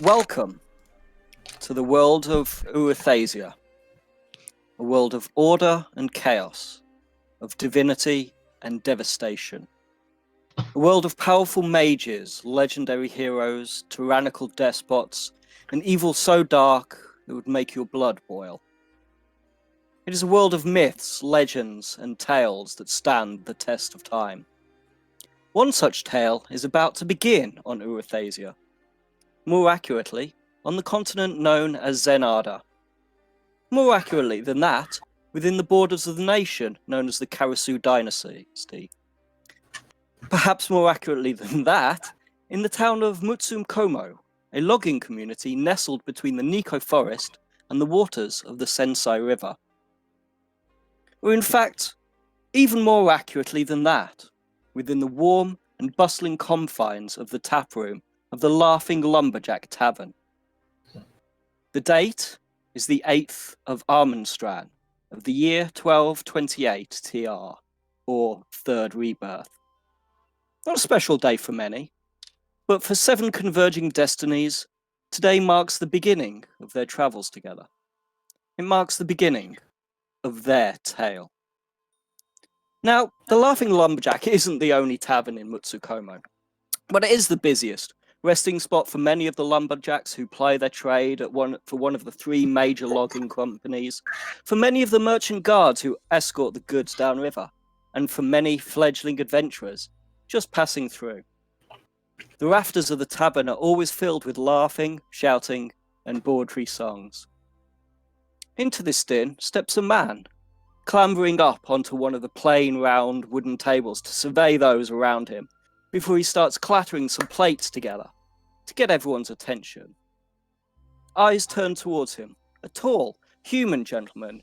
Welcome to the world of Urathasia, a world of order and chaos, of divinity and devastation. A world of powerful mages, legendary heroes, tyrannical despots, and evil so dark it would make your blood boil. It is a world of myths, legends, and tales that stand the test of time. One such tale is about to begin on Urathasia. More accurately, on the continent known as Xen'Arda. More accurately than that, within the borders of the nation known as the Karasu Dynasty. Perhaps more accurately than that, in the town of Mutsumkomo, a logging community nestled between the Nikko forest and the waters of the Sensai River. Or in fact, even more accurately than that, within the warm and bustling confines of the taproom of the Laughing Lumberjack Tavern. The date is the 8th of Armenstran of the year 1228 TR, or Third Rebirth. Not a special day for many, but for 7 converging destinies, today marks the beginning of their travels together. It marks the beginning of their tale. Now, the Laughing Lumberjack isn't the only tavern in Mutsukomo, but it is the busiest, resting spot for many of the lumberjacks who ply their trade for one of the 3 major logging companies, for many of the merchant guards who escort the goods downriver, and for many fledgling adventurers just passing through. The rafters of the tavern are always filled with laughing, shouting, and bawdry songs. Into this din steps a man, clambering up onto one of the plain, round wooden tables to survey those around him, before he starts clattering some plates together to get everyone's attention. Eyes turn towards him, a tall, human gentleman,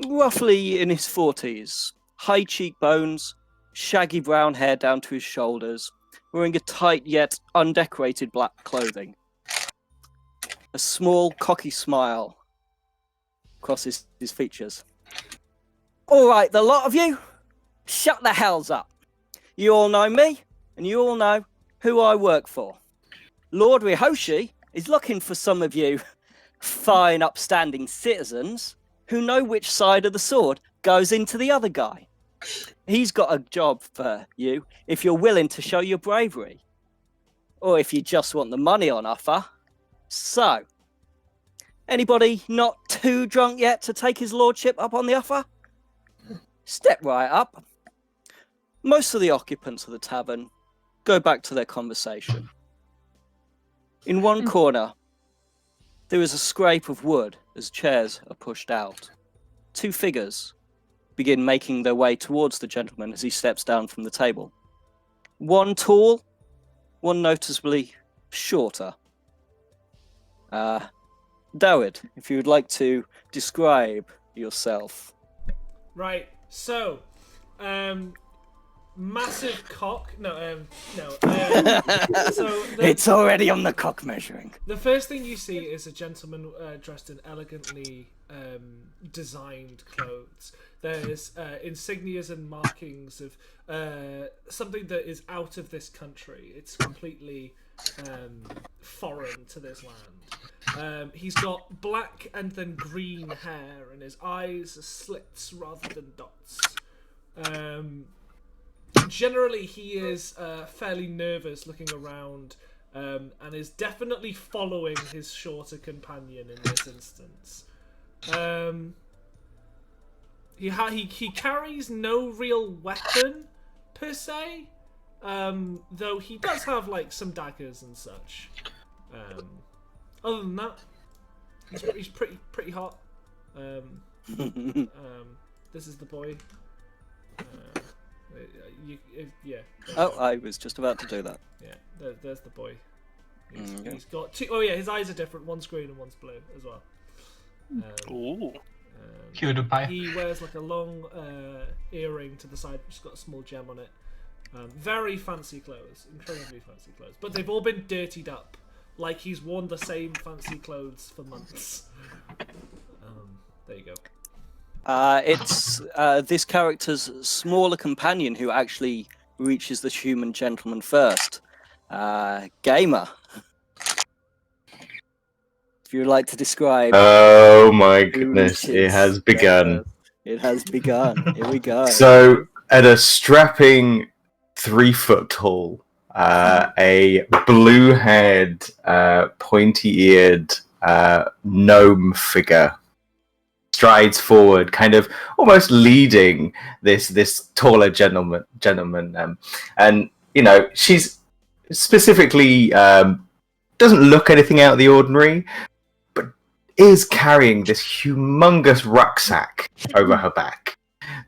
roughly in his 40s, high cheekbones, shaggy brown hair down to his shoulders, wearing a tight yet undecorated black clothing. A small, cocky smile crosses his features. All right, the lot of you, shut the hells up. You all know me, and you all know who I work for. Lord Rihoshi is looking for some of you fine, upstanding citizens who know which side of the sword goes into the other guy. He's got a job for you if you're willing to show your bravery, or if you just want the money on offer. So, anybody not too drunk yet to take his lordship up on the offer? Step right up. Most of the occupants of the tavern go back to their conversation. In one corner, there is a scrape of wood as chairs are pushed out. 2 figures begin making their way towards the gentleman as he steps down from the table. One tall, one noticeably shorter. Dawid, if you would like to describe yourself. Right, so, massive cock. It's already on the cock measuring. The first thing you see is a gentleman dressed in elegantly designed clothes. There's insignias and markings of something that is out of this country. It's completely foreign to this land. He's got black and then green hair, and his eyes are slits rather than dots. Generally, he is fairly nervous looking around, and is definitely following his shorter companion in this instance. He carries no real weapon per se, though he does have like some daggers and such. Other than that, he's pretty hot. This is the boy. Yeah. Oh, I was just about to do that. Yeah, there's the boy. He's got 2. Oh yeah, his eyes are different. One's green and one's blue as well. Ooh. He wears like a long earring to the side, which has got a small gem on it. Very fancy clothes, incredibly fancy clothes. But they've all been dirtied up, like he's worn the same fancy clothes for months. There you go. It's this character's smaller companion who actually reaches the human gentleman first. Gamer. If you would like to describe. Oh my who goodness, it it is. has begun. It has begun. Here we go. So, at a strapping 3 foot tall, a blue-haired, pointy-eared gnome figure strides forward, kind of almost leading this taller gentleman. And she's specifically doesn't look anything out of the ordinary, but is carrying this humongous rucksack over her back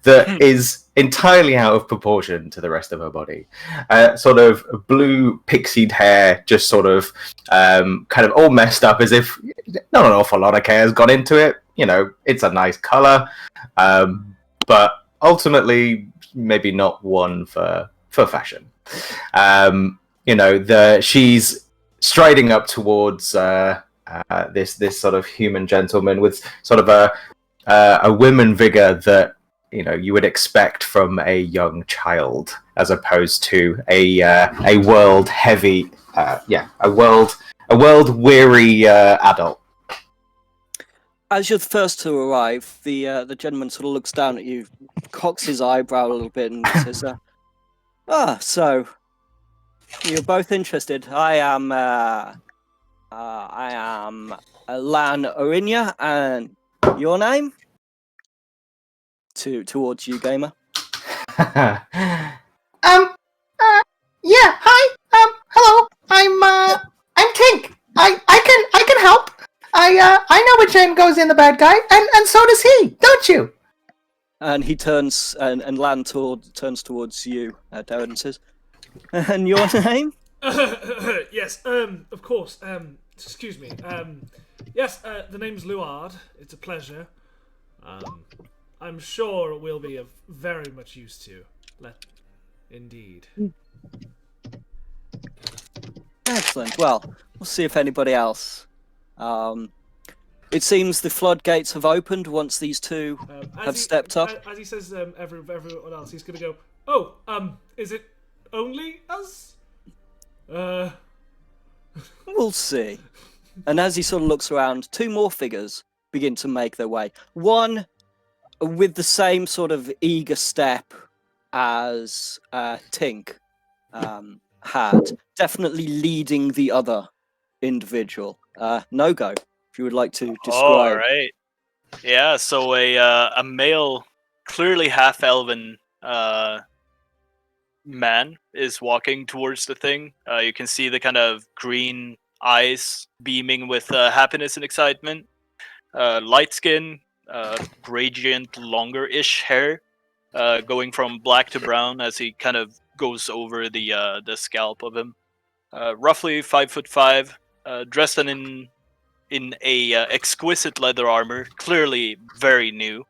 that is entirely out of proportion to the rest of her body. Sort of blue pixied hair, just sort of kind of all messed up, as if not an awful lot of care has gone into it. It's a nice color, but ultimately maybe not one for fashion. She's striding up towards this sort of human gentleman with sort of a women vigor that you would expect from a young child, as opposed to a world heavy, a world weary adult. As you're the first to arrive, the gentleman sort of looks down at you, cocks his eyebrow a little bit, and says, so you're both interested. I am Lan Orinya, and your name? Towards you, gamer. Yeah, hi. Hello. I'm Tink. I can help. I know which end goes in the bad guy, and so does he, don't you? And he turns and Lan turns towards you, Darren, and says, "And your name?" Yes. Of course. Excuse me. Yes. The name's Luard. It's a pleasure. I'm sure we'll be of very much use to. Indeed. Excellent. Well, we'll see if anybody else. It seems the floodgates have opened once these two have stepped up. As he says, everyone else, he's gonna go. Oh, is it only us? We'll see. And as he sort of looks around, 2 more figures begin to make their way. One with the same sort of eager step as Tink had, definitely leading the other individual. No-go, if you would like to describe. All right. Yeah, so a male, clearly half-elven man is walking towards the thing. You can see the kind of green eyes beaming with happiness and excitement. Light skin, gradient, longer-ish hair, going from black to brown as he kind of goes over the scalp of him. Roughly 5'5", dressed in a exquisite leather armor, clearly very new.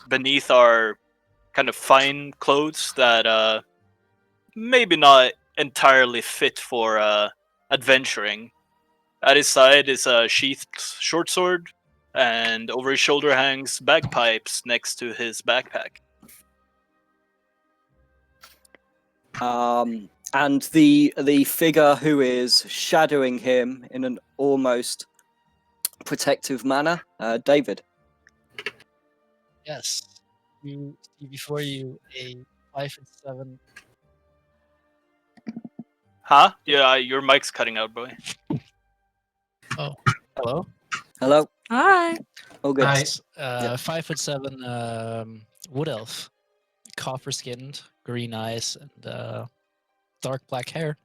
Beneath are kind of fine clothes that maybe not entirely fit for adventuring. At his side is a sheathed short sword, and over his shoulder hangs bagpipes next to his backpack. And the figure who is shadowing him in an almost protective manner, David. Yes. You see before you a 5'7". Huh? Yeah, your mic's cutting out, boy. Oh, hello. Hello. Hi. Oh, good. Nice. 5'7" wood elf, copper skinned, green eyes, and dark black hair.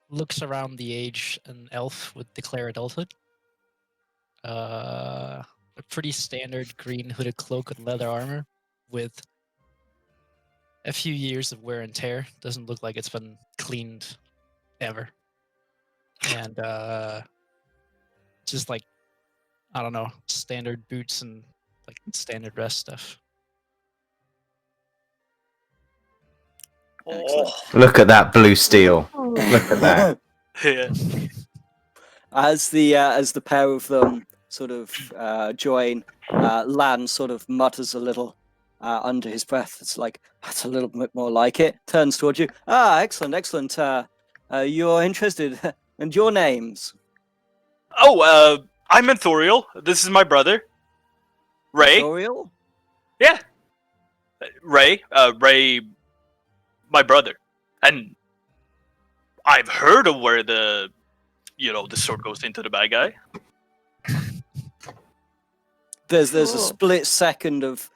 Looks around the age an elf would declare adulthood. A pretty standard green hooded cloak and leather armor with a few years of wear and tear. Doesn't look like it's been cleaned ever. And just like, I don't know, standard boots and like standard dress stuff. Excellent. Look at that blue steel. Look at that. Yeah. As the pair of them sort of join, Lan sort of mutters a little under his breath. It's like, that's a little bit more like it. Turns towards you. Excellent. You're interested, and your names? Oh, I'm Menthorial. This is my brother, Ray. Toriel? Yeah, Ray. Ray, my brother, and I've heard of where the sword goes into the bad guy. There's a Cool. split second of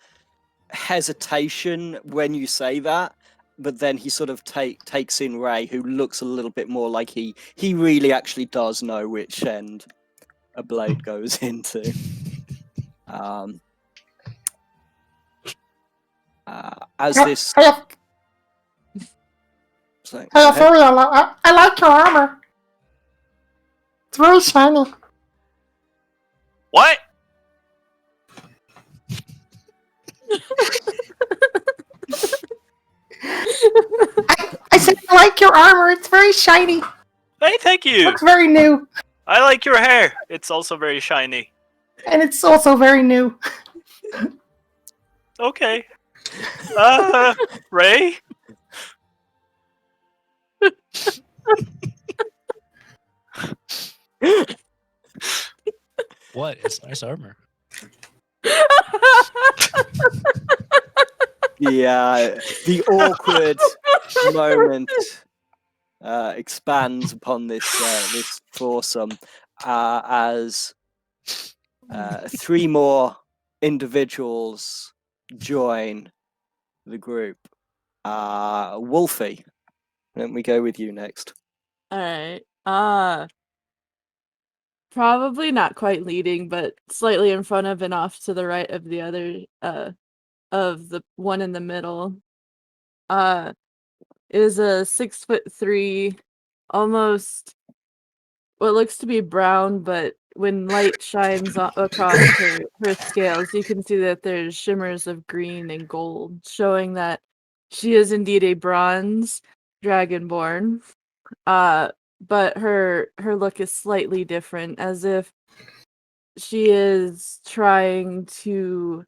hesitation when you say that, but then he sort of takes in Ray, who looks a little bit more like he really actually does know which end a blade goes into. As this, Hey, so, hey, go ahead. Ethereal, I like your armor. It's very shiny. What? I said I like your armor. It's very shiny. Hey, thank you. Looks very new, I like your hair. It's also very shiny. and it's also very new. Okay. Ray? What? It's nice armor. The awkward moment expands upon this foursome as three more individuals join the group. Wolfie, let me go with you next. All right. Probably not quite leading, but slightly in front of and off to the right of the other, of the one in the middle. Is a 6'3", almost what looks to be brown, but when light shines across her scales, you can see that there's shimmers of green and gold, showing that she is indeed a bronze dragonborn. But her look is slightly different, as if she is trying to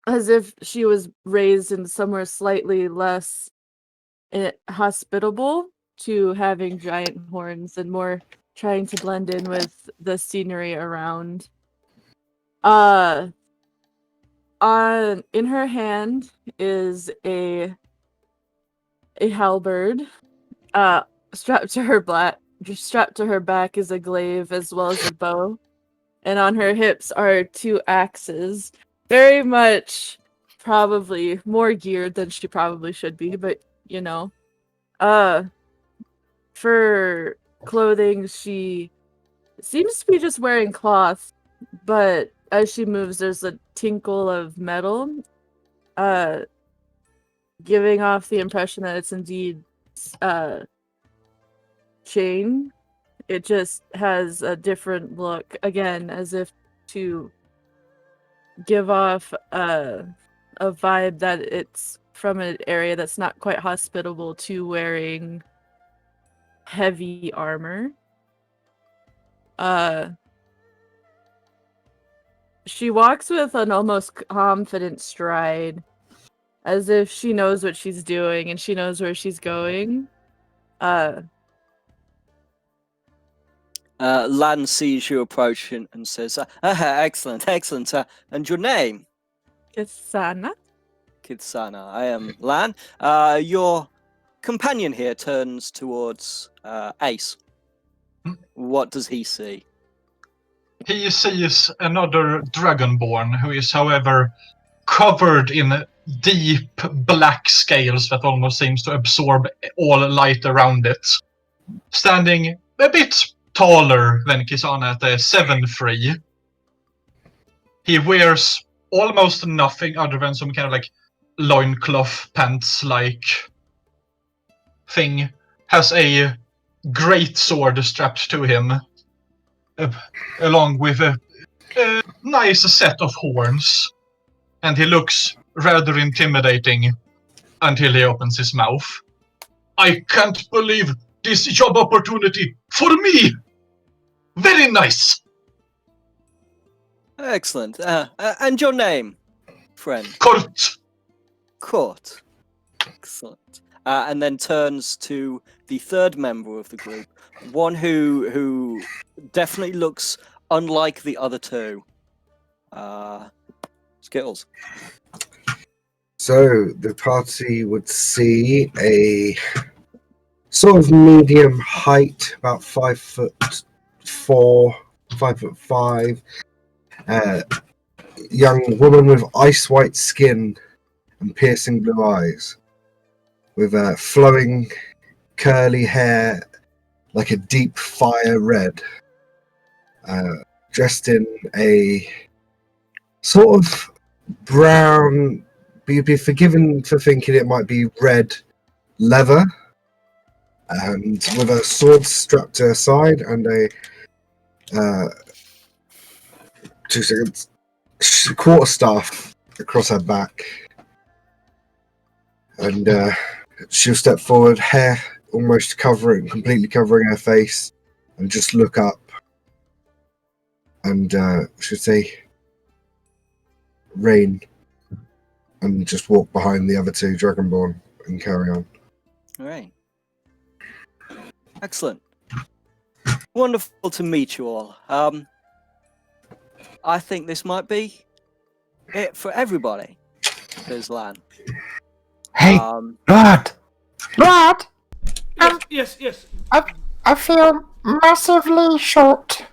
as if she was raised in somewhere slightly less hospitable to having giant horns and more trying to blend in with the scenery around. In her hand is a halberd. Strapped to her back is a glaive as well as a bow, and on her hips are two axes. Very much, probably more geared than she probably should be, but you know. For clothing, she seems to be just wearing cloth, but as she moves, there's a tinkle of metal, giving off the impression that it's indeed chain. It just has a different look, again, as if to give off a vibe that it's from an area that's not quite hospitable to wearing heavy armor. She walks with an almost confident stride, as if she knows what she's doing and she knows where she's going. Lan sees you approach and says, excellent, and your name? Kisana? Kitsana. I am Lan. Your companion here turns towards Ace. What does he see? He sees another dragonborn who is, however, covered in deep black scales that almost seems to absorb all light around it. Standing a bit taller than Kisana at 7'3". He wears almost nothing other than some kind of like loincloth pants-like thing. Has a great sword strapped to him, along with a nice set of horns. And he looks rather intimidating until he opens his mouth. I can't believe this job opportunity for me! Very nice! Excellent. And your name, friend? Kurt! Court. Excellent. and then turns to the third member of the group, one who definitely looks unlike the other two. Skittles. So the party would see a sort of medium height, about 5'4", 5'5", young woman with ice white skin and piercing blue eyes, with flowing curly hair like a deep fire red, dressed in a sort of brown. You'd be forgiven for thinking it might be red leather, and with a sword strapped to her side and a 2 seconds quarterstaff across her back. And she'll step forward, hair almost completely covering her face, and just look up. And she'll say, "Rain," and just walk behind the other two Dragonborn and carry on. All right. Excellent. Wonderful to meet you all. I think this might be it for everybody. Says Lan. Hey, Lord! Lord! Yes. I feel massively short.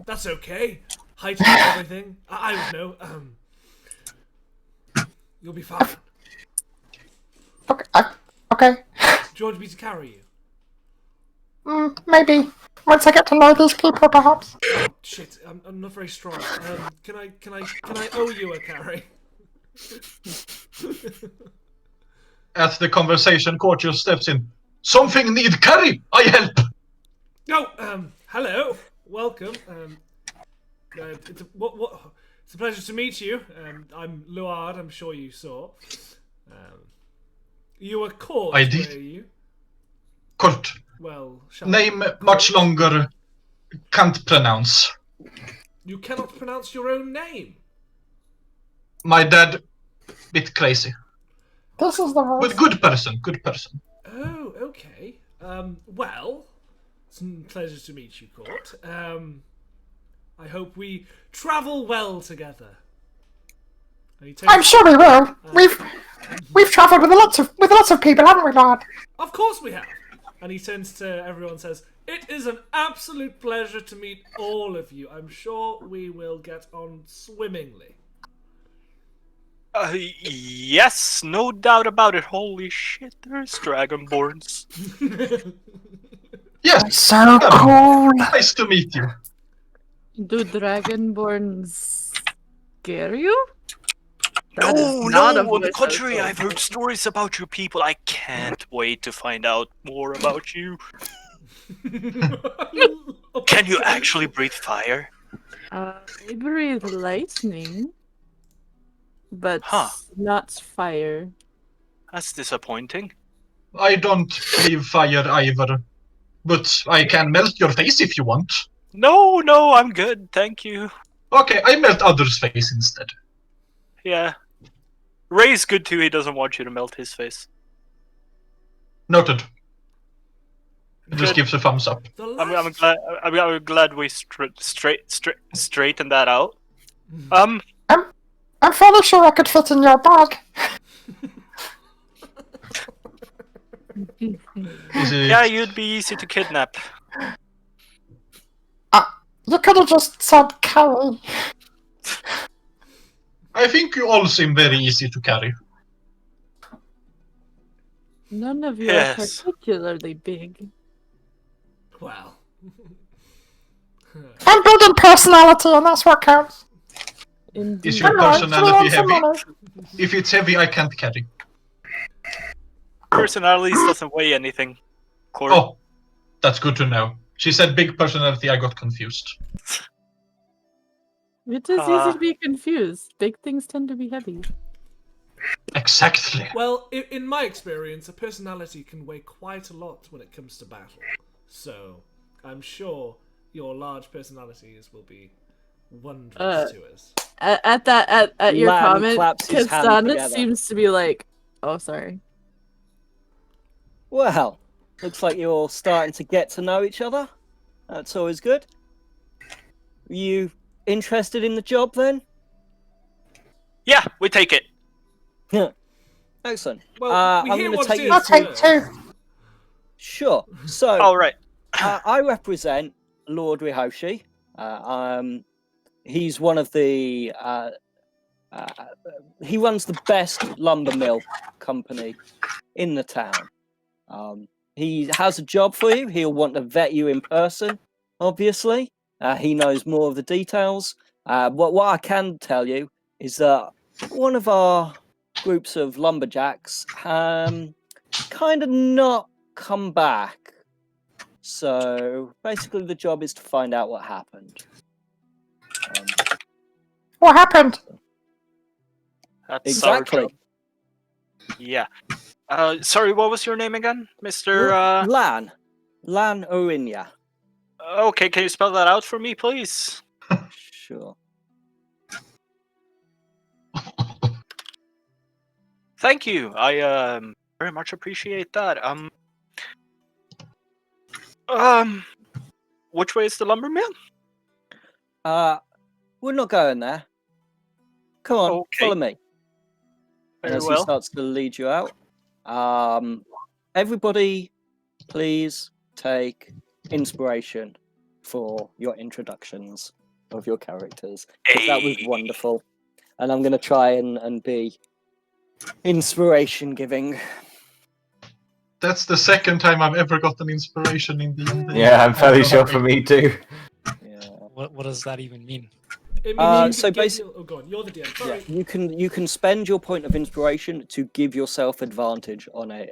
That's okay. Height and everything. I don't know. You'll be fine. Okay. Do you want me to carry you? Maybe. Once I get to know these people, perhaps. Oh, shit, I'm not very strong. Can I owe you a carry? As the conversation courtier steps in, "Something need carry. I help." No. Hello. Welcome. It's a pleasure to meet you. I'm Luard. I'm sure you saw. You were caught. I did. Were you? Kurt. Well, shall Name much longer. Can't pronounce. You cannot pronounce your own name. My dad, bit crazy, This is the but worst. good person. Oh, okay. Well, it's a pleasure to meet you, Court. I hope we travel well together. I'm sure we will. We've travelled with lots of people, haven't we, Lord? Of course we have. And he turns to everyone and says, "It is an absolute pleasure to meet all of you. I'm sure we will get on swimmingly." Yes, no doubt about it. Holy shit, there's Dragonborns. Yes. So cool. Nice to meet you. Do Dragonborns scare you? That No, is not a on the voice I was contrary, told. I've heard stories about you people. I can't wait to find out more about you. Can you actually breathe fire? I breathe lightning, but Huh. not fire. That's disappointing. I don't leave fire either, but I can melt your face if you want. No, I'm good, thank you. Okay, I melt others' face instead. Yeah. Ray's good too, he doesn't want you to melt his face. Noted. Just Good. gives a thumbs up. I'm glad we straightened that out. I'm fairly sure I could fit in your bag. Is it... Yeah, you'd be easy to kidnap. You could have just said carry. I think you all seem very easy to carry. None of you Yes. are particularly big. Well. I'm big in personality, and that's what counts. Indeed. Is your Come on, throw personality on some heavy? money. If it's heavy, I can't carry. Personalities doesn't weigh anything. Core. Oh, that's good to know. She said big personality, I got confused. It is easy to be confused. Big things tend to be heavy. Exactly. Well, in my experience, a personality can weigh quite a lot when it comes to battle. So, I'm sure your large personalities will be wondrous to us. At your Lan comment, claps his hands Kastana together. seems to be like, "Oh, sorry." Well, looks like you're all starting to get to know each other. That's always good. Are you interested in the job then? Yeah, we take it. Yeah. Excellent. Well, we I'm hear going to what take it you. I'll is take two. first. Sure. So, All right. I represent Lord Rihoshi. He's one of the. He runs the best lumber mill company in the town. He has a job for you. He'll want to vet you in person, obviously. He knows more of the details. What I can tell you is that one of our groups of lumberjacks kind of not come back. So basically, the job is to find out what happened. What happened? That's Exactly. our job. Yeah. Sorry, what was your name again, Mr. Lan Orinya. Okay, can you spell that out for me, please? Sure. Thank you. I very much appreciate that. Which way is the lumber mill? We're not going there. Come on, Okay. follow me. And Very as he well. starts to lead you out, everybody, please take inspiration for your introductions of your characters. 'Cause that was Hey. wonderful. And I'm going to try and be inspiration giving. That's the second time I've ever gotten inspiration in D&D. Yeah, I'm fairly sure for me too. Yeah. What does that even mean? It means you So can give basi- your... Oh, go on. You're the DM. Yeah, Sorry. you can spend your point of inspiration to give yourself advantage on a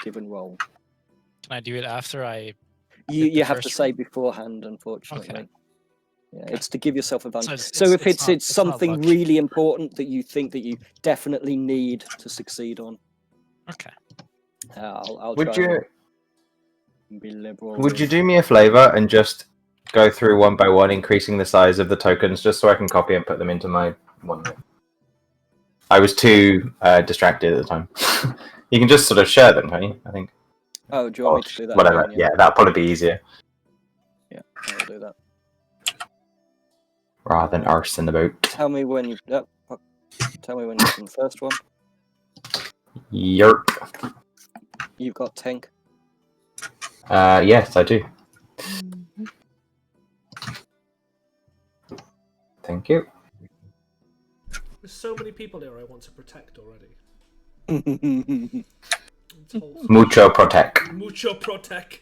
given roll. Can I do it after I? You Did the have to first say beforehand, unfortunately. Okay. Yeah, it's to give yourself advantage. it's- So it's- if it's not- it's it's not something luck. really important that you think that you definitely need to succeed on, Okay. I'll Would try you and be liberal. would you do me a favor and just go through one by one, increasing the size of the tokens, just so I can copy and put them into my OneNote? I was too distracted at the time. You can just sort of share them, can't you? I think. Oh, do you want me to do that? Whatever. again, Yeah, that'll probably be easier Yeah, I'll do that. rather than arse in the boat. Tell me when you've done the first one. Yerp. You've got Tink. Yes, I do. Thank you. There's so many people here I want to protect already. It's wholesome. Mucho protect. Mucho protect.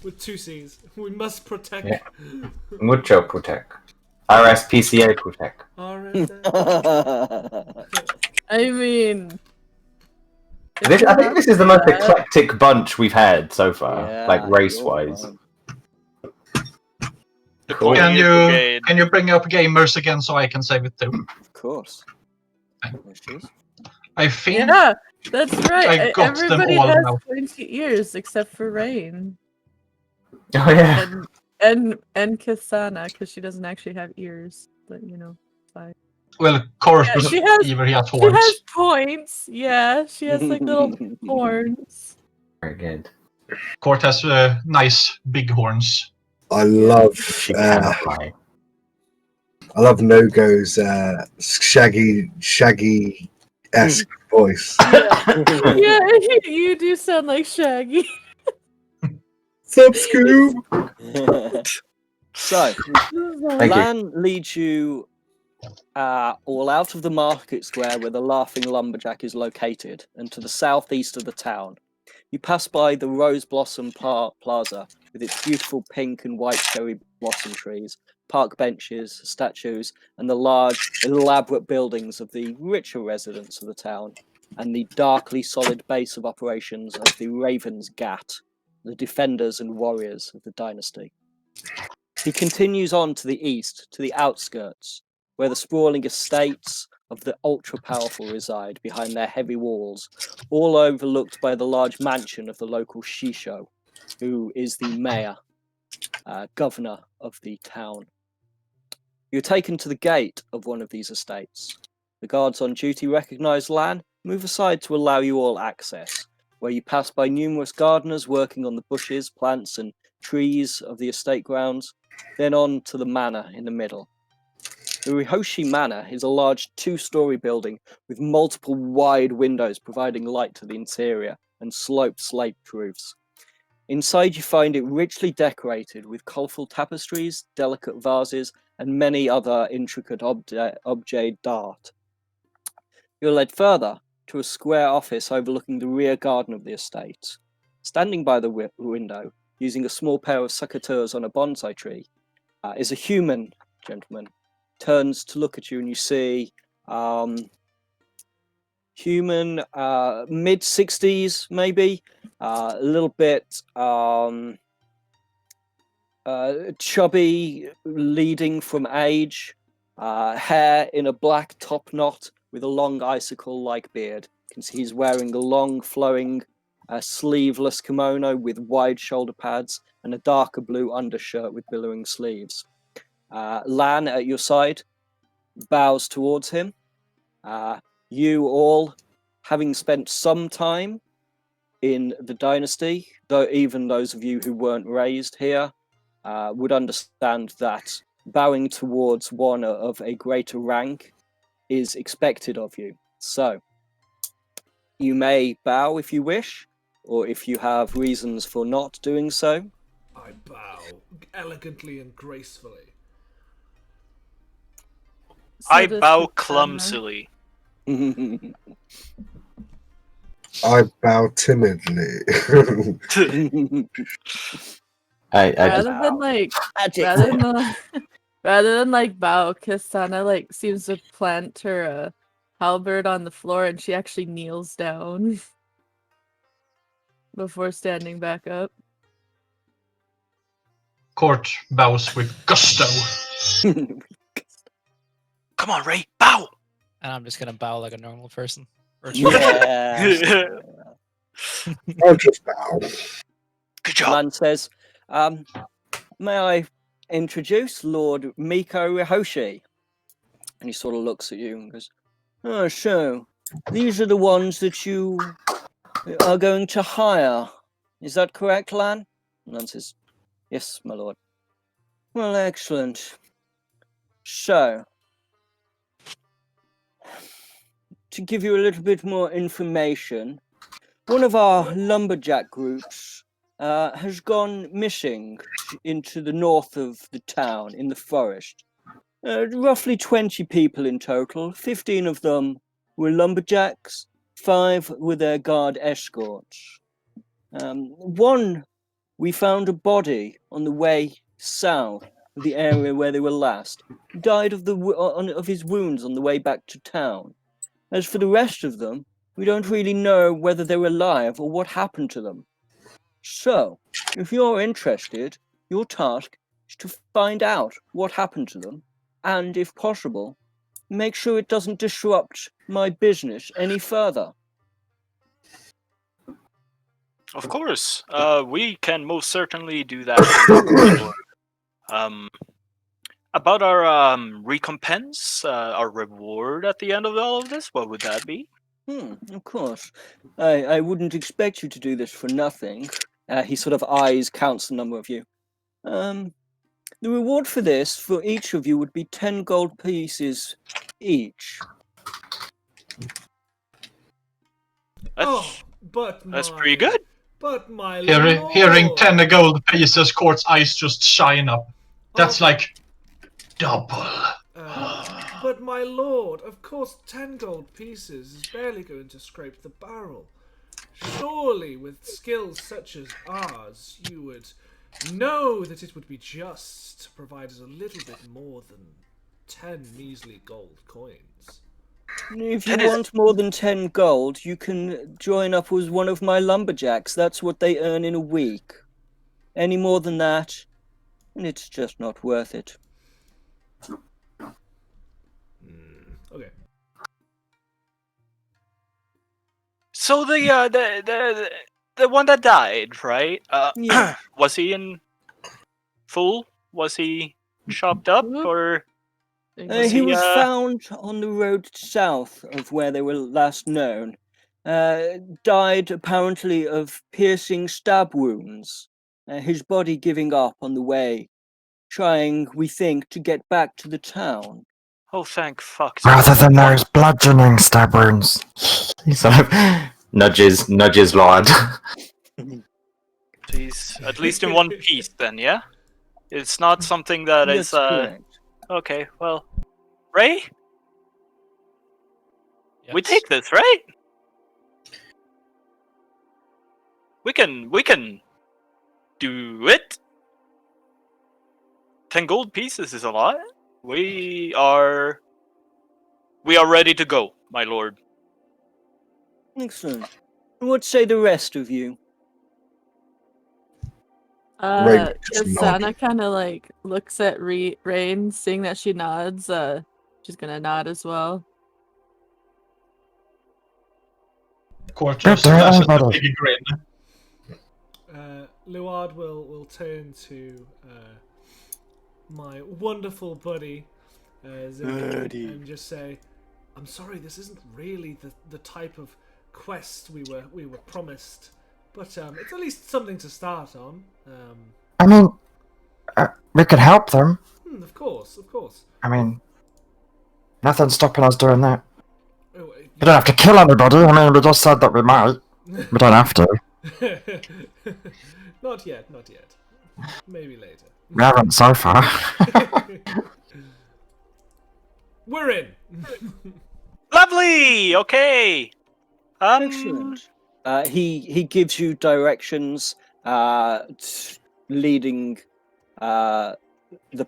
With 2 C's. We must protect. Yeah. Mucho protect. RSPCA protect. I mean, I think this is the most eclectic bunch we've had so far, Yeah, like you're race-wise. fine. The Cool. Courtier Brigade. Can you bring up gamers again so I can save it too? Of course. There she is. I think yeah, that's right. I got them Everybody all has now. 20 ears except for Rain Oh yeah. and Kasana because she doesn't actually have ears, but you know, fine. Well, Chorus Yeah, she has- either he has She horns. has points. Yeah, she has like little horns. Very good. Court has nice big horns. I love She cannot fly. I love Nogo's shaggy-esque voice. Yeah, you do sound like Shaggy. Sup, Scoob? So, Thank you. Lan leads you all out of the market square where the Laughing Lumberjack is located, and to the southeast of the town. You pass by the Rose Blossom Plaza with its beautiful pink and white cherry blossom trees, park benches, statues, and the large, elaborate buildings of the richer residents of the town, and the darkly solid base of operations of the Raven's Gat, the defenders and warriors of the dynasty. He continues on to the east, to the outskirts, where the sprawling estates of the ultra-powerful reside behind their heavy walls, all overlooked by the large mansion of the local Shisho, who is the mayor, governor of the town. You're taken to the gate of one of these estates. The guards on duty recognize Lan, move aside to allow you all access, where you pass by numerous gardeners working on the bushes, plants, and trees of the estate grounds, then on to the manor in the middle. The Rihoshi Manor is a large 2-story building with multiple wide windows providing light to the interior and sloped slate roofs. Inside you find it richly decorated with colourful tapestries, delicate vases, and many other intricate objets d'art. You're led further to a square office overlooking the rear garden of the estate. Standing by the window, using a small pair of secateurs on a bonsai tree, is a human gentleman. Turns to look at you and you see human, mid-60s maybe, a little bit chubby, leading from age, hair in a black top knot with a long icicle-like beard. You can see he's wearing a long flowing sleeveless kimono with wide shoulder pads and a darker blue undershirt with billowing sleeves. Lan at your side bows towards him. You all, having spent some time in the dynasty, though even those of you who weren't raised here, would understand that bowing towards one of a greater rank is expected of you. So, you may bow if you wish, or if you have reasons for not doing so. I bow elegantly and gracefully. I does bow Kistana. clumsily. I bow timidly. I just Rather than like, Magic. rather than like bow, Kistana like seems to plant her halberd on the floor, and she actually kneels down before standing back up. Court bows with gusto. Come on, Ray, bow! And I'm just gonna bow like a normal person. Yeah. I'll just bow. Good job. Lan says, may I introduce Lord Miko Rihoshi? And he sort of looks at you and goes, oh, so these are the ones that you are going to hire. Is that correct, Lan? And Lan says, yes, my lord. Well, excellent. So, to give you a little bit more information, one of our lumberjack groups has gone missing into the north of the town, in the forest. Roughly 20 people in total. 15 of them were lumberjacks, 5 were their guard escorts. One, we found a body on the way south of the area where they were last. He died of his wounds on the way back to town. As for the rest of them, we don't really know whether they were alive or what happened to them. So, if you're interested, your task is to find out what happened to them, and if possible, make sure it doesn't disrupt my business any further. Of course, we can most certainly do that. About our recompense, our reward at the end of all of this, what would that be? Of course. I wouldn't expect you to do this for nothing. He sort of counts the number of you. The reward for this, for each of you, would be 10 gold pieces each. That's pretty good. But my Hearing lord. 10 gold pieces, Court's eyes just shine up. That's like double. But my lord, of course 10 gold pieces is barely going to scrape the barrel. Surely, with skills such as ours, you would know that it would be just to provide us a little bit more than 10 measly gold coins. If you want more than 10 gold, you can join up with one of my lumberjacks. That's what they earn in a week. Any more than that, and it's just not worth it. Okay. So the one that died, right? Yeah. Was he in full? Was he chopped up, or He was found on the road south of where they were last known. died apparently of piercing stab wounds, his body giving up on the way, trying, we think, to get back to the town. Oh, thank fuck. Rather than those bludgeoning stab wounds. He sort of nudges Lord. He's at least in one piece then, yeah? It's not something that is, That's correct. Okay, well... Ray? We Yes. take this, right? We can do it. 10 gold pieces is a lot. We are ready to go, my lord. Excellent. What say the rest of you? Rain just nod. Sana kind of like looks at Rain, seeing that she nods. She's gonna nod as well. Quarter slashes a big grin. Luard will turn to my wonderful buddy Zig, and just say, "I'm sorry, this isn't really the type of quest we were promised, but it's at least something to start on." I mean, we could help them. Of course. I mean, nothing's stopping us doing that. Oh, We don't have to kill anybody. I mean, we just said that we might. We don't have to. Not yet. Maybe later. We haven't so far. We're in. Lovely. Okay. Excellent. He gives you directions leading the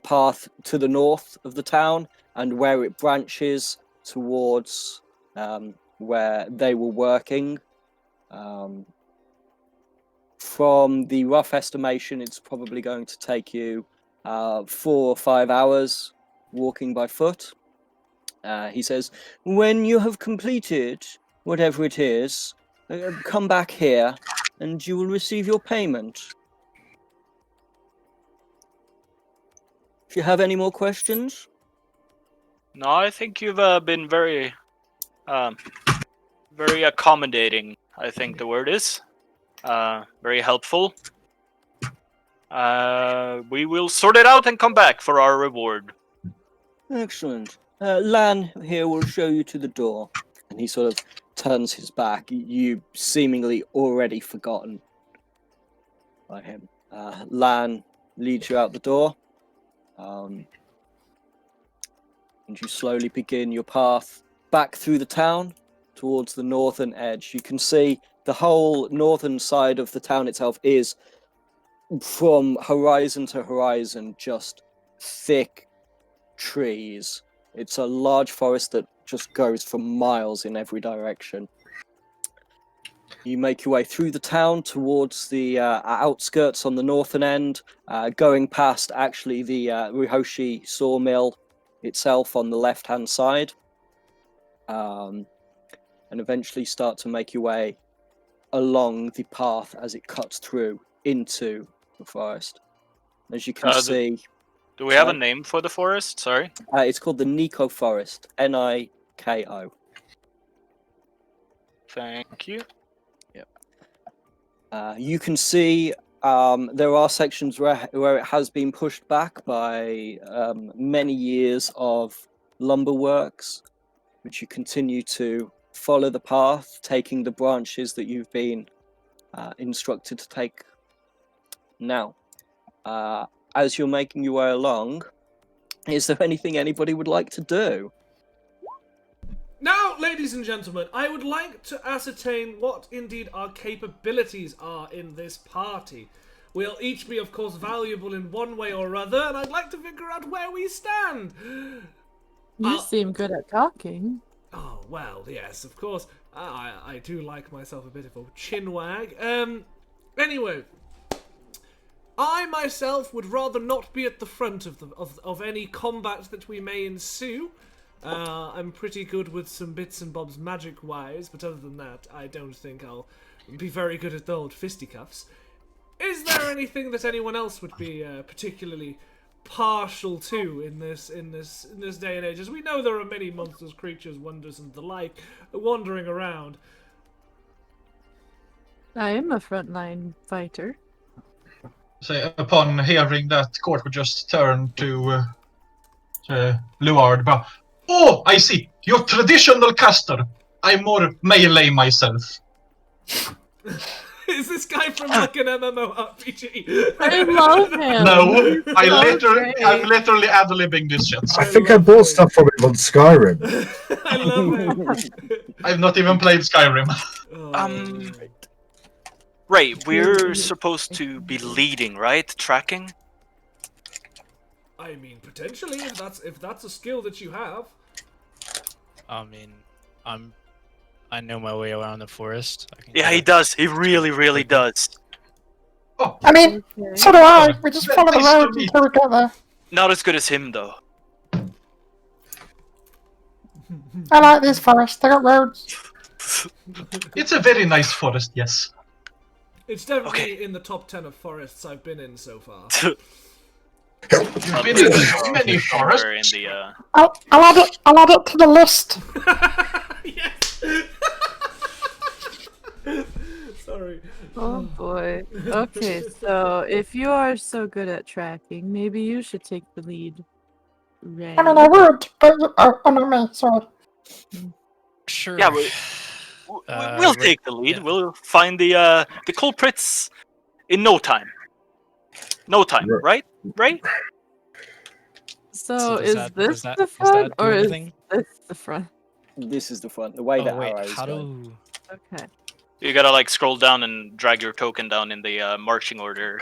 path to the north of the town and where it branches towards where they were working. From the rough estimation, it's probably going to take you 4 or 5 hours walking by foot. He says, when you have completed whatever it is, come back here and you will receive your payment. If you have any more questions? No, I think you've been very accommodating, I think the word is. Very helpful. We will sort it out and come back for our reward. Excellent. Lan here will show you to the door. And he sort of turns his back, you seemingly already forgotten by him. Lan leads you out the door. And you slowly begin your path back through the town towards the northern edge. You can see the whole northern side of the town itself is, from horizon to horizon, just thick trees. It's a large forest that just goes for miles in every direction. You make your way through the town towards the outskirts on the northern end, going past actually the Rihoshi sawmill itself on the left-hand side, and eventually start to make your way along the path as it cuts through into the forest. As you can see... Do we have a name for the forest? Sorry. It's called the Niko Forest. Niko. Thank you. You can see there are sections where it has been pushed back by many years of lumber works, which you continue to follow the path, taking the branches that you've been instructed to take. Now, as you're making your way along, is there anything anybody would like to do? Now, ladies and gentlemen, I would like to ascertain what indeed our capabilities are in this party. We'll each be, of course, valuable in one way or other, and I'd like to figure out where we stand. You seem good at talking. Oh, well, yes, of course. I do like myself a bit of a chinwag. Anyway, I myself would rather not be at the front of any combat that we may ensue. I'm pretty good with some bits and bobs magic-wise, but other than that, I don't think I'll be very good at the old fisticuffs. Is there anything that anyone else would be particularly partial to in this day and age? As we know, there are many monsters, creatures, wonders, and the like wandering around. I am a frontline fighter. So upon hearing that, Court would just turn to Luard. But, oh, I see. You're traditional caster. I'm more melee myself. Is this guy from like an MMORPG? I love him. No, He's so I'm great. literally ad-libbing this shit. I think I bought stuff from him on Skyrim. I love him. I've not even played Skyrim. Oh, Ray, we're supposed to be leading, right? Tracking? I mean, potentially, if that's a skill that you have. I mean, I know my way around the forest. I can Yeah, go- he does. He really, really does. Oh, I mean, Okay. so do I. We just follow the road until we get there. Not as good as him, though. I like this forest. They got roads. it's a very nice forest, yes. It's definitely Okay. in the top 10 of forests I've been in so far. You've been in so many forests. Somewhere in the, I'll add it to the list. Yes. Sorry. Oh boy. Okay, so if you are so good at tracking, maybe you should take the lead. Ray. I mean, I would, but oh no, me. Sorry. Sure. Yeah, we'll Ray- take the lead. yeah. We'll find the culprits in no time. No time, right? Right? So does is that- this does that- the does that front do or is anything? this the front? This is the front. The way Oh that wait, arrow is how going. do? Okay. You gotta like scroll down and drag your token down in the marching order.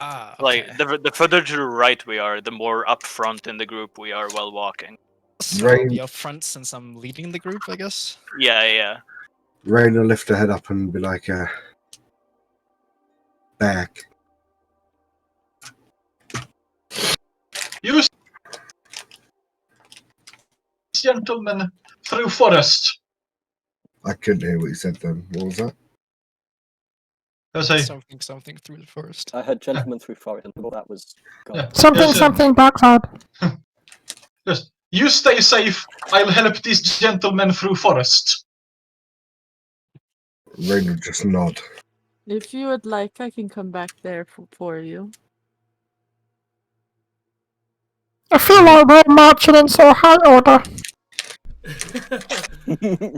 Ah, okay. Like the further to the right we are, the more up front in the group we are while walking. So I'll Rain- be up front since I'm leading the group, I guess. Yeah. Rain will lift her head up and be like, back. You gentlemen through forest. I couldn't hear what you said then. What was that? I say, Something through the forest. I heard gentleman through forest, and all that was gone. Yeah. Something, Yes, something, backside. just, you stay safe. I'll help these gentlemen through forest. Rain will just nod. If you would like, I can come back there for you. I feel like we're marching in so high order.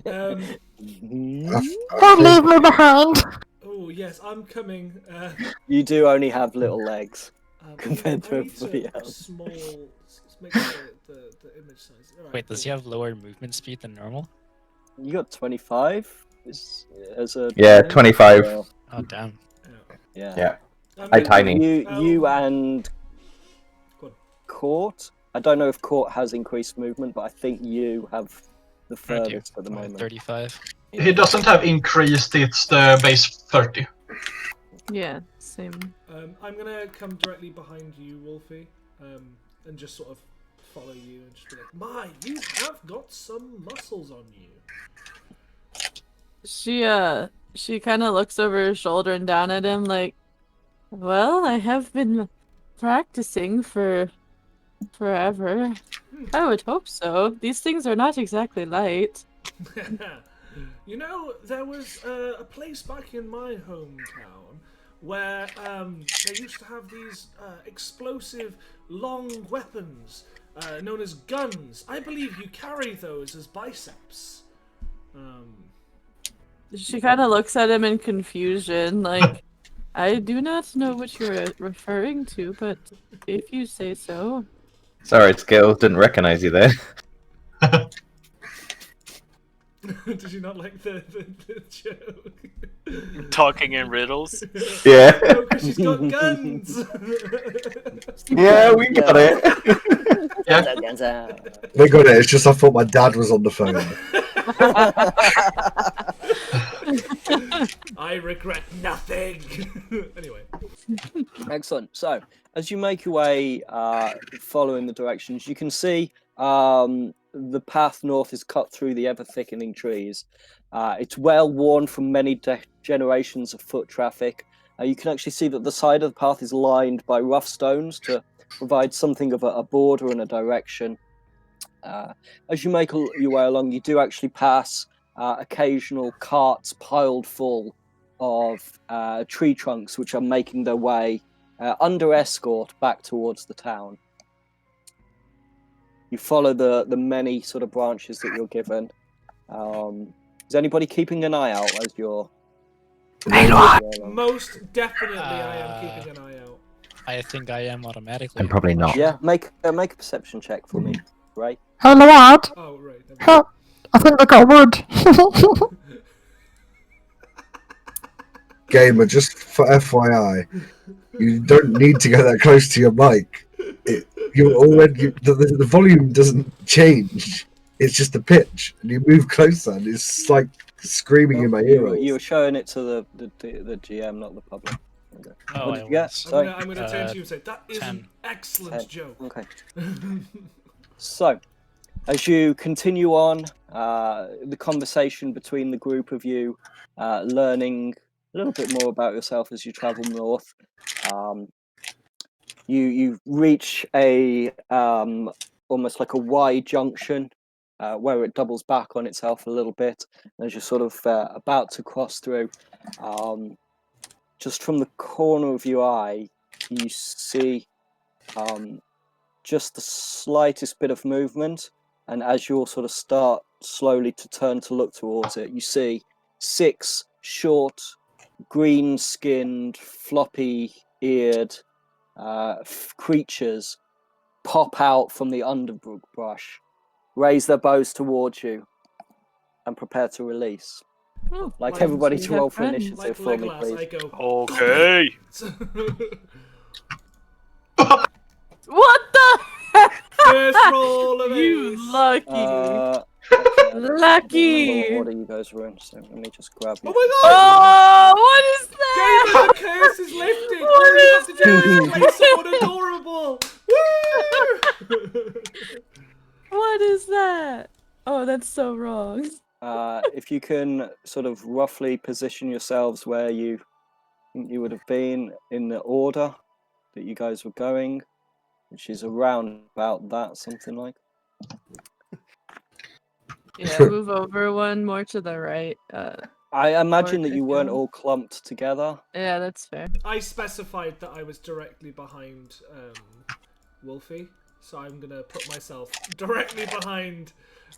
um, Don't leave me behind. oh yes, I'm coming. You do only have little legs. Compared to I need everybody else. Small. Make the image size. Alright, Wait, does he cool. have lower movement speed than normal? You got 25 as a Yeah, 25. Yeah. Oh damn. Yeah. Yeah. I'm I gonna- tiny. You and Go on. Court. I don't know if Court has increased movement, but I think you have the I do. furthest at the moment. 35. He doesn't have increased, it's the base 30. Yeah, same. I'm gonna come directly behind you, Wolfie, and just sort of follow you and just be like, "My, you have got some muscles on you." She kind of looks over her shoulder and down at him like, well, I have been practicing for forever. I would hope so. These things are not exactly light. You know, there was a place back in my hometown where they used to have these explosive long weapons known as guns. I believe you carry those as biceps. She kind of looks at him in confusion, like, I do not know what you're referring to, but if you say so. Sorry, Scales didn't recognize you there. Did you not like the joke? Talking in riddles. Yeah. No, because she's got guns. Yeah, we got it. We got it. It's just I thought my dad was on the phone. I regret nothing. Anyway. Excellent. So, as you make your way following the directions, you can see the path north is cut through the ever-thickening trees. It's well worn from many generations of foot traffic. You can actually see that the side of the path is lined by rough stones to provide something of a border and a direction. As you make your way along, you do actually pass occasional carts piled full of tree trunks which are making their way under escort back towards the town. You follow the many sort of branches that you're given. Is anybody keeping an eye out as you're... Most definitely, I am keeping an eye out. I think I am automatically. And probably not. Yeah, make a perception check for me, right? Hey, lad. Oh, right. Huh, I think they got wood. Gamer, just for FYI, you don't need to go that close to your mic. The volume doesn't change. It's just the pitch, and you move closer, and it's like screaming in my ear. You were showing it to the GM, not the public. Okay. Oh, What did you get? Sorry. I'm gonna turn to you and say, that is 10. an excellent joke. Okay. So, as you continue on, the conversation between the group of you, learning a little bit more about yourself as you travel north, you reach a almost like a Y junction where it doubles back on itself a little bit. As you're sort of about to cross through, just from the corner of your eye, you see just the slightest bit of movement, and as you all sort of start slowly to turn to look towards it, you see 6 short, green-skinned, floppy-eared creatures pop out from the underbrush, raise their bows towards you, and prepare to release. Oh, Like everybody we to have roll for friends. initiative Like for me, Legolas, I please. go, Okay. What the heck? first roll of You ace. lucky. Actually, I don't Lucky. remember what order you guys were in, so let me just grab you. Oh my god! Oh, what is that? Gamer, the curse is lifted! What All you have to is do is that? play someone adorable! Woo! What is that? Oh, that's so wrong. If you can sort of roughly position yourselves where you think you would have been in the order that you guys were going, which is around about that, something like. Yeah, move over one more to the right. I imagine that Or you if weren't you- all clumped together. Yeah, that's fair. I specified that I was directly behind Wolfie, so I'm gonna put myself directly behind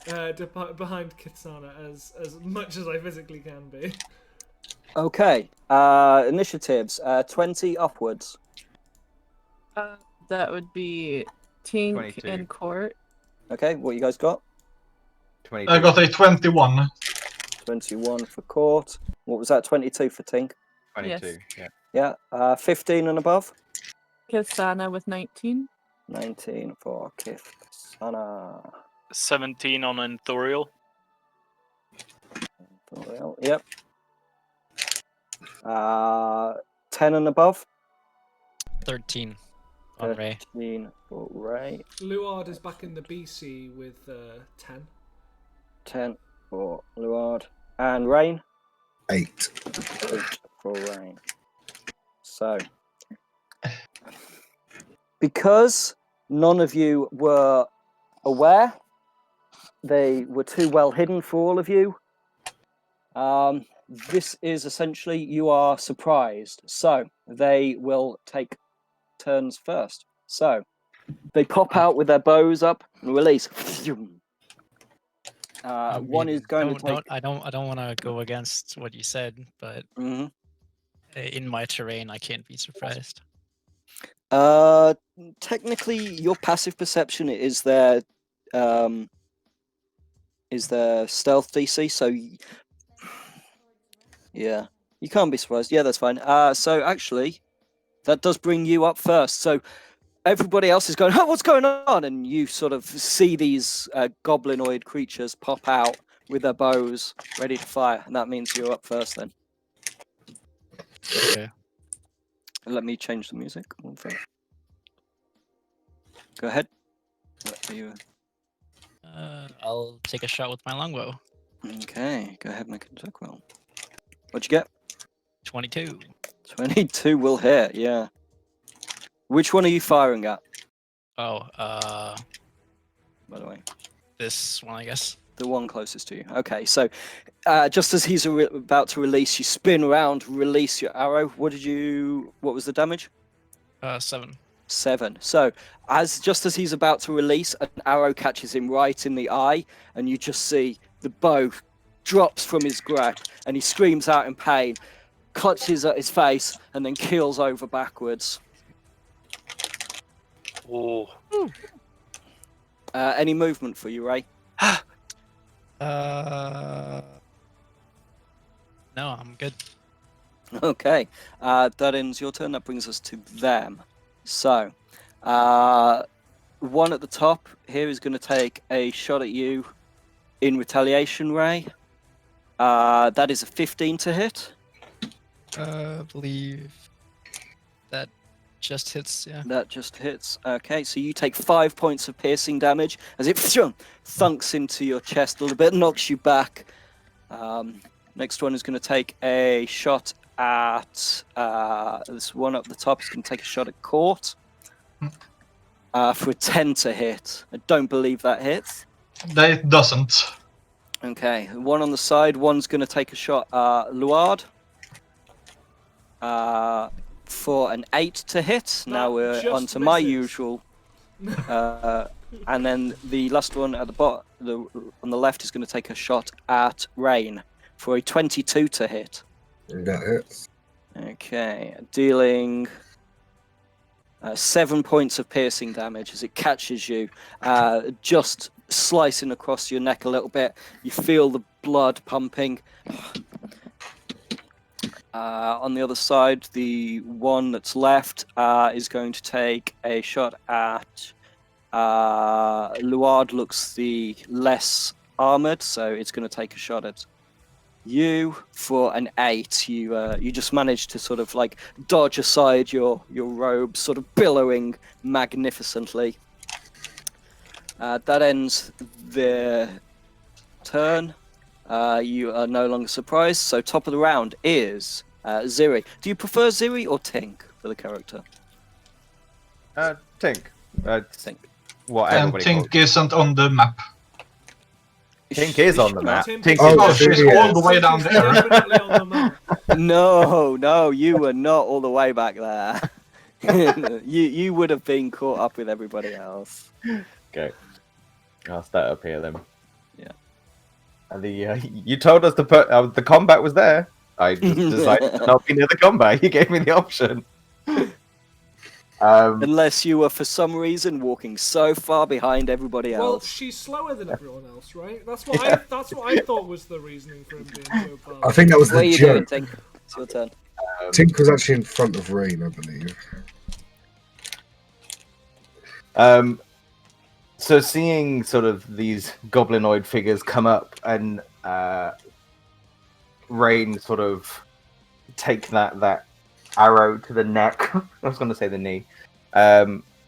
behind Kitsana as much as I physically can be. Okay, initiatives, 20 upwards. That would be Tink 22. and Court. Okay, what you guys got? 22. I got a 21. 21 for Court. What was that, 22 for Tink? 22. Yes. Yeah. Yeah, 15 and above? Kitsana with 19. 19 for Kithana. 17 on Enthorial. Well, yep. 10 and above? 13 on Ray. 13 for Ray. Luard is back in the BC with 10. 10 for Luard. And Rain? 8. 8 for Rain. So, because none of you were aware, they were too well hidden for all of you. This is essentially, you are surprised. So, they will take turns first. So, they pop out with their bows up and release. One is going to take. I don't want to go against what you said, but Mhm. in my terrain, I can't be surprised. Technically, your passive perception is their stealth DC. So, yeah, you can't be surprised. Yeah, that's fine. So actually, that does bring you up first. So everybody else is going, "Oh, what's going on?" And you sort of see these goblinoid creatures pop out with their bows, ready to fire, and that means you're up first. Then Okay. let me change the music. One thing. Go ahead. What are you? I'll take a shot with my longbow. Okay, go ahead, make a attack roll. What'd you get? 22. 22 will hit. Yeah. Which one are you firing at? Oh, By the way. this one, I guess. The one closest to you. Okay, so just as he's about to release, you spin around, release your arrow. What was the damage? 7. 7. So, just as he's about to release, an arrow catches him right in the eye, and you just see the bow drops from his grip, and he screams out in pain, clutches at his face, and then keels over backwards. Oh. Any movement for you, Ray? No, I'm good. Okay, that ends your turn. That brings us to them. So, one at the top here is going to take a shot at you in retaliation, Ray. That is a 15 to hit. I believe that just hits, yeah. That just hits. Okay, so you take 5 points of piercing damage as it thunks into your chest a little bit, knocks you back. Next one is going to take a shot at this one up the top. Is going to take a shot at Court for a 10 to hit. I don't believe that hits. That doesn't. Okay, one on the side. One's going to take a shot at Luard for an 8 to hit. Now we're just on to my misses. usual. And then the last one at the bottom, on the left, is going to take a shot at Rain for a 22 to hit. That hits. Okay, dealing 7 points of piercing damage as it catches you, just slicing across your neck a little bit. You feel the blood pumping. On the other side, the one that's left is going to take a shot at Luard. Looks the less armored, so it's going to take a shot at you for an 8. You just managed to sort of like dodge aside your robe, sort of billowing magnificently. That ends their turn. You are no longer surprised. So top of the round is Ziri. Do you prefer Ziri or Tink for the character? Tink. Tink. What And everybody calls Tink isn't on the map. Tink is on the map. Tink Tink is- Oh, Oh, she's yeah. all the way down She's there. definitely on the map. No, you were not all the way back there. you would have been caught up with everybody else. Okay. I'll start up here then. Yeah. And you told us to put the combat was there. I just decided to not be near the combat. You gave me the option. Unless you were for some reason walking so far behind everybody Well, else. she's slower than everyone else, right? That's what I thought was the reasoning for him being so fast. I think that was What are the you doing, joke. Tink? It's your turn. Tink was actually in front of Rain, I believe. So seeing sort of these goblinoid figures come up and Rain sort of take that arrow to the neck. I was going to say the knee.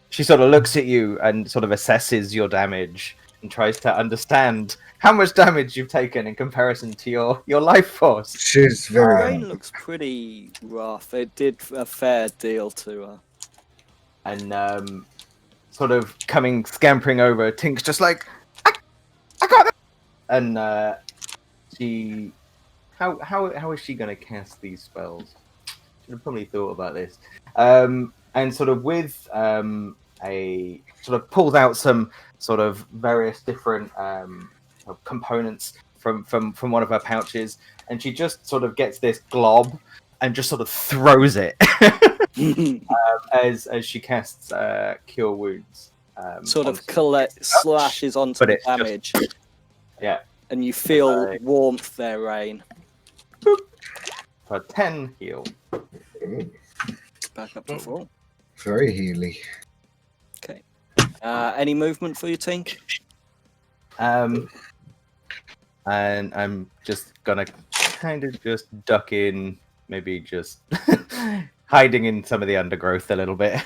She sort of looks at you and sort of assesses your damage and tries to understand how much damage you've taken in comparison to your life force. She's very Rain hard. looks pretty rough. It did a fair deal to her. And sort of scampering over, Tink's just like, I got it. And she, how is she going to cast these spells? Should have probably thought about this. And sort of with a sort of pulls out some sort of various different components from one of her pouches, and she just sort of gets this glob and just sort of throws it as she casts Cure Wounds. Sort of slashes onto But the it's just- damage, Yeah, and you feel Right. warmth there, Rain. for 10 heal. Back up to full. Very healy. Okay. Any movement for you, Tink? And I'm just gonna kind of just duck in, maybe just hiding in some of the undergrowth a little bit.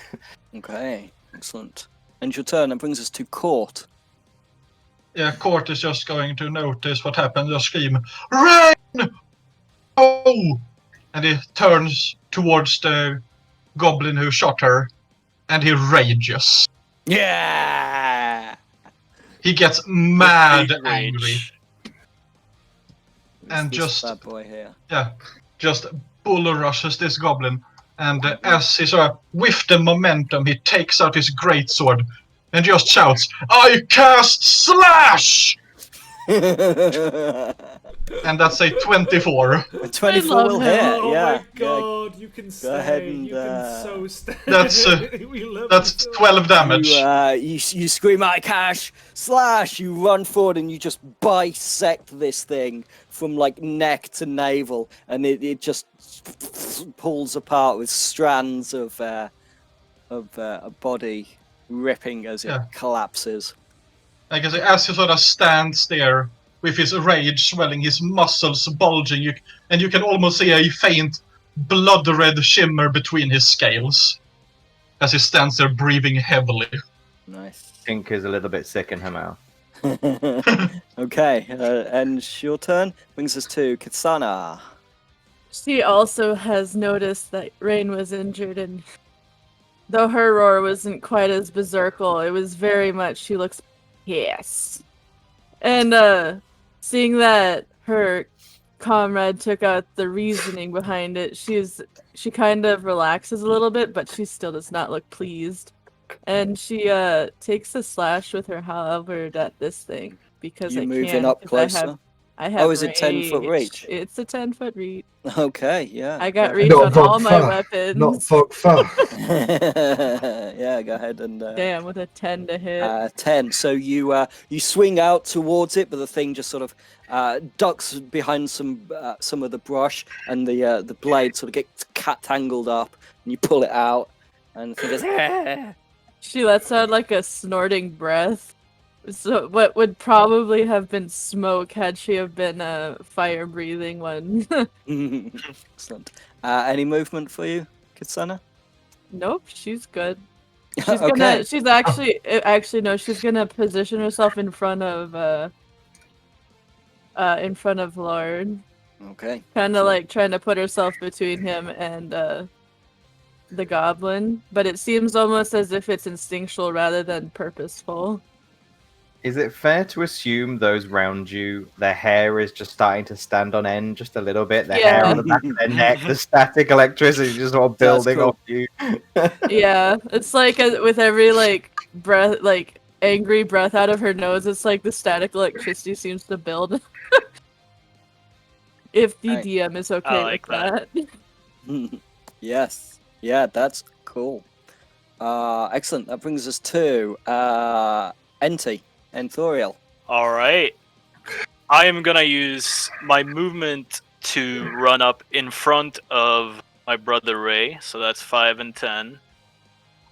Okay, excellent. And your turn. That brings us to Court. Yeah, Court is just going to notice what happened, just scream, Rain! Oh! And he turns towards the goblin who shot her, and he rages. Yeah. he gets mad With rage. angry. Who's And this just- bad boy here. Yeah, just bull rushes this goblin. And as he sort of with the momentum, he takes out his greatsword and just shouts, "I cast slash!" And that's a 24. A 24 love will him. hit. Oh yeah. my god, you can stay. ahead and, you can so stay. That's, We love That's you so 12 damage. You scream out cash slash. You run forward and you just bisect this thing from like neck to navel, and it just pulls apart with strands of a body ripping as it Yeah. collapses. Like as he sort of stands there with his rage swelling, his muscles bulging, and you can almost see a faint blood red shimmer between his scales as he stands there breathing heavily. Nice. Tink is a little bit sick in her mouth. Okay, and your turn brings us to Kitsana. She also has noticed that Rain was injured, and though her roar wasn't quite as berserkle, it was very much, she looks pissed. And seeing that her comrade took out the reasoning behind it, she kind of relaxes a little bit, but she still does not look pleased. And she takes a slash with her halberd at this thing because You I moving can. up 'cause closer? I have Oh, is it 10-foot reach? It's a 10-foot reach. Okay, yeah. I got go reach Not on all fuck my far. weapons. Not fuck far. ahead. Yeah, go ahead and Damn, with a 10 to hit. 10. So you swing out towards it, but the thing just sort of ducks behind some of the brush, and the blade sort of gets tangled up, and you pull it out, and the thing goes. She lets out like a snorting breath. So what would probably have been smoke had she have been a fire breathing one. Excellent. Any movement for you, Kitsana? Nope, she's good. She's Okay. she's actually no, she's gonna position herself in front of Lord. Okay. Kind of like trying to put herself between him and the goblin, but it seems almost as if it's instinctual rather than purposeful. Is it fair to assume those round you, their hair is just starting to stand on end just a little bit? Their hair on the back of their neck, the static electricity just sort of That's building cool. off you. Yeah, it's like with every like breath, like angry breath out of her nose, it's like the static electricity seems to build. If the Right. DM is okay like with that. Yes. Yeah, that's cool. Excellent. That brings us to Enthoriel. All right. I am gonna use my movement to run up in front of my brother Ray. So that's 5 and 10.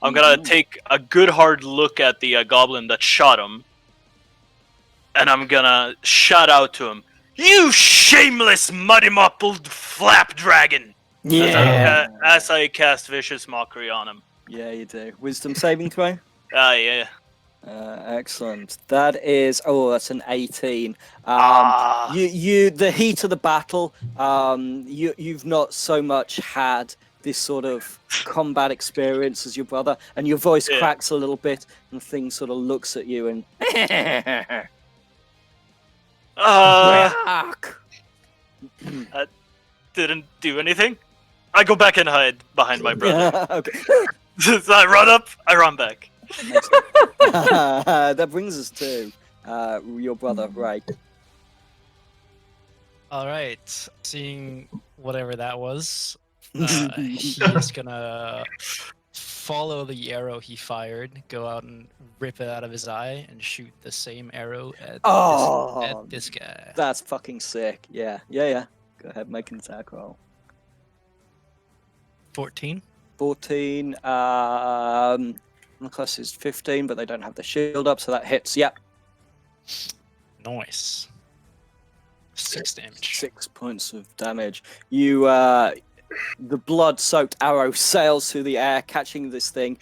I'm gonna take a good hard look at the goblin that shot him, and I'm gonna shout out to him, "You shameless, muddy-moppled flap dragon!" Yeah. As I cast vicious mockery on him. Yeah, you do. Wisdom saving throw. Yeah. Excellent. That is that's an 18. Ah. You the heat of the battle. You've not so much had this sort of combat experience as your brother, and your voice Yeah. cracks a little bit, and thing sort of looks at you and. Didn't do anything. I go back and hide behind my brother. Okay. So I run up, I run back. That brings us to your brother, Ray. All right, seeing whatever that was, he is gonna follow the arrow he fired, go out and rip it out of his eye, and shoot the same arrow at, this guy. That's fucking sick. Yeah. Go ahead, make an attack roll. 14. 14. The class is 15, but they don't have the shield up, so that hits. Yep. Nice. 6 damage. 6 points of damage. You, the blood-soaked arrow sails through the air, catching this thing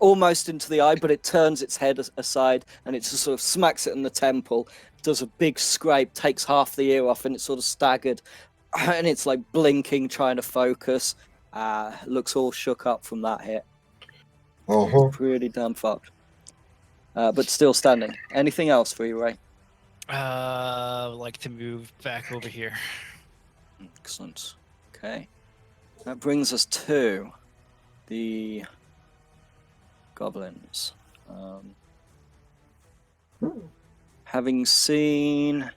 almost into the eye, but it turns its head aside, and it just sort of smacks it in the temple, does a big scrape, takes half the ear off, and it's sort of staggered, and it's like blinking, trying to focus. Looks all shook up from that hit. Uh-huh. Pretty damn fucked. but still standing. Anything else for you, Ray? Like to move back over here. Excellent. Okay. That brings us to the goblins. Having seen...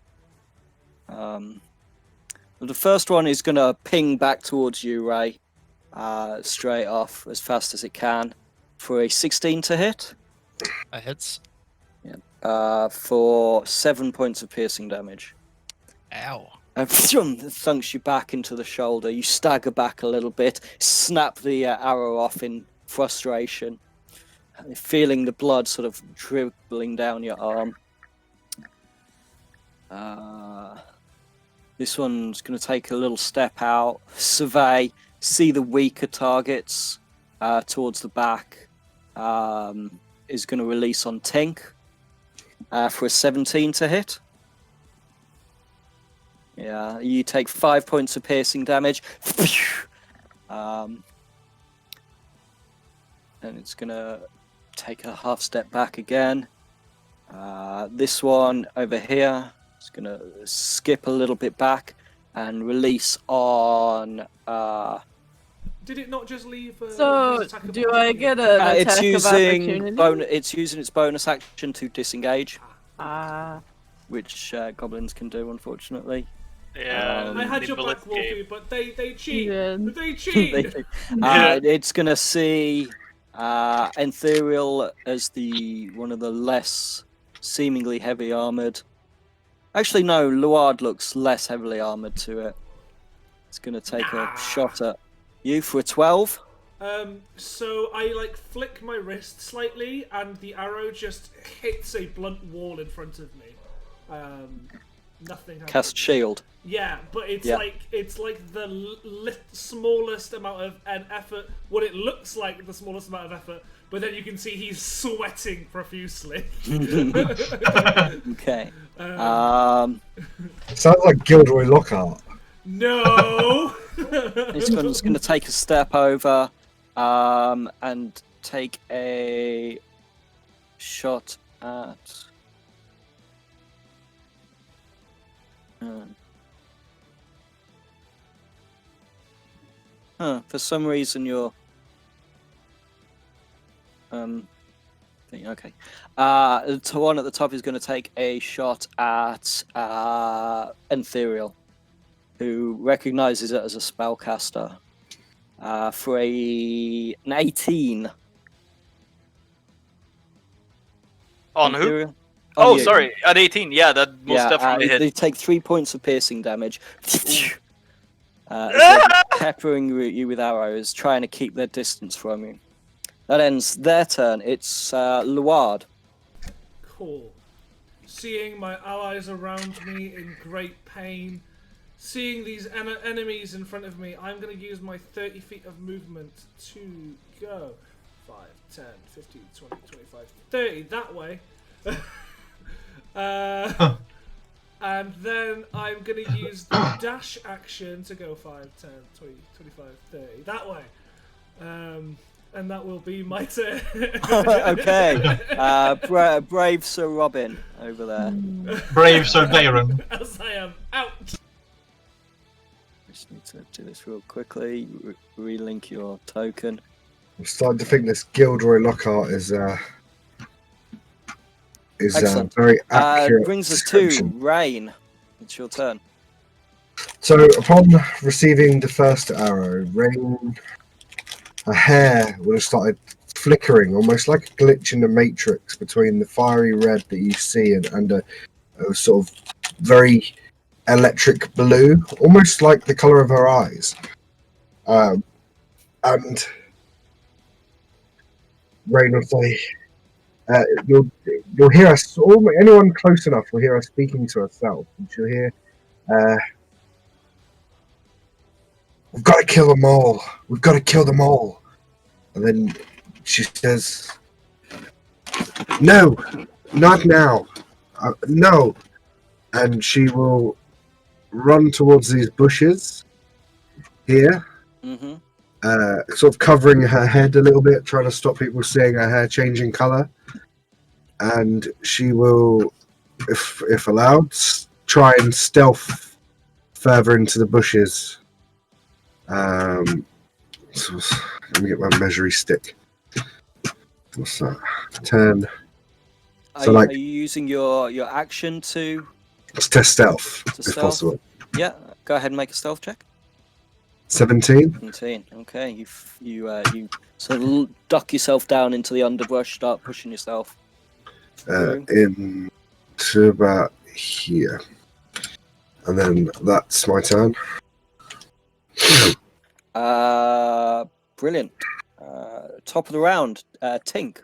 the first one is going to ping back towards you, Ray, straight off as fast as it can for a 16 to hit. That hits. For 7 points of piercing damage. Ow. And thunks you back into the shoulder. You stagger back a little bit, snap the arrow off in frustration, feeling the blood sort of dribbling down your arm. This one's going to take a little step out, survey, see the weaker targets towards the back. Is going to release on Tink for a 17 to hit. Yeah, you take 5 points of piercing damage. And it's going to take a half step back again. This one over here is going to skip a little bit back and release on... Did it not just leave? So, do I get an attack of opportunity? It's using its bonus action to disengage, Ah. which goblins can do, unfortunately. Yeah, I had your Nimbulus back, Wolfie, game. but they cheat. Yeah. They cheat. It's going to see Ethereal as one of the less seemingly heavy armored. Actually, no, Luard looks less heavily armored to it. It's going to take a shot at you for a 12. So I flick my wrist slightly, and the arrow just hits a blunt wall in front of me. Nothing happens. Cast shield. Yeah, but it's Yeah. it's the smallest amount of an effort. What it looks like the smallest amount of effort, but then you can see he's sweating profusely. Okay. Sounds like Gilderoy Lockhart. No. This one's going to take a step over and take a shot at... for some reason you're... Okay. The one at the top is going to take a shot at Ethereal, who recognizes it as a spellcaster, for an 18. On who? Ethereal? Oh, you. sorry, at 18. Yeah, that most definitely They hit. take 3 points of piercing damage. As they're peppering you with arrows, trying to keep their distance from you. That ends their turn. It's Luard. Cool. Seeing my allies around me in great pain, seeing these enemies in front of me, I'm going to use my 30 feet of movement to go 5, 10, 15, 20, 25, 30 that way. And then I'm going to use the dash action to go 5, 10, 20, 25, 30 that way. And that will be my turn. Okay. Brave Sir Robin over there. Brave Sir Darren. As I am out. Just need to do this real quickly. Relink your token. I'm starting to think this Gilderoy Lockhart is Excellent. very accurate. Brings us to description. Rain. It's your turn. So, upon receiving the first arrow, Rain, her hair would have started flickering, almost like a glitch in the Matrix between the fiery red that you see and a sort of very electric blue, almost like the color of her eyes. And Rain will say, you'll hear us, anyone close enough will hear her speaking to herself, and she'll hear, we've got to kill them all. We've got to kill them all. And then she says, no, not now. No. And she will run towards these bushes here, Mm-hmm. sort of covering her head a little bit, trying to stop people seeing her hair changing color. and she will, if allowed, try and stealth further into the bushes. So let me get my measuring stick. What's that? 10. Are, So, you, like- are you using your action to Let's test stealth, To if stealth? possible. Yeah, go ahead and make a stealth check. 17. 17. Okay, you sort of duck yourself down into the underbrush, start pushing yourself through. Into about here. And then that's my turn. Brilliant. Top of the round, Tink.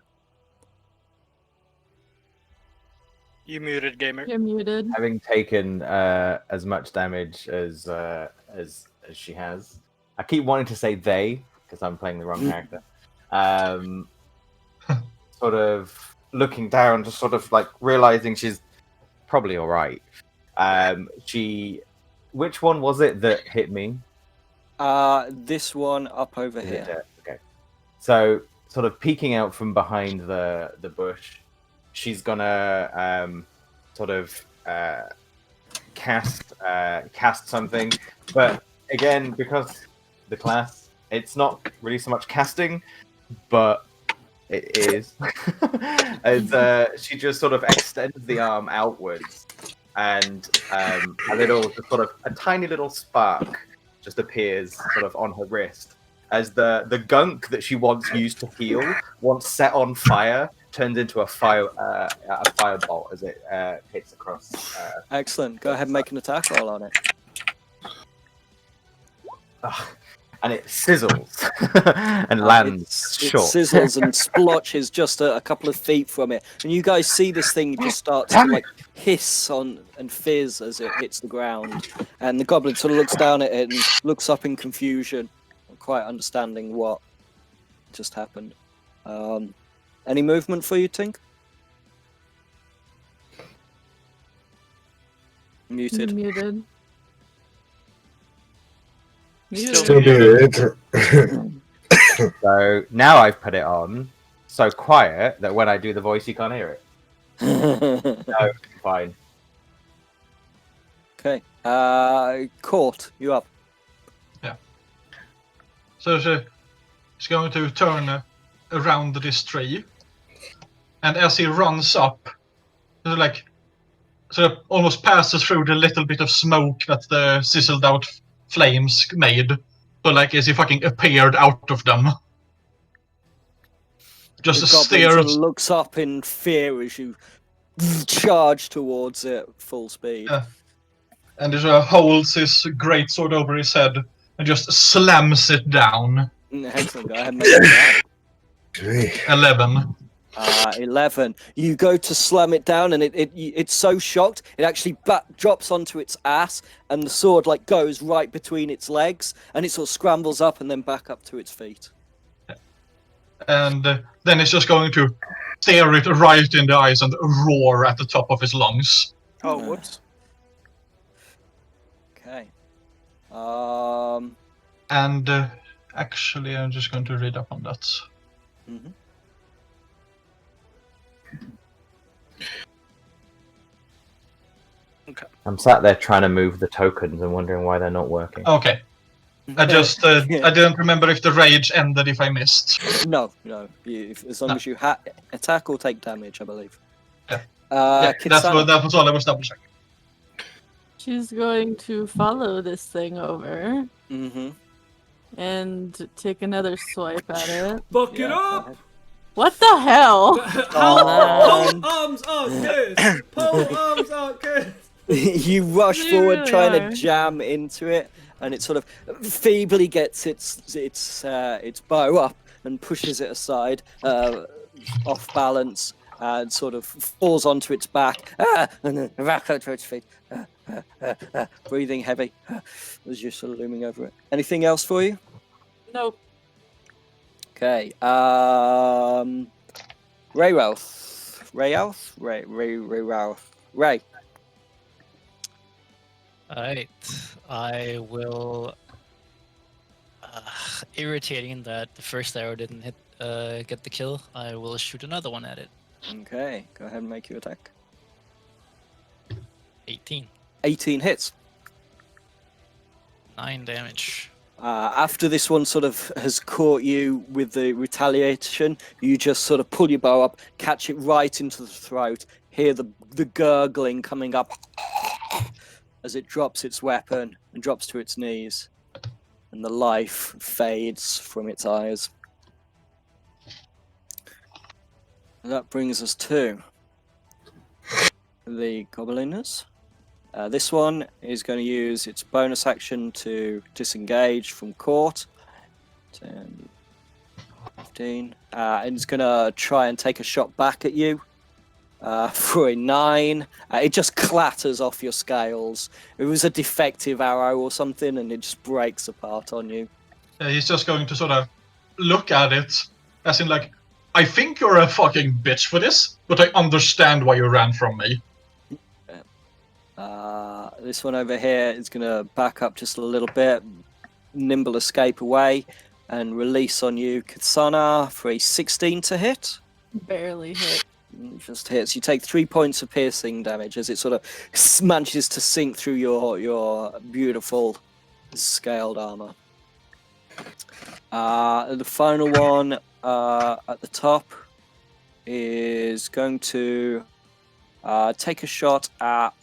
You muted, gamer. You're muted. Having taken as much damage as she has, I keep wanting to say they because I'm playing the wrong character. Sort of looking down, just sort of like realizing she's probably all right. Which one was it that hit me? This one up over Is it here. dead? Okay. So, sort of peeking out from behind the bush, she's gonna sort of cast something. But again, because the class, it's not really so much casting, but it is. As she just sort of extends the arm outwards, and a tiny little spark just appears sort of on her wrist as the gunk that she once used to heal, once set on fire, turns into a firebolt as it hits across. Excellent. Go ahead and make an attack roll on it. And it sizzles and lands It short. sizzles and splotches just a couple of feet from it, and you guys see this thing just start to like hiss on and fizz as it hits the ground. And the goblin sort of looks down at it and looks up in confusion, not quite understanding what just happened. Any movement for you, Tink? Muted. Muted. Still muted. So now I've put it on so quiet that when I do the voice, you can't hear it. No, fine. Okay. Court, you up. So she's going to turn around this tree, and as he runs up, sort of almost passes through the little bit of smoke that the sizzled out flames made. So as he fucking appeared out of them. Just The goblin stares. sort of looks up in fear as you charge towards it full speed. And he holds his great sword over his head and just slams it down. Excellent. Go ahead and make an attack. 11. 11. You go to slam it down, and it's so shocked it actually drops onto its ass, and the sword goes right between its legs, and it sort of scrambles up and then back up to its feet. And then it's just going to stare it right in the eyes and roar at the top of his lungs. Oh, whoops. Okay. And actually, I'm just going to read up on that. Mm-hmm. Okay. I'm sat there trying to move the tokens and wondering why they're not working. Okay. I just I didn't remember if the rage ended if I missed. No. As long as you attack or take damage, I believe. Yeah. Kitsana. That was all I was double checking. She's going to follow this thing over Mm-hmm. and take another swipe at it. Fuck it up! What the hell? Pole arms are good! Pole arms are good! You rush They forward, really trying are. to jam into it, and it sort of feebly gets its bow up and pushes it aside, off balance, and sort of falls onto its back, and then back onto its feet, breathing heavy as you're sort of looming over it. Anything else for you? Nope. Okay. Ray Ralph. Ray. Alright, I will. Irritating that the first arrow didn't get the kill. I will shoot another one at it. Okay, go ahead and make your attack. 18. 18 hits. 9 damage. After this one sort of has caught you with the retaliation, you just sort of pull your bow up, catch it right into the throat, hear the gurgling coming up as it drops its weapon and drops to its knees, and the life fades from its eyes. And that brings us to the gobliners. This one is going to use its bonus action to disengage from court. 10, 15. And it's going to try and take a shot back at you for a 9. It just clatters off your scales. It was a defective arrow or something, and it just breaks apart on you. He's just going to sort of look at it, as in like, I think you're a fucking bitch for this, but I understand why you ran from me. This one over here is going to back up just a little bit, nimble escape away, and release on you, Katsana, for a 16 to hit. Barely hit. Just hits. You take 3 points of piercing damage as it sort of manages to sink through your beautiful scaled armor. The final one at the top is going to take a shot at.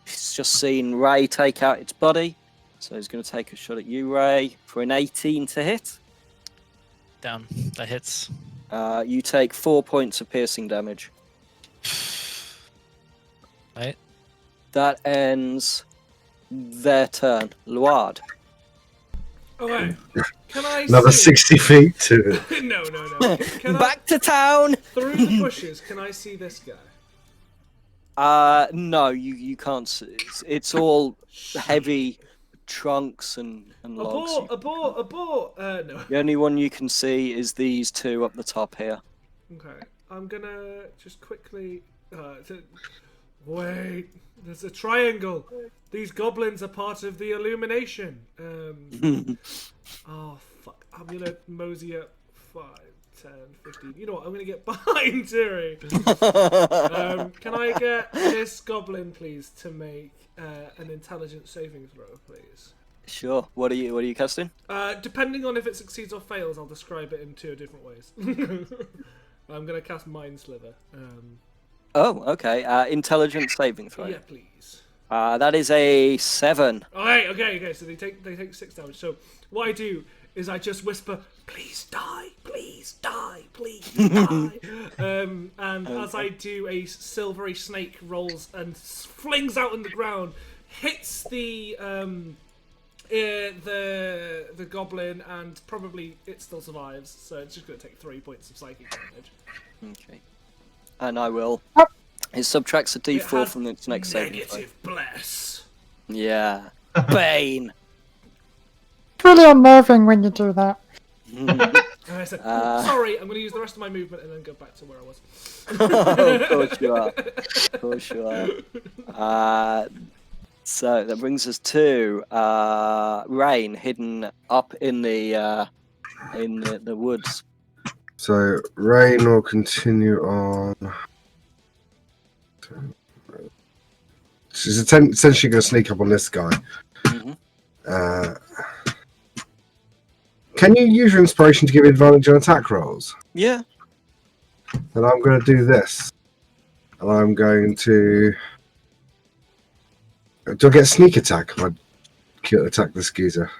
He's just seen Ray take out its body, so he's going to take a shot at you, Ray, for an 18 to hit. Down. That hits. You take 4 points of piercing damage. Right. That ends their turn. Luard. Okay. Can I Another see... 60 feet to it. No. Can Back to town! Through the bushes, can I see this guy? No, you can't see. It's all heavy trunks and logs. Abort! No. The only one you can see is these two up the top here. Okay, I'm gonna just quickly... Wait, there's a triangle. These goblins are part of the illumination. Oh, fuck. I'm gonna mosey up 5, 10, 15. You know what? I'm gonna get behind Terry. Can I get this goblin, please, to make an intelligence saving throw, please? Sure. What are you casting? Depending on if it succeeds or fails, I'll describe it in 2 different ways. I'm gonna cast Mind Sliver. Oh, okay. Intelligence saving throw. Yeah, please. That is a 7. Okay. So they take 6 damage. So what I do is I just whisper, "Please die, please die, please die." And as I do, a silvery snake rolls and flings out on the ground, hits the goblin, and probably it still survives. So it's just going to take 3 points of psychic damage. Okay. And I will. It subtracts a d4 from its next saving throw. Negative bless. Yeah. Bane. It's really unnerving when you do that. And I said, sorry, I'm going to use the rest of my movement and then go back to where I was. Of course you are. Of course you are. So that brings us to Rain, hidden up in the woods. So Rain will continue on. She's essentially going to sneak up on this guy. Mm-hmm. Can you use your inspiration to give advantage on attack rolls? Yeah. Then I'm going to do this. And I'm going to... Do I get a sneak attack if I attack this geezer?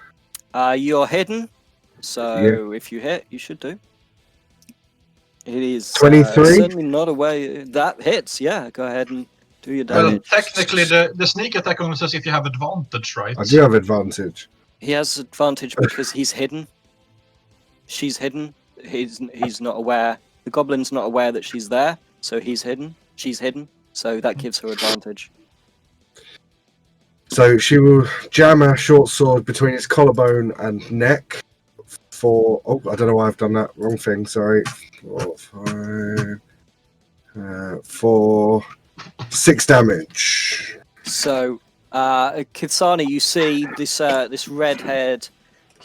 You're hidden, so if you hit, you should do. It is 23? Certainly not a way that hits. Yeah, go ahead and do your damage. Well, technically, the sneak attack only says if you have advantage, right? I do have advantage. He has advantage because he's hidden. She's hidden. He's not aware. The goblin's not aware that she's there, so he's hidden. She's hidden, so that gives her advantage. So she will jam her short sword between his collarbone and neck for... Oh, I don't know why I've done that. Wrong thing, sorry. 4, 5... for 6 damage. So, Kitsani, you see this red-haired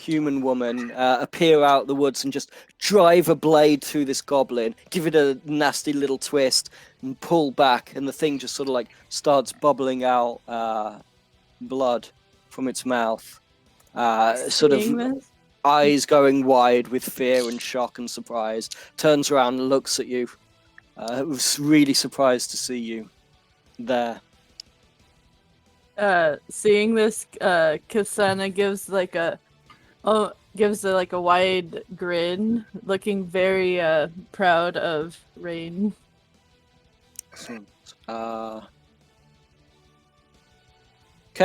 human woman appear out of the woods and just drive a blade through this goblin, give it a nasty little twist, and pull back, and the thing just sort of like starts bubbling out blood from its mouth. Sort of Seeing this? eyes going wide with fear and shock and surprise. Turns around and looks at you. Was really surprised to see you there. Seeing this, Kasana gives like a wide grin, looking very proud of Rain. Excellent. Okay,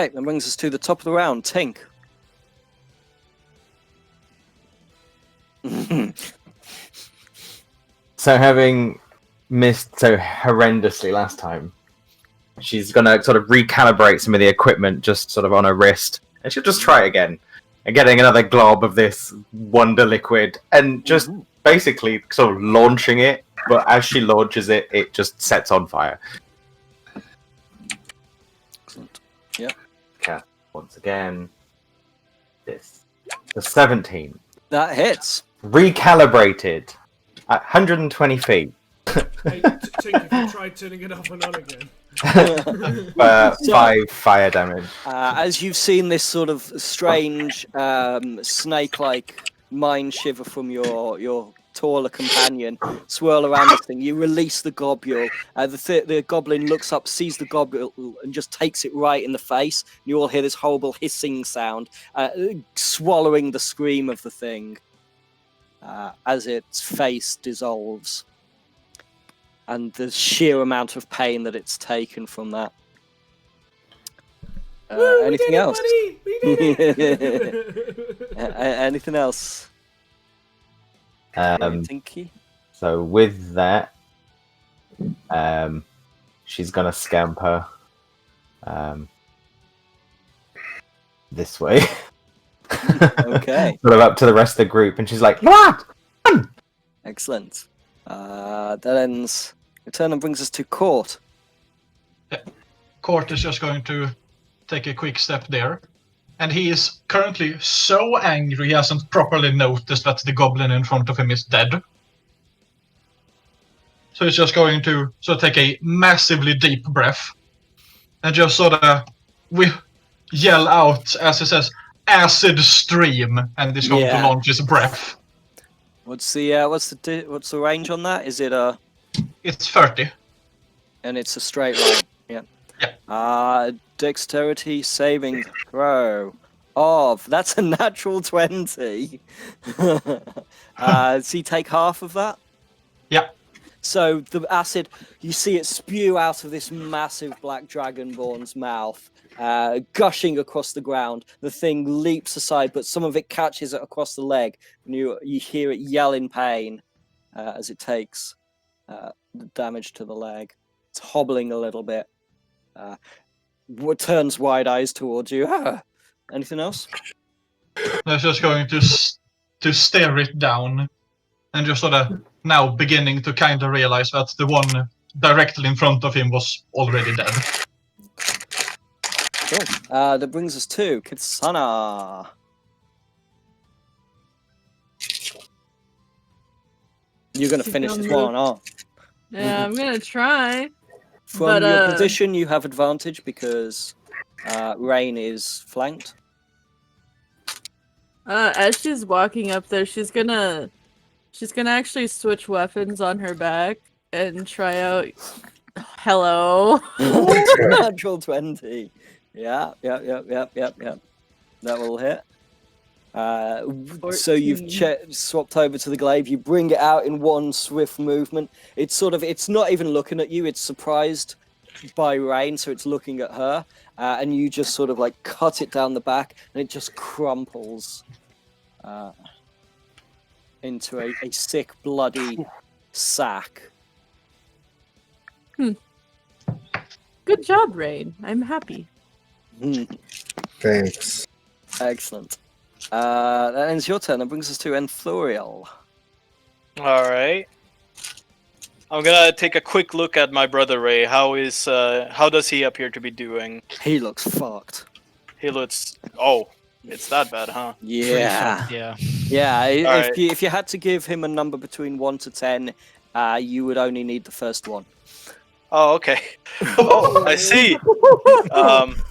that brings us to the top of the round. Tink. So having missed so horrendously last time, she's gonna sort of recalibrate some of the equipment just sort of on her wrist, and she'll just try it again, and getting another glob of this wonder liquid, and just basically sort of launching it. But as she launches it, it just sets on fire. Excellent. Yep. Okay. Once again, the 17 That hits. recalibrated at 120 feet. Hey, Tink, have you tried turning it off and on again? 5 fire damage. As you've seen this sort of strange snake-like mind shiver from your taller companion swirl around this thing, you release the globule. The goblin looks up, sees the globule, and just takes it right in the face. You all hear this horrible hissing sound, swallowing the scream of the thing as its face dissolves. And the sheer amount of pain that it's taken from that. Woo, Anything we did else? It, buddy! We did it! Anything else? Tinky? So with that, she's gonna scamper this way. Okay. Sort of up to the rest of the group, and she's like, "What?" Excellent. That ends your turn and brings us to Court. Court is just going to take a quick step there. And he is currently so angry he hasn't properly noticed that the goblin in front of him is dead. So he's just going to sort of take a massively deep breath and just sort of yell out as he says, "Acid stream," and he's going to launch his breath. What's the range on that? Is it a? It's 30. And it's a straight line. Yeah. Yeah. Dexterity saving throw of that's a natural 20. Does he take half of that? Yeah. So the acid, you see it spew out of this massive black dragonborn's mouth, gushing across the ground. The thing leaps aside, but some of it catches it across the leg, and you hear it yell in pain as it takes the damage to the leg. It's hobbling a little bit. Turns wide eyes towards you. Anything else? They're just going to stare it down and just sort of now beginning to kind of realize that the one directly in front of him was already dead. Cool. That brings us to Kitsana. You're going to finish this one, aren't you? Yeah, I'm gonna try. From your position, you have advantage because Rain is flanked. As she's walking up there, she's gonna actually switch weapons on her back and try out. Hello. Natural 20. Yeah. That will hit. So you've swapped over to the glaive. You bring it out in one swift movement. It's not even looking at you. It's surprised by Rain, so it's looking at her. And you just sort of like cut it down the back, and it just crumples into a sick, bloody sack. Good job, Rain. I'm happy. Thanks. Excellent. That ends your turn. That brings us to Enthoriel. Alright. I'm gonna take a quick look at my brother Ray. How does he appear to be doing? He looks fucked. He looks... Oh. It's that bad, huh? Yeah. Yeah. Yeah, Alright. if you had to give him a number between 1 to 10, you would only need the first one. Oh, okay. Oh, I see.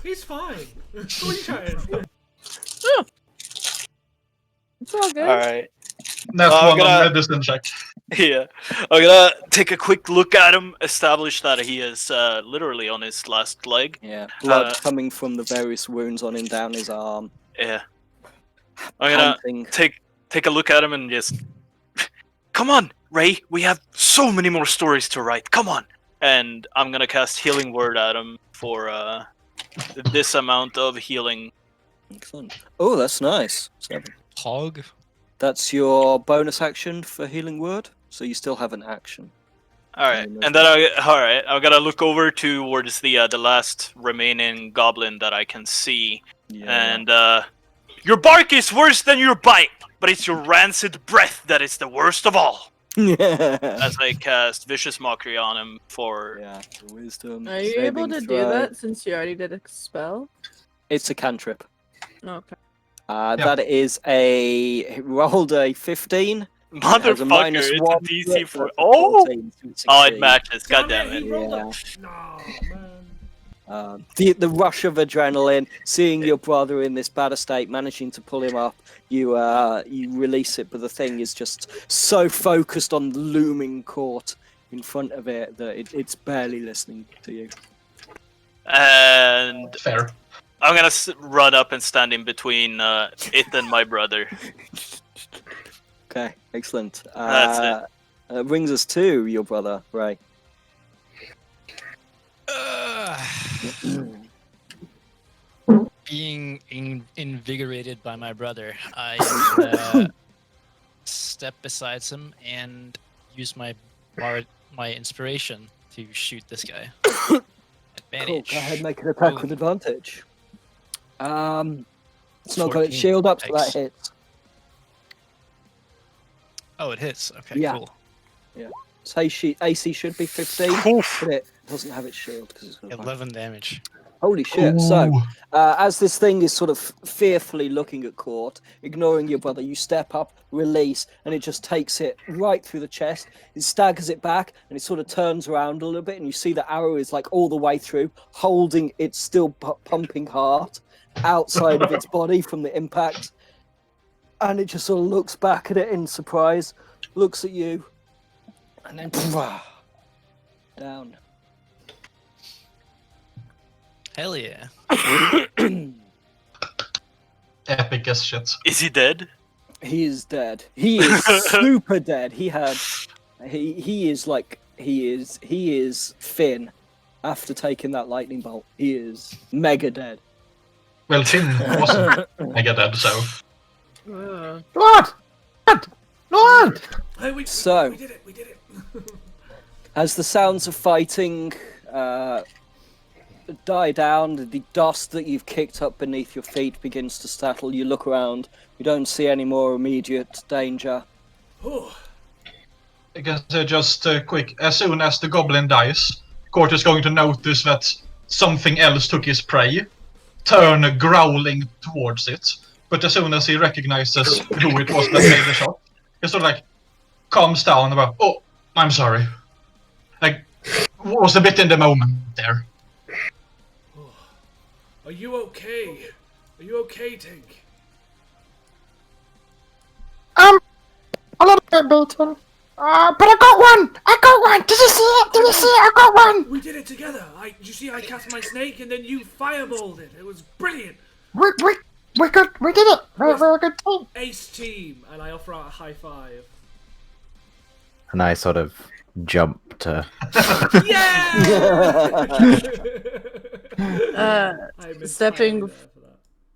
He's fine. What are you chatting? It's all good. All right. That's I'm one on gonna- medicine check. Yeah, I'm gonna take a quick look at him, establish that he is literally on his last leg. Yeah, blood coming from the various wounds on him down his arm. Yeah. I'm gonna Panting. take a look at him and just, come on, Ray. We have so many more stories to write. Come on. And I'm gonna cast Healing Word at him for this amount of healing. Excellent. Oh, that's nice. 7. Hog. That's your bonus action for Healing Word, so you still have an action. All right, and then I'm gonna look over towards the last remaining goblin that I can see, and your bark is worse than your bite, but it's your rancid breath that is the worst of all. As I cast Vicious Mockery on him for wisdom. Are you able to do that since you already did a spell? It's a cantrip. Okay. That is rolled a 15. Motherfucker, it's a DC for it matches. God damn it! The rush of adrenaline, seeing your brother in this bad state, managing to pull him up, you release it, but the thing is just so focused on the looming court in front of it that it's barely listening to you. And fair. I'm gonna run up and stand in between it and my brother. Okay, excellent. That's it. Brings us to your brother, Ray. Being invigorated by my brother, I step beside him and use my inspiration to shoot this guy. Advantage. Cool, go ahead, make an attack with advantage. It's not got its shield up, so that hits. Oh, it hits. Okay, Yeah. cool. Yeah. So AC should be 15, but it doesn't have its shield because it's got 11 damage. Holy shit. So, as this thing is sort of fearfully looking at Court, ignoring your brother, you step up, release, and it just takes it right through the chest. It staggers it back, and it sort of turns around a little bit, and you see the arrow is like all the way through, holding its still pumping heart outside of its body from the impact. And it just sort of looks back at it in surprise, looks at you, and then down. Hell yeah. Epic as shit. Is he dead? He is dead. He is super dead. He is Finn after taking that lightning bolt. He is mega dead. Well, Finn wasn't mega dead, so. Lord! Lord! Hey, we So, did it. We did it. as the sounds of fighting die down, the dust that you've kicked up beneath your feet begins to settle. You look around. You don't see any more immediate danger. I guess just quick. As soon as the goblin dies, Court is going to notice that something else took his prey, turn growling towards it. But as soon as he recognizes who it was that made the shot, he sort of like calms down about, oh, I'm sorry. Like, was a bit in the moment there. Are you okay? Are you okay, Tink? A little bit beaten. But I got one! I got one! Did you see it? Did you see it? I got one! We did it together. You see, I cast my snake and then you fireballed it. It was brilliant. We're good. We did it. We're a good team. Ace team, and I offer out a high five. And I sort of jump to.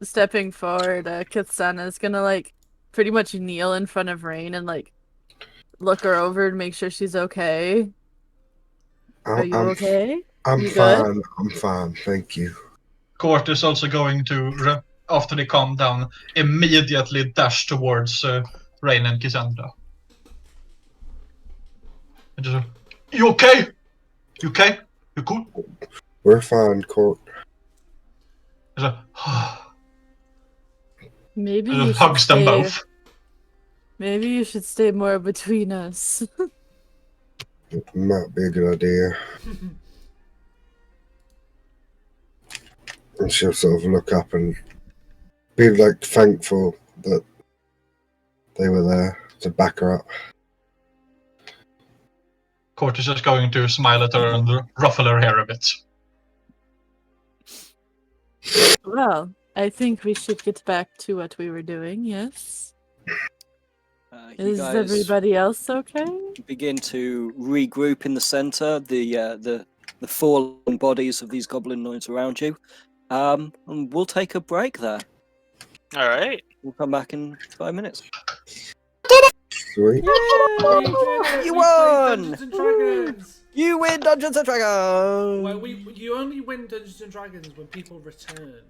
Stepping forward, Kithsana is gonna like pretty much kneel in front of Rain and like look her over and make sure she's okay. Are you okay? I'm You fine. good? I'm fine. Thank you. Court is also going to, after they calm down, immediately dash towards Rain and Xen'Arda. And just, you okay? You okay? You cool? We're fine, Court. Maybe and you should hugs them stay. both. Maybe you should stay more between us. It might be a good idea. And she'll sort of look up and be like thankful that they were there to back her up. Court is just going to smile at her and ruffle her hair a bit. Well, I think we should get back to what we were doing. Yes. You Is guys everybody else okay? begin to regroup in the center. The fallen bodies of these goblinoids around you. And we'll take a break there. All right. We'll come back in 5 minutes. Sweet. You We played won! Dungeons and Dragons. You win Dungeons and Dragons! Well, you only win Dungeons and Dragons when people return.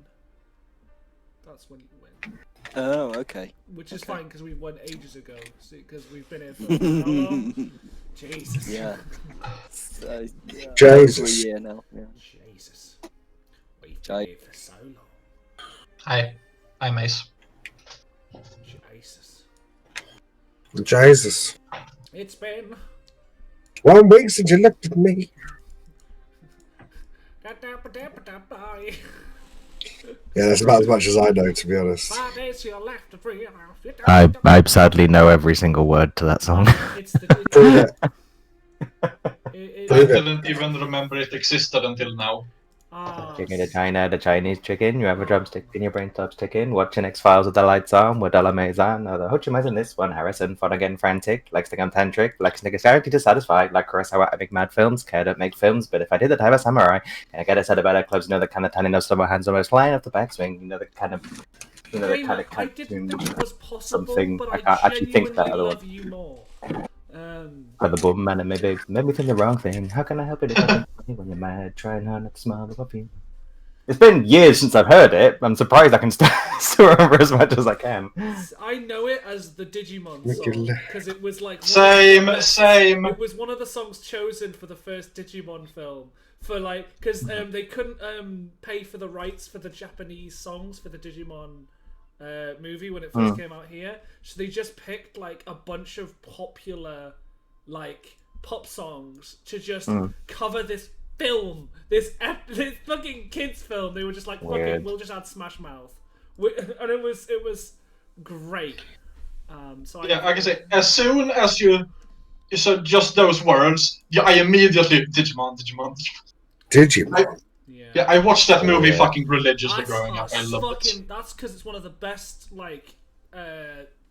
That's when you win. Oh, okay. Which is Okay. fine because we won ages ago. Because we've been here for how long? Jesus. Yeah. Jesus. Over a year now. Yeah. Jesus. We've been Jai. here for so long. Hi, I'm Ace. Jesus. Jesus. It's been 1 week since you looked at me. da-da-ba-da-ba-da-bye. Yeah, that's about as much as I know, to be honest. 5 days to your left of 3 I sadly know every single word to that song. It's the Prove it. it, I Prove it, it. didn't even remember it existed until now. Chicken to China, the Chinese chicken. You have a drumstick and your brain stops ticking. Watching X-Files with the lights on, with Delamay's on. The Hochimas in this one. Harrison, fun again, frantic. Likes to come tantric. Likes to character dissatisfied. Like Kurosawa, I make mad films. Care don't make films, but if I did that, I have a samurai. And I get a set of better clubs. You know the kind of tiny, no summer hands almost flying off the backswing. You know the kind of I didn't think it was possible, something. but I can't actually think that genuinely otherwise. love you more. For the bum man, and maybe made me think the wrong thing. How can I help it if I'm funny when you're mad? Trying hard not to smile at you. It's been years since I've heard it. I'm surprised I can still remember as much as I can. I know it as the Digimon Look at song that. because it was like Same. It was one of the songs chosen for the first Digimon film for because they couldn't pay for the rights for the Japanese songs for the Digimon movie when it first came out here, so they just picked like a bunch of popular pop songs to just cover this film, this fucking kids film. They were just like, fuck it, we'll just add Smash Mouth, and it was great. So Yeah, I can say, as soon as you said just those words, I immediately Digimon. Digimon. Yeah, I watched that movie fucking religiously That's growing up. I loved it. That's because it's one of the best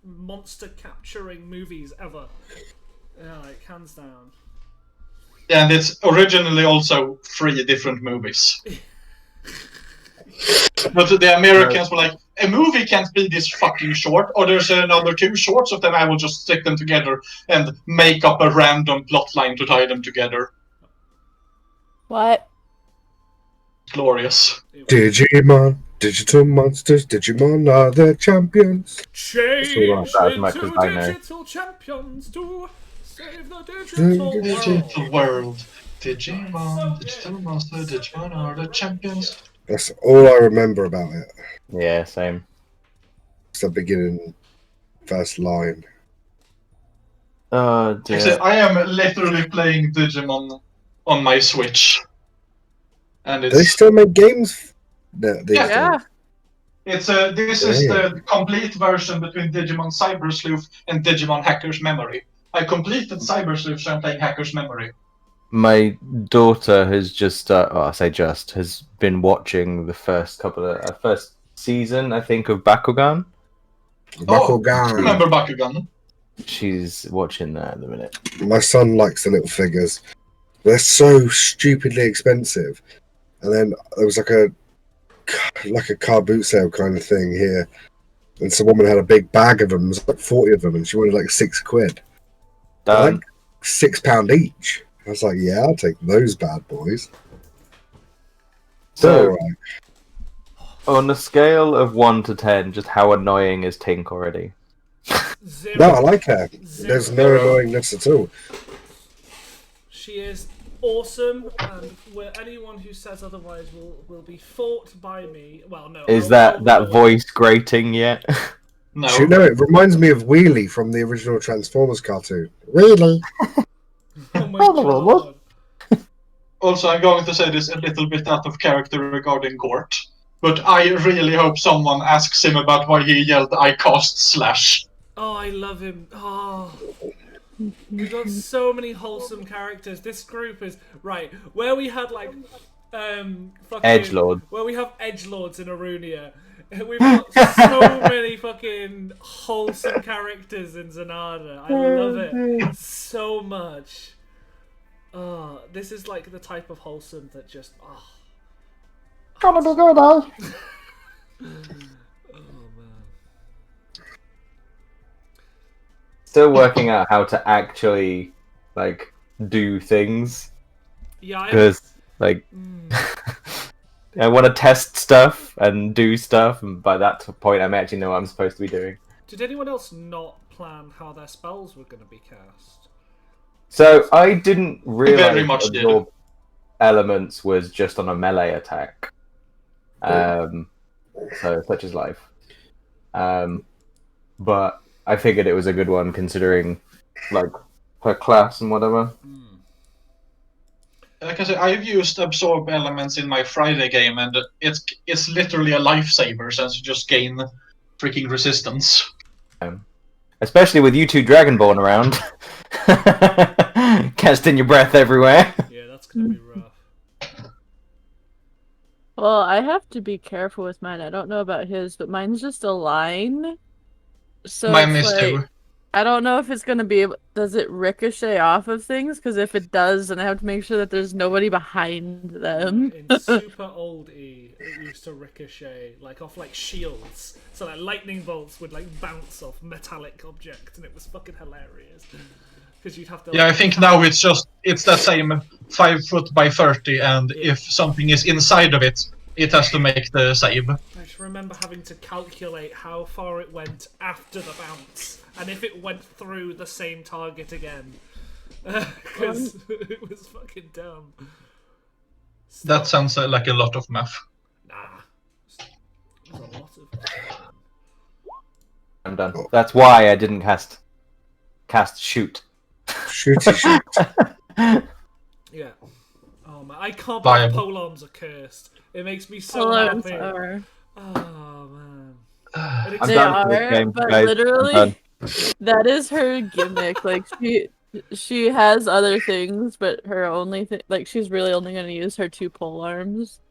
monster capturing movies ever. Yeah, hands down. Yeah, and it's originally also 3 different movies. But the Americans were like, a movie can't be this fucking short, or there's another 2 shorts of them, I will just stick them together and make up a random plot line to tie them together. What? Digimon. Digital monsters. Digimon are the champions. Change That's all as much into as I know. digital champions to save the digital world. Digital world. Digimon, digital monster, Digimon are the champions. That's all I remember about it. Yeah, same. It's the beginning, first line. Oh dear. Actually, I am literally playing Digimon on my Switch. And Do they it's still make games? These Yeah. days? it's this is the complete version between Digimon Cyber Sleuth and Digimon Hacker's Memory. I completed Cyber Sleuth, so I'm playing Hacker's Memory. My daughter has just, has been watching the first first season, I think, of Bakugan. Bakugan. Remember Bakugan? She's watching that at the minute. My son likes the little figures. They're so stupidly expensive. And then there was like a car boot sale kind of thing here. And some woman had a big bag of them. There was like 40 of them, and she wanted like £6. Done. Like £6 each. I was like, yeah, I'll take those bad boys. So, Alright. on a scale of 1 to 10, just how annoying is Tink already? 0. No, I like her. 0. There's no annoyingness at all. She is awesome, and anyone who says otherwise will be fought by me. Well, no. Is I'll that reward- voice grating yet? No. You know, it reminds me of Wheelie from the original Transformers cartoon. Wheelie. Oh my god. Also, I'm going to say this a little bit out of character regarding Gort, but I really hope someone asks him about why he yelled "I cast slash." Oh, I love him. Oh. We've got so many wholesome characters. This group is right where we had like fucking Edgelord. where we have edgelords in Arunia. We've got so many fucking wholesome characters in Xen'Arda. I love it so much. Oh, this is like the type of wholesome that just Gonna be good, eh? oh man. Still working out how to actually like do things Yeah, because like I want to test stuff and do stuff, and by that point, I actually know what I'm supposed to be doing. Did anyone else not plan how their spells were going to be cast? So I didn't realize Very much did. absorb elements was just on a melee attack. So such is life. But I figured it was a good one considering like her class and whatever. Like I said, I've used absorb elements in my Friday game, and it's literally a lifesaver since you just gain freaking resistance. Especially with you two Dragonborn around. Casting your breath everywhere. Yeah, that's going to be rough. Well, I have to be careful with mine. I don't know about his, but mine's just a line. So Mine it's is like, too. I don't know if it's gonna be able. Does it ricochet off of things? Because if it does, then I have to make sure that there's nobody behind them. In super old E, it used to ricochet like off like shields, so like lightning bolts would like bounce off metallic objects, and it was fucking hilarious. Because you'd have to. Yeah, like, I think now it's that same 5 foot by 30, and if something is inside of it, it has to make the save. I just remember having to calculate how far it went after the bounce, and if it went through the same target again. Because it was fucking dumb. That sounds like a lot of math. Nah. It was a lot of I'm done. That's why I didn't cast shoot. Shooty shoot. Yeah. Oh man, I can't Viable. believe polearms are cursed. It makes me so Polearms happy. are. Oh man. I'm They done for this are, game, but guys. I'm literally, done. that is her gimmick. Like she has other things, but her only thing, like she's really only going to use her 2 pole arms.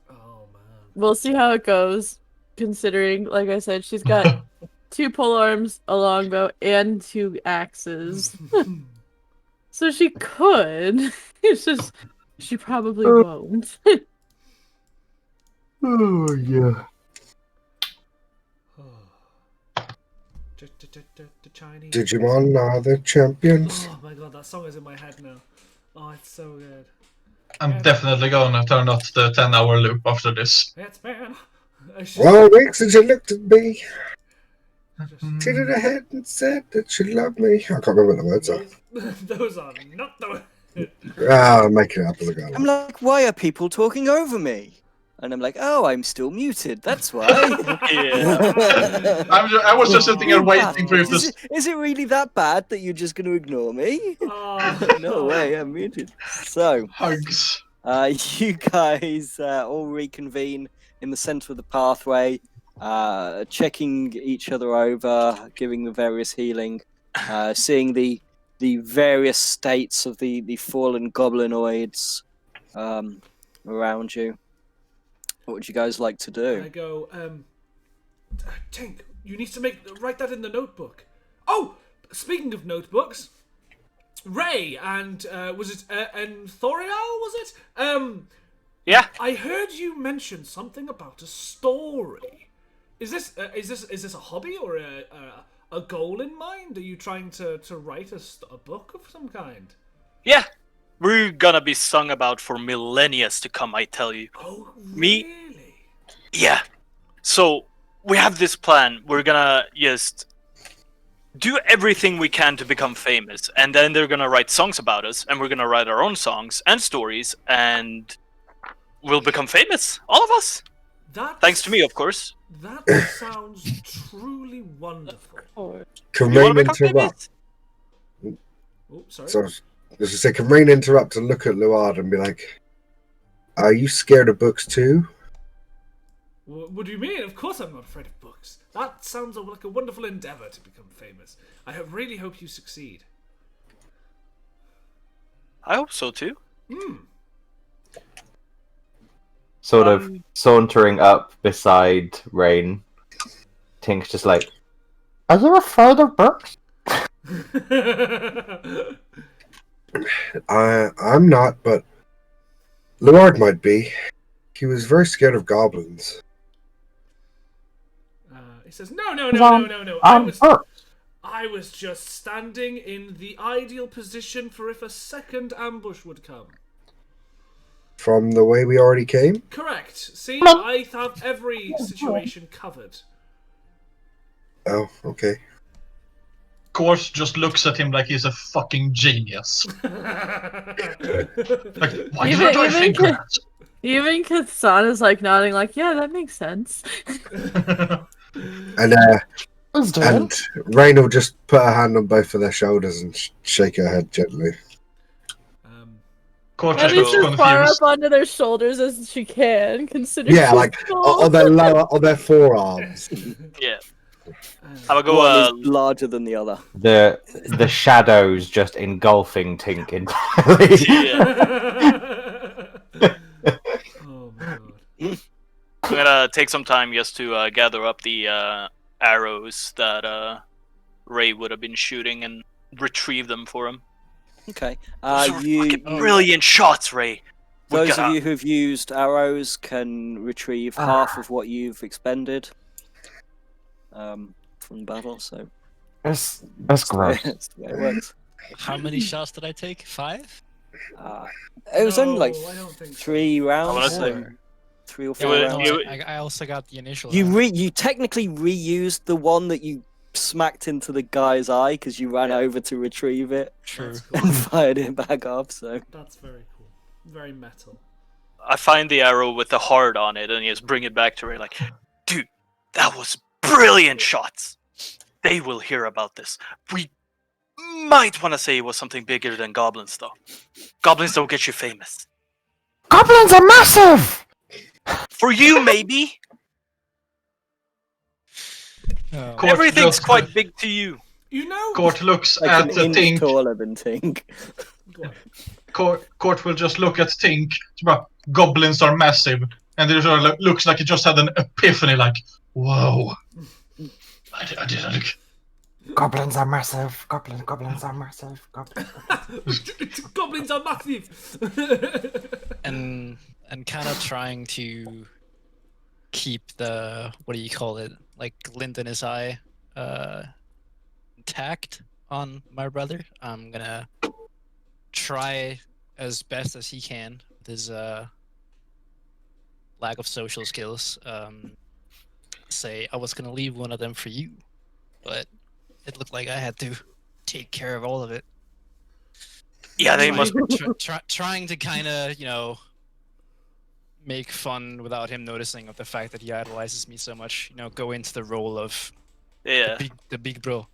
Oh man. We'll see how it goes. Considering, like I said, she's got 2 pole arms, a longbow, and 2 axes. So she could. It's just she probably won't. Oh yeah. The Chinese. Digimon are the champions. Oh my god, that song is in my head now. Oh, it's so good. I'm definitely gonna turn off the 10-hour loop after this. It's been. Well, weeks since you looked at me, tilted her head and said that she loved me. I can't remember what the words are. Those are not the. I'm making it up as I go I'm along. like, why are people talking over me? And I'm like, oh, I'm still muted. That's why. Yeah. I was just sitting here waiting for you to. Is it really that bad that you're just going to ignore me? Oh, No way, I'm muted. So, Hugs. you guys all reconvene in the center of the pathway, checking each other over, giving the various healing, seeing the various states of the fallen goblinoids around you. What would you guys like to do? I go, Tink, you need to write that in the notebook. Oh, speaking of notebooks, Ray and was it and Thoriel? Was it? Yeah. I heard you mention something about a story. Is this a hobby or a goal in mind? Are you trying to write a book of some kind? Yeah. We're gonna be sung about for millennia to come, I tell you. Oh, Me- really? Yeah. So, we have this plan. We're gonna just do everything we can to become famous, and then they're gonna write songs about us, and we're gonna write our own songs and stories, and we'll become famous, all of us. Thanks to me, of course. That sounds truly wonderful. Can You wanna Rain become interrupt? famous? Oh, sorry. So, as I say, can Rain interrupt and look at Luard and be like, "Are you scared of books too?" What do you mean? Of course I'm not afraid of books. That sounds like a wonderful endeavor to become famous. I really hope you succeed. I hope so too. Sort of sauntering up beside Rain. Tink's just like, Are you afraid of books? I'm not, but Luard might be. He was very scared of goblins. He says, No. I'm books. I was just standing in the ideal position for if a second ambush would come. From the way we already came? Correct. See, I have every situation covered. Oh, okay. Course just looks at him like he's a fucking genius. Like, why did I think that? Even Katsana's like nodding, like, yeah, that makes sense. And Rain will just put her hand on both of their shoulders and shake her head gently. Court At just least looks as far confused. up onto their shoulders as she can, considering Yeah, she's like small. on their on their forearms. Yeah. I'll go. One is larger than the other. the shadows just engulfing Tink entirely. Oh my god. I'm gonna take some time just to gather up the arrows that Ray would have been shooting and retrieve them for him. Okay. Those were fucking brilliant shots, Ray. Those of you who've used arrows can retrieve half of what you've expended from battle. So That's that's gross. the way it works. How many shots did I take? 5? It was only like No, I don't think so. 3 rounds. I wanna say- or 3 or It 4 was- rounds. No, I also got the initial. You round. you technically reused the one that you smacked into the guy's eye because you ran over to retrieve it True. That's cool. and fired it back up. So That's very cool. Very metal. I find the arrow with the heart on it and just bring it back to Ray like, dude, that was brilliant shots. They will hear about this. We might want to say it was something bigger than goblins, though. Goblins don't get you famous. Goblins are massive! For you, maybe. Oh. Court Everything's just- quite big to you. You know, Court looks like at an inch Tink. taller than Tink. Go on. Court will just look at Tink. Goblins are massive, and it sort of looks like he just had an epiphany. Like, whoa! I didn't look. Goblins are massive. Goblins are massive. Goblins are massive. and kind of trying to keep the, what do you call it, like glint in his eye intact on my brother. I'm gonna try as best as he can with his lack of social skills. Say I was gonna leave one of them for you, but it looked like I had to take care of all of it. Yeah, they must. Trying to kind of, make fun without him noticing of the fact that he idolizes me so much. Go into the role of Yeah, the big bro.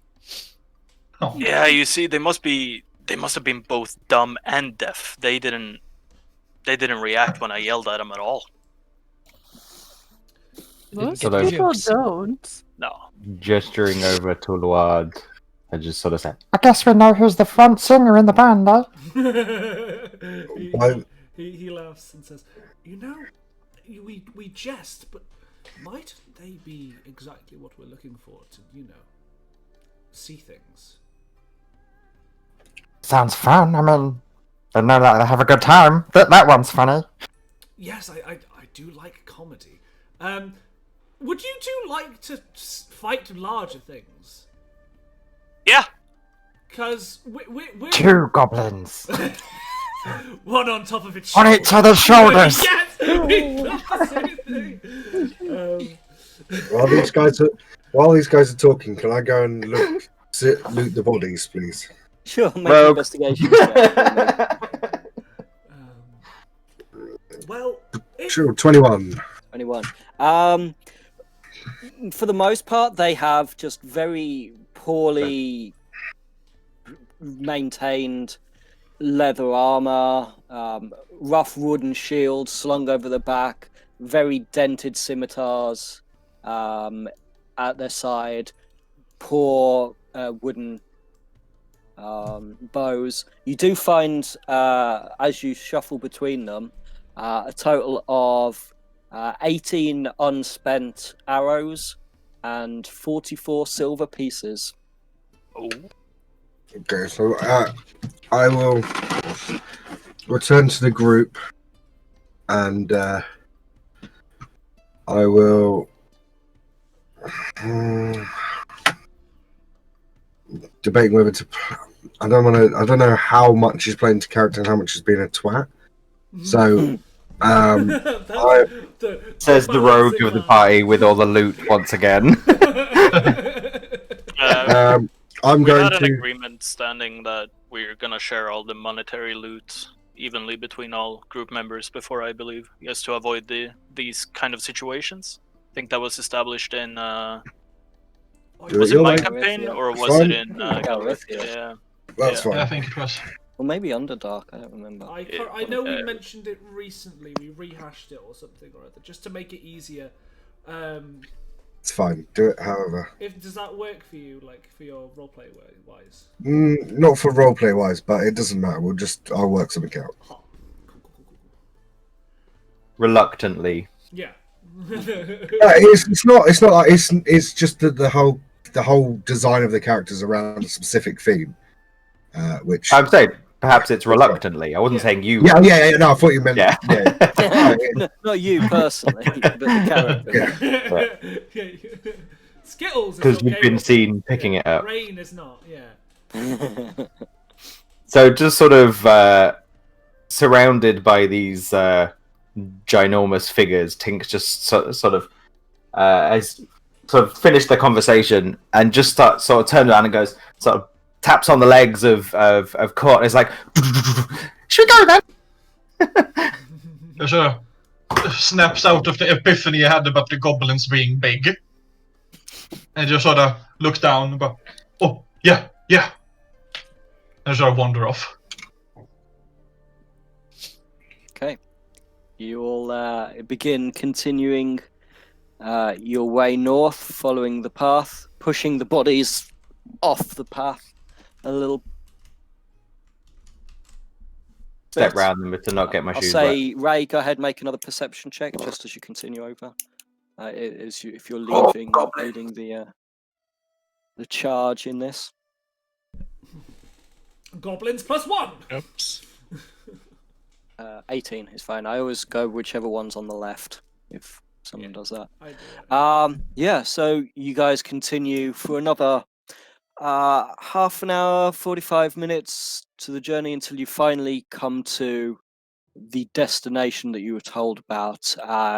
Oh. yeah. You see, they must have been both dumb and deaf. They didn't react when I yelled at them at all. Most Sort of- people don't. No. Gesturing over to Luard, I just sort of said, I guess we know who's the front singer in the band, eh? Why- he laughs and says, "You know, we jest, but might they be exactly what we're looking for to, see things?" Sounds fun. I mean, they know that they have a good time. That one's funny. Yes, I do like comedy. Would you two like to fight larger things? Yeah. Because we're 2 goblins one on top of each on each other's shoulders. Yes, we love the same thing. While these guys are talking, can I go and look loot the bodies, please. Sure, make an Rogue. investigation check. Well, Sure, 21. 21. For the most part, they have just very poorly maintained leather armor, rough wooden shields slung over the back, very dented scimitars at their side, poor wooden bows. You do find, as you shuffle between them, a total of 18 unspent arrows and 44 silver pieces. Oh. Okay, so I will return to the group and I will debating whether to. I don't know how much he's playing to character and how much he's being a twat. So, Says the rogue of the party with all the loot once again. I'm We going had an to. agreement standing that we're gonna share all the monetary loot evenly between all group members before, I believe, just to avoid these kind of situations. I think that was established in. Was it You're my right. campaign or It's was fine. it in Galrithia. Yeah. That's Yeah. fine. Yeah, I think it was. Or maybe Underdark, I don't remember. I know we mentioned it recently. We rehashed it or something or other, just to make it easier. It's fine. Do it however. Does that work for you, like for your roleplay wise? Not for roleplay wise, but it doesn't matter. I'll work something out. Cool. Reluctantly. Yeah. It's not like it's just the whole design of the characters around a specific theme, which I'm saying perhaps it's reluctantly. I wasn't saying you. yeah. No, I thought you meant Yeah. No, not you personally, but the character. Skittles. Because you've been seen picking it up. Rain is not. Yeah. So just sort of surrounded by these ginormous figures, Tink just sort of finished the conversation and just turns around and goes, sort of taps on the legs of Court and is like, should we go then? Sure. Snaps out of the epiphany he had about the goblins being big. And just sort of look down and go, oh, yeah. And sort of wander off. Okay. You all begin continuing your way north, following the path, pushing the bodies off the path a little. Step round them to not get my I'll shoes say, Ray, go ahead, make another perception check just as you continue over. If you're leading the charge in this. Goblins +1. Oops. 18 is fine. I always go whichever one's on the left if someone does that. I do. Yeah, so you guys continue for another half an hour, 45 minutes to the journey until you finally come to the destination that you were told about.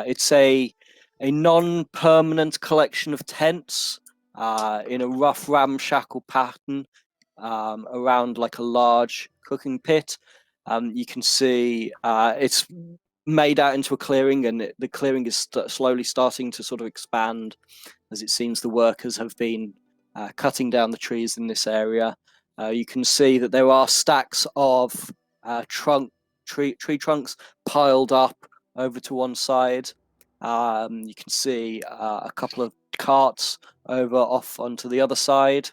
It's a non-permanent collection of tents in a rough ramshackle pattern around like a large cooking pit. You can see it's made out into a clearing, and the clearing is slowly starting to sort of expand as it seems the workers have been cutting down the trees in this area. You can see that there are stacks of tree trunks piled up over to one side. You can see a couple of carts over off onto the other side.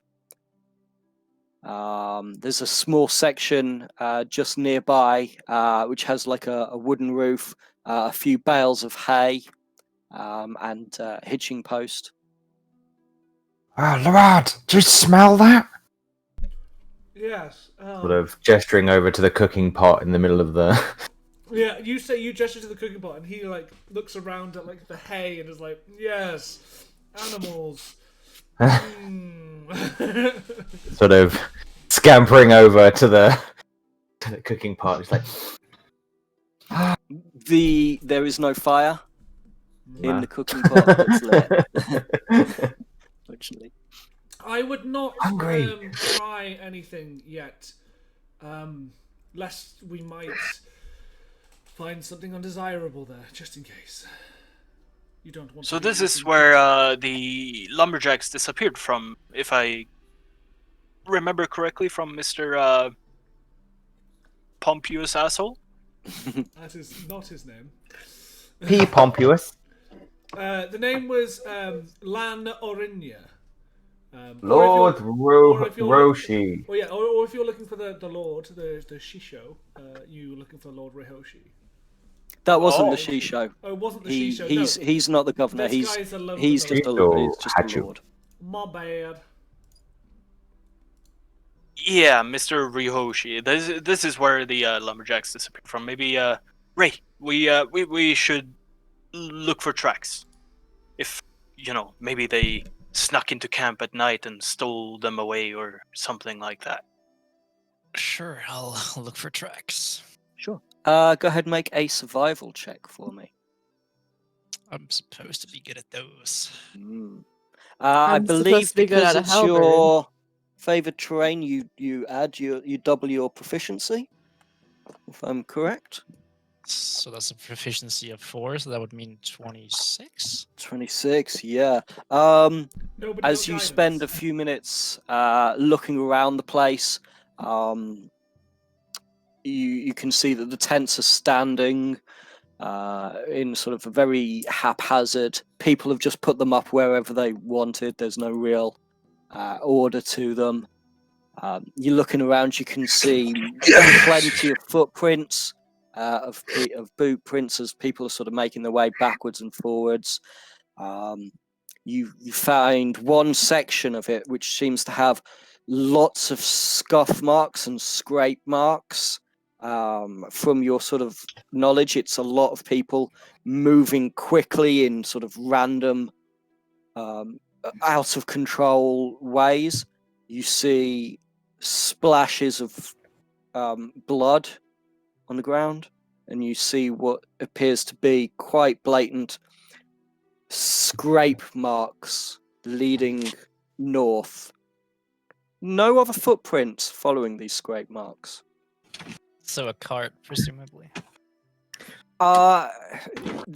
There's a small section just nearby which has like a wooden roof, a few bales of hay, and a hitching post. Lord, do you smell that? Yes. Sort of gesturing over to the cooking pot in the middle of the. Yeah, you gesture to the cooking pot, and he like looks around at like the hay and is like, "Yes, animals." Sort of scampering over to the cooking pot. It's like there is no fire in the cooking pot that's lit. Fortunately. I would not Hungry. try anything yet, lest we might find something undesirable there, just in case. You don't want. So to be this is eating where the lumberjacks disappeared from, if I remember correctly, from Mr. Pompous asshole. That is not his name. P. Pompous. The name was Lan Orinya. Lord or if you're- Roshi. Or yeah, or if you're looking for the Lord, the Shisho, you're looking for Lord Rihoshi. That wasn't Oh. the Shisho. Oh, it wasn't the He Shisho. he's not the governor. This He's guy's a London he's just a Shisho he's just a Hachu. lord. My bad. Yeah, Mr. Rihoshi. This is where the lumberjacks disappeared from. Maybe Ray, we should look for tracks. If maybe they snuck into camp at night and stole them away or something like that. Sure, I'll look for tracks. Sure. Go ahead and make a survival check for me. I'm supposed to be good at those. I I'm supposed believe to be good because at a it's halberd. your favored terrain, you double your proficiency. If I'm correct. So that's a proficiency of 4, so that would mean 26. 26, yeah. No, but As no you guidance. spend a few minutes looking around the place, you can see that the tents are standing in sort of a very haphazard. People have just put them up wherever they wanted. There's no real order to them. You're looking around, you can see plenty of footprints of boot prints as people are sort of making their way backwards and forwards. You find one section of it which seems to have lots of scuff marks and scrape marks. From your sort of knowledge, it's a lot of people moving quickly in sort of random, out of control ways. You see splashes of blood on the ground, and you see what appears to be quite blatant scrape marks leading north. No other footprints following these scrape marks. So a cart, presumably.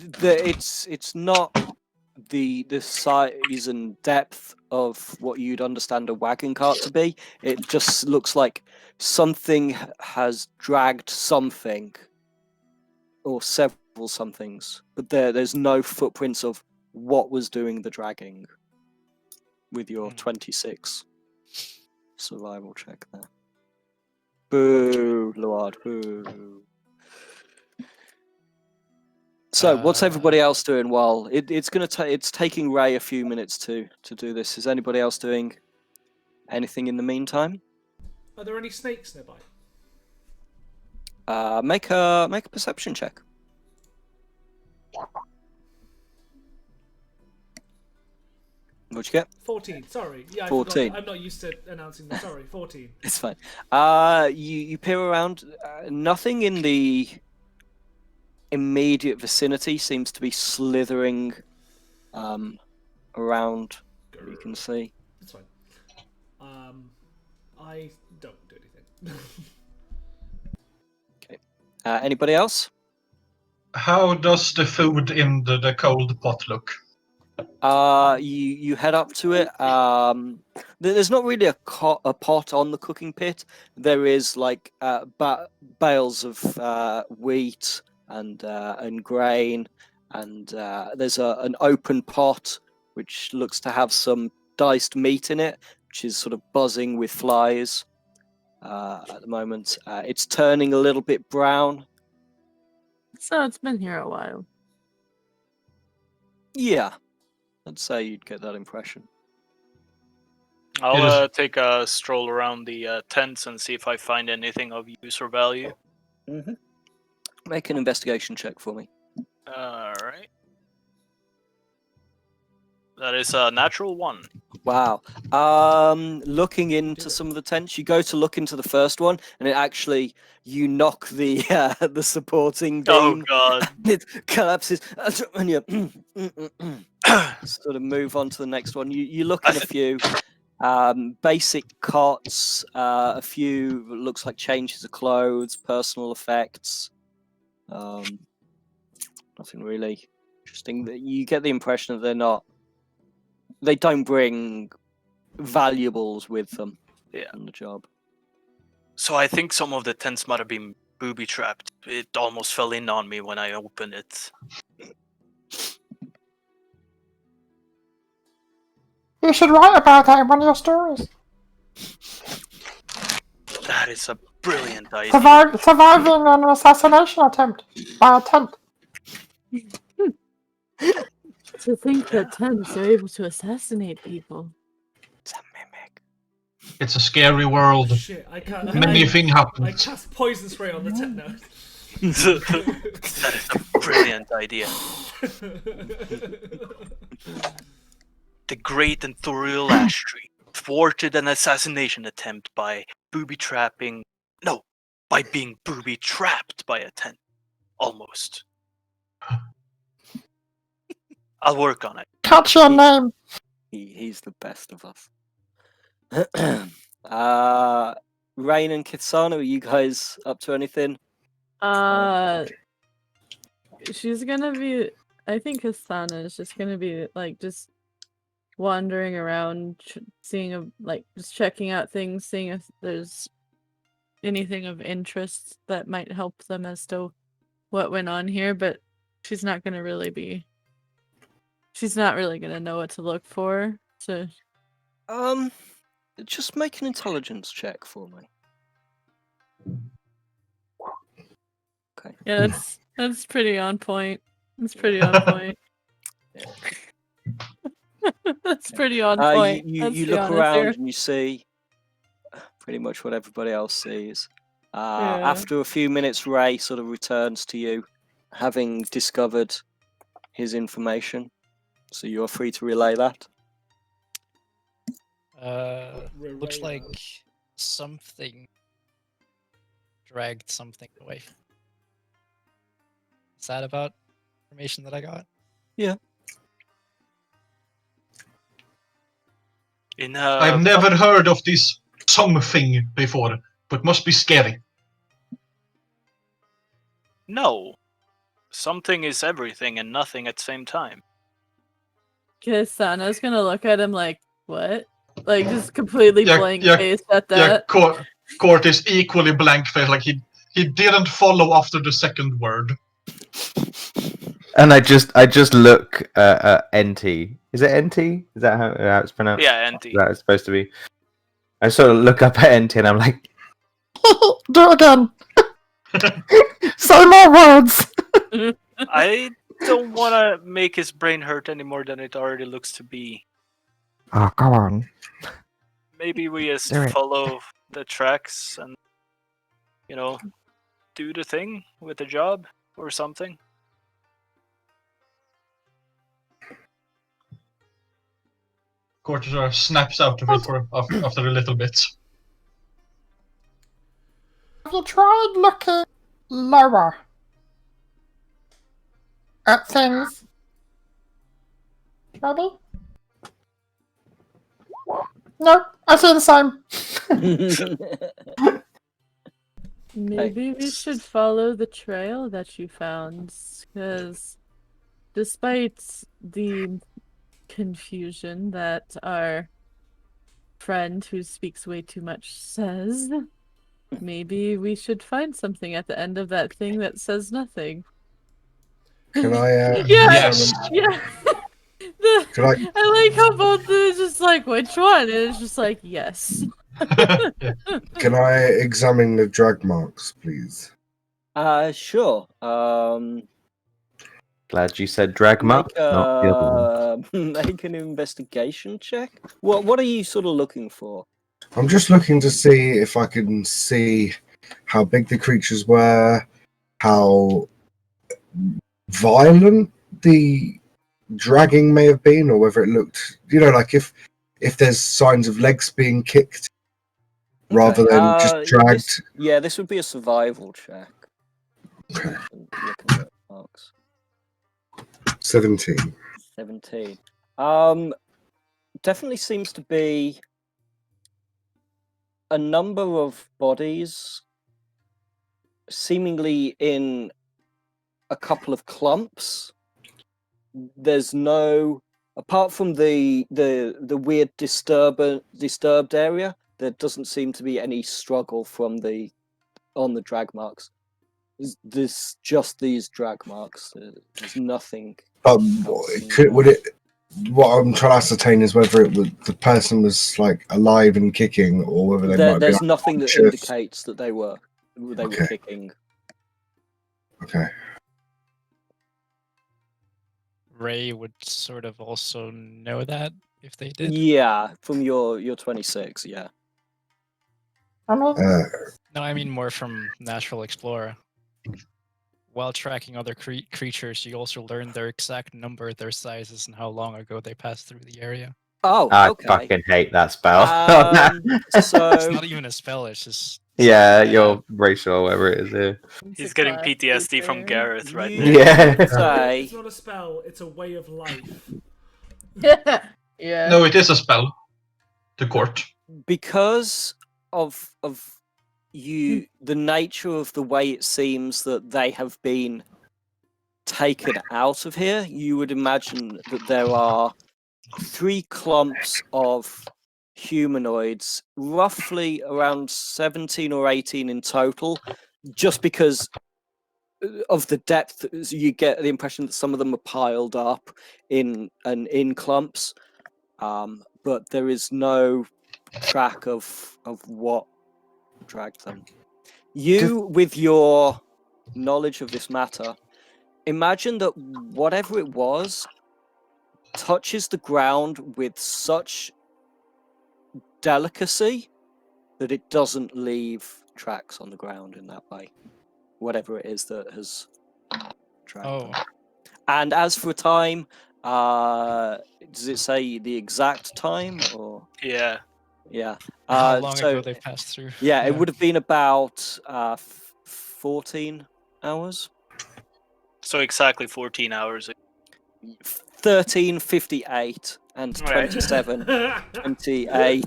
It's not the size and depth of what you'd understand a wagon cart to be. It just looks like something has dragged something, or several somethings, but there's no footprints of what was doing the dragging. With your 26 survival check there. Boo, Luard, boo. So, what's everybody else doing while it's taking Ray a few minutes to do this? Is anybody else doing anything in the meantime? Are there any snakes nearby? Make a perception check. What'd you get? 14. Sorry. Yeah, I 14. forgot. I'm not used to announcing them. Sorry, 14. It's fine. You peer around. Nothing in the immediate vicinity seems to be slithering around. You can see. It's fine. I don't do anything. Okay. Anybody else? How does the food in the cold pot look? You head up to it. There's not really a pot on the cooking pit. There is like bales of wheat and grain, and there's an open pot which looks to have some diced meat in it, which is sort of buzzing with flies at the moment. It's turning a little bit brown. So it's been here a while. Yeah, I'd say you'd get that impression. I'll take a stroll around the tents and see if I find anything of use or value. Mm-hmm. Make an investigation check for me. Alright. That is a natural 1. Wow. Looking into some of the tents, you go to look into the first one, and it actually you knock the supporting Oh beam. god. It collapses, and you sort of move on to the next one. You look in a few. Basic cots, a few looks like changes of clothes, personal effects. Nothing really interesting. You get the impression that they don't bring valuables with them on the job. So I think some of the tents might have been booby trapped. It almost fell in on me when I opened it. You should write about that in one of your stories. That is a brilliant idea. Surviving an assassination attempt by a tent. To think that tents are able to assassinate people. It's a mimic. It's a scary world. Shit, I can't. Many things happen. I cast poison spray on the tent now. That is a brilliant idea. The great and Thuriel Ash Tree thwarted an assassination attempt by being booby trapped by a tent. Almost. I'll work on it. Catch your name. He's the best of us. Rain and Kitsana, are you guys up to anything? She's gonna be. I think Kitsana is just gonna be like just wandering around, seeing just checking out things, seeing if there's anything of interest that might help them as to what went on here. But she's not gonna really be. She's not really gonna know what to look for. So, just make an intelligence check for me. Okay. yeah, that's pretty on point. It's pretty on point. That's pretty on point. You look around and you see pretty much what everybody else sees. After a few minutes, Ray sort of returns to you, having discovered his information. So you're free to relay that. Looks like something dragged something away. Is that about information that I got? Yeah. I've never heard of this something before, but must be scary. No. Something is everything and nothing at the same time. Kisana's gonna look at him like, what? Like, just completely blank face at that. Yeah, Court is equally blank face, like he didn't follow after the second word. And I just look at NT. Is it NT? Is that how it's pronounced? Yeah, NT. That is supposed to be. I sort of look up at NT and I'm like, do it again. Say more words. I don't want to make his brain hurt any more than it already looks to be. Oh, go on. Maybe we just Do it. follow the tracks and, do the thing with the job or something. Court snaps out of it after a little bit. Have you tried looking lower at things? Maybe? No, I see the same. Maybe we should follow the trail that you found, because despite the confusion that our friend who speaks way too much says, maybe we should find something at the end of that thing that says nothing. Can I? Yes. Yeah. I like how both of them is just like, which one? And it's just like, yes. Can I examine the drag marks, please? Sure. glad you said drag mark, not the other one. Make an investigation check. What are you sort of looking for? I'm just looking to see if I can see how big the creatures were, how violent the dragging may have been, or whether it looked, like if there's signs of legs being kicked rather than just dragged. This would be a survival check. Okay. Looking at marks. 17. 17. Definitely seems to be a number of bodies, seemingly in a couple of clumps. There's no, apart from the weird disturbed area, there doesn't seem to be any struggle on the drag marks. There's just these drag marks. There's nothing. Would it? What I'm trying to ascertain is whether the person was like alive and kicking, or whether they might be. There's nothing that indicates that they were kicking. Okay. Ray would sort of also know that if they did. Yeah, from your 26, yeah. No, I mean more from Natural Explorer. While tracking other creatures, you also learn their exact number, their sizes, and how long ago they passed through the area. Oh, I okay. fucking hate that spell. So It's not even a spell, it's just... yeah, your racial, whatever it is here. He's getting PTSD from Gareth right now. Yeah. It's not a spell, it's a way of life. Yeah. No, it is a spell. The court. because of the nature of the way it seems that they have been taken out of here, you would imagine that there are 3 clumps of humanoids, roughly around 17 or 18 in total, just because of the depth. You get the impression that some of them are piled up in clumps, but there is no track of what dragged them. You, with your knowledge of this matter, imagine that whatever it was touches the ground with such delicacy that it doesn't leave tracks on the ground in that way. Whatever it is that has dragged them. And as for time, does it say the exact time or? Yeah. Yeah. How long ago they passed through? Yeah, it would have been about 14 hours. So exactly 14 hours. 13:58 and Right. 27, 28,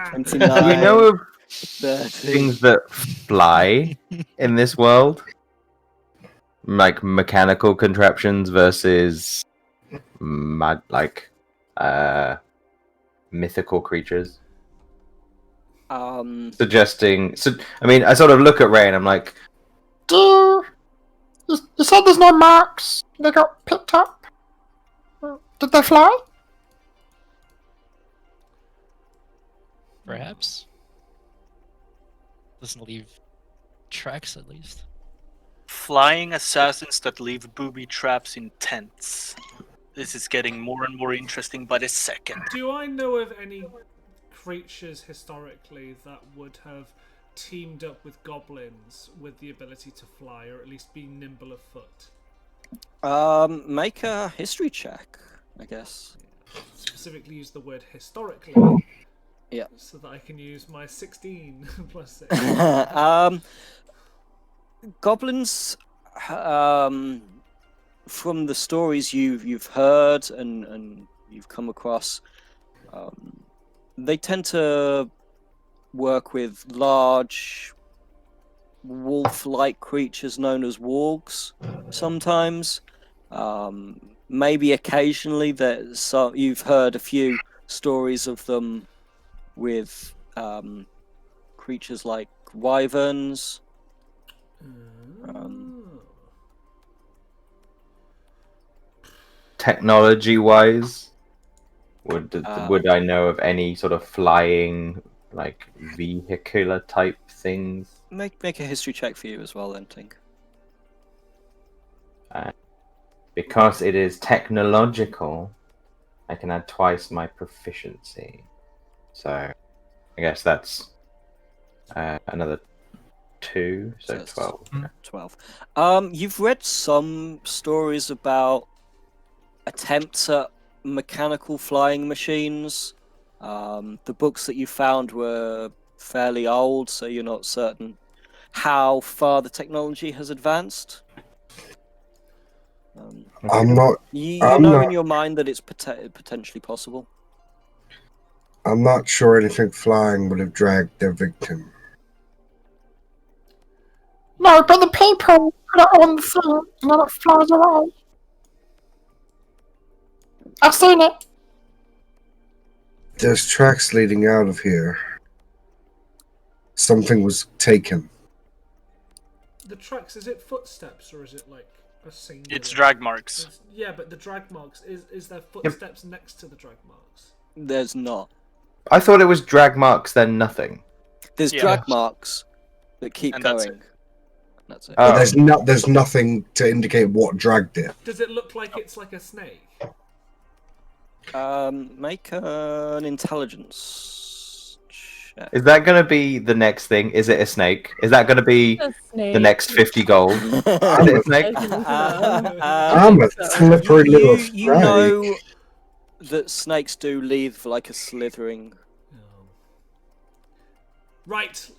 29. Do we know of 30. things that fly in this world? Like mechanical contraptions versus mythical creatures? Suggesting... I mean, I sort of look at Ray and I'm like... You said there's no marks. They got picked up. Did they fly? Perhaps. Doesn't leave tracks, at least. Flying assassins that leave booby traps in tents. This is getting more and more interesting by the second. Do I know of any creatures historically that would have teamed up with goblins with the ability to fly, or at least be nimble of foot? Make a history check, I guess. Specifically use the word historically. Yeah. So that I can use my 16 plus 6. Goblins, from the stories you've heard and you've come across, they tend to work with large wolf-like creatures known as wargs. Sometimes, maybe occasionally, you've heard a few stories of them with creatures like wyverns. Technology-wise, would I know of any sort of flying, like vehicular type things? Make a history check for you as well, then, Tink. Because it is technological, I can add twice my proficiency. So, I guess that's another 2, so 12. 12. You've read some stories about attempts at mechanical flying machines. The books that you found were fairly old, so you're not certain how far the technology has advanced. I'm not. You I'm know not- in your mind that it's potentially possible. I'm not sure anything flying would have dragged their victim. No, but the people put it on the thing and then it flies away. I've seen it. There's tracks leading out of here. Something was taken. The tracks, is it footsteps or is it like a single? It's drag marks. Yeah, but the drag marks, is there footsteps next to the drag marks? There's not. I thought it was drag marks, then nothing. There's Yeah. drag marks that keep And that's going. That's it. Oh. But there's nothing to indicate what dragged it. Does it look like it's like a snake? Make an intelligence check. Is that going to be the next thing? Is it a snake? Is that going to be A snake. the next 50 gold? Is it a snake? I think so. I'm a slippery little you snake. know that snakes do leave like a slithering. Right,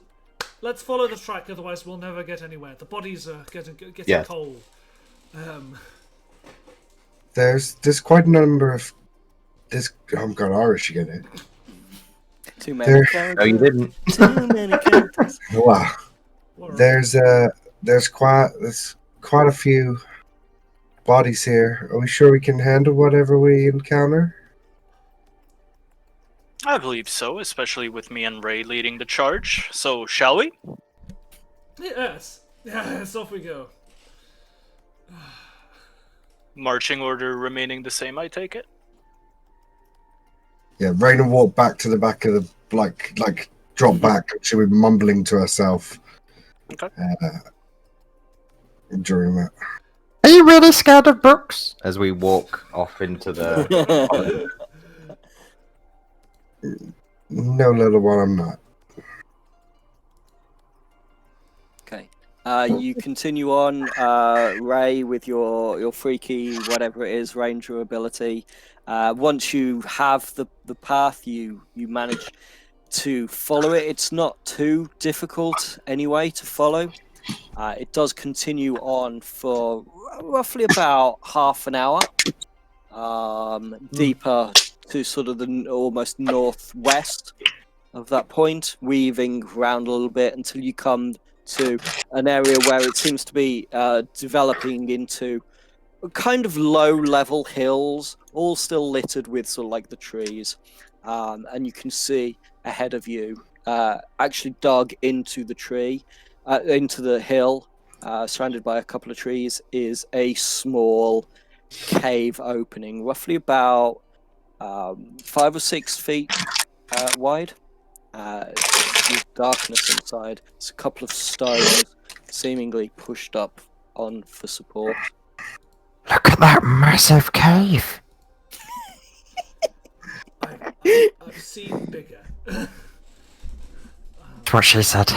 let's follow the track, otherwise we'll never get anywhere. The bodies are getting Yeah. cold. There's quite a number of this. I'm going Irish again. Eh? Too many There- characters. No, you didn't. Too many characters. Wow. There's quite a few bodies here. Are we sure we can handle whatever we encounter? I believe so, especially with me and Ray leading the charge. So, shall we? Yes, off we go. Marching order remaining the same, I take it? Yeah, Raina walked back to the back of the like dropped back. She was mumbling to herself. Okay. During that. Are you really scared of books? As we walk off into the. No, little one, I'm not. Okay. You continue on, Ray, with your freaky whatever it is ranger ability. Once you have the path, you manage to follow it. It's not too difficult anyway to follow. It does continue on for roughly about half an hour, deeper to sort of the almost northwest of that point, weaving around a little bit until you come to an area where it seems to be developing into kind of low-level hills, all still littered with sort of like the trees, and you can see ahead of you, actually dug into the tree, into the hill, surrounded by a couple of trees, is a small cave opening, roughly about 5 or 6 feet wide. With darkness inside. It's a couple of stones seemingly pushed up on for support. Look at that massive cave. I've seen bigger. That's what she said.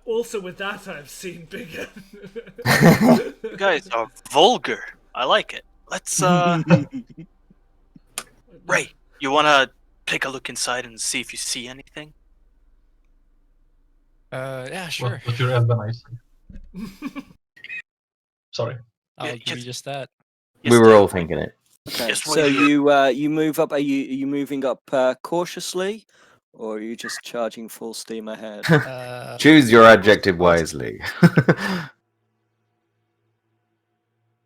Also, with that, I've seen bigger. You guys are vulgar. I like it. Let's, Ray, you wanna take a look inside and see if you see anything? Yeah, sure. What your elven eyes say. Sorry. I'll Yeah, give you just that. Yes, We were Dad. all thinking it. Okay, Just so wait here. you move up. Are you moving up cautiously, or are you just charging full steam ahead? Choose your adjective wisely.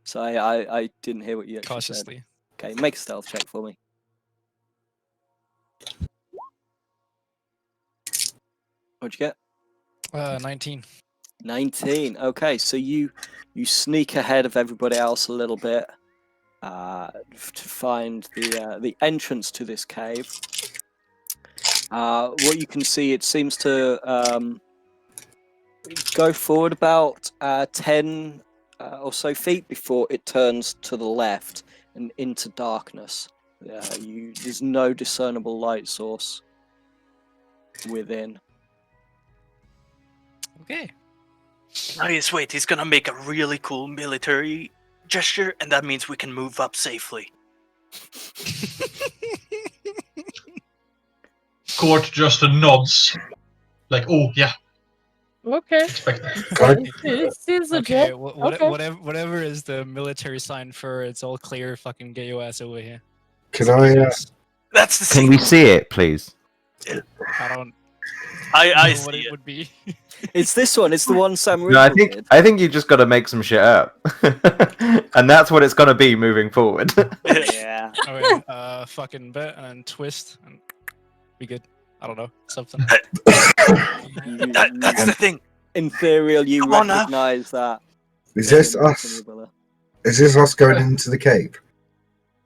So I didn't hear what you actually said. Cautiously. Okay, make a stealth check for me. What'd you get? 19. 19. Okay, so you sneak ahead of everybody else a little bit to find the entrance to this cave. What you can see, it seems to go forward about 10 or so feet before it turns to the left and into darkness. There's no discernible light source within. Okay. Oh, yes, wait, he's gonna make a really cool military gesture, and that means we can move up safely. Court just nods. Like, oh, yeah. Okay. Expected. It seems Okay, legit. Okay. whatever is the military sign for it's all clear. Fucking get your ass over here. Can I? That's the Can we signal. see it, please? I don't I know see what it it. would be. It's this one. It's the one Sam No, Riegel did. I think you just got to make some shit up, and that's what it's gonna be moving forward. Yeah. Okay, fucking bet and then twist and be good. I don't know something. That's the thing. Inferior, you Come on now. recognize that. Is this Signal us? from your brother. Is this us going into the cave?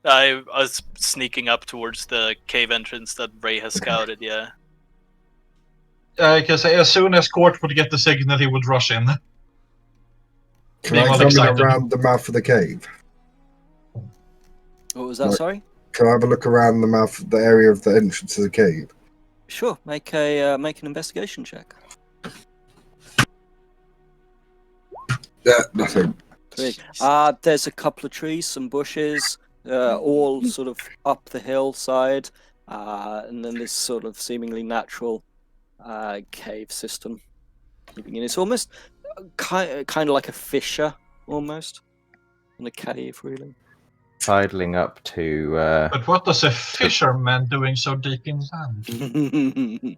I was sneaking up towards the cave entrance that Ray has scouted. Yeah. I can say as soon as Court would get the signal, he would rush in. Can Being I all come in excited. around the mouth of the cave? What was that? Right. Sorry. Can I have a look around the mouth, the area of the entrance to the cave? Sure. Make an investigation check. Yeah, nothing. 3. There's a couple of trees, some bushes, all sort of up the hillside, and then this sort of seemingly natural cave system. It's almost kind of like a fissure, almost, in a cave, really. Sidling up to But what does a fisherman doing so deep in land?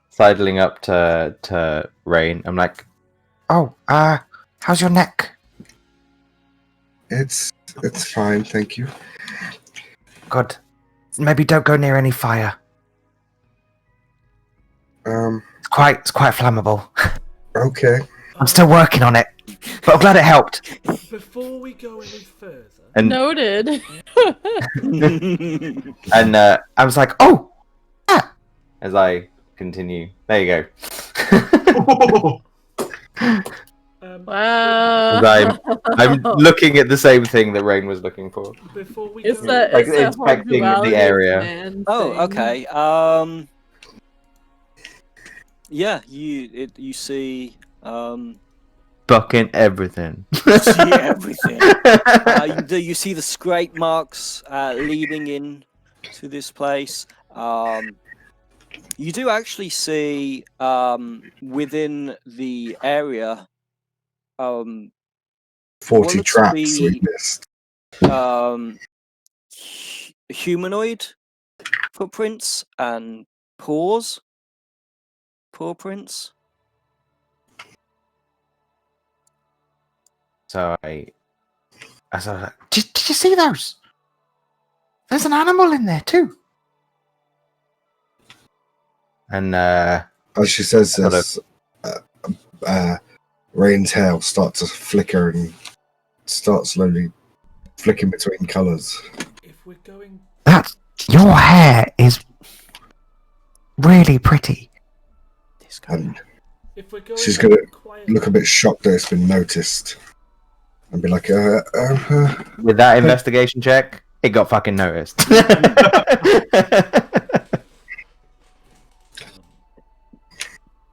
sidling up to Rain. I'm like, Oh, how's your neck? It's fine, thank you. Good. Maybe don't go near any fire. It's quite flammable. Okay. I'm still working on it, but I'm glad it helped. Before we go any further, and Noted. and I was like, oh, ah, as I continue. There you go. Wow. As I'm looking at the same thing that Rain was looking for. before we It's go, that Like, it's that whole inspecting the duality of area. man Oh, thing. okay. Yeah, you see Fucking everything. see everything. You see the scrape marks leading in to this place. You do actually see within the area 40 looks to traps we be, missed. humanoid footprints and paw prints. So I was like, Did you see those? There's an animal in there too. and As she says Sort of- this, Rain's hair will start to flicker and start slowly flicking between colours. if we're going, Your hair is really pretty. This guy. And if we're going, She's gonna quietly, look a bit shocked that it's been noticed. And be like, with that investigation check, it got fucking noticed.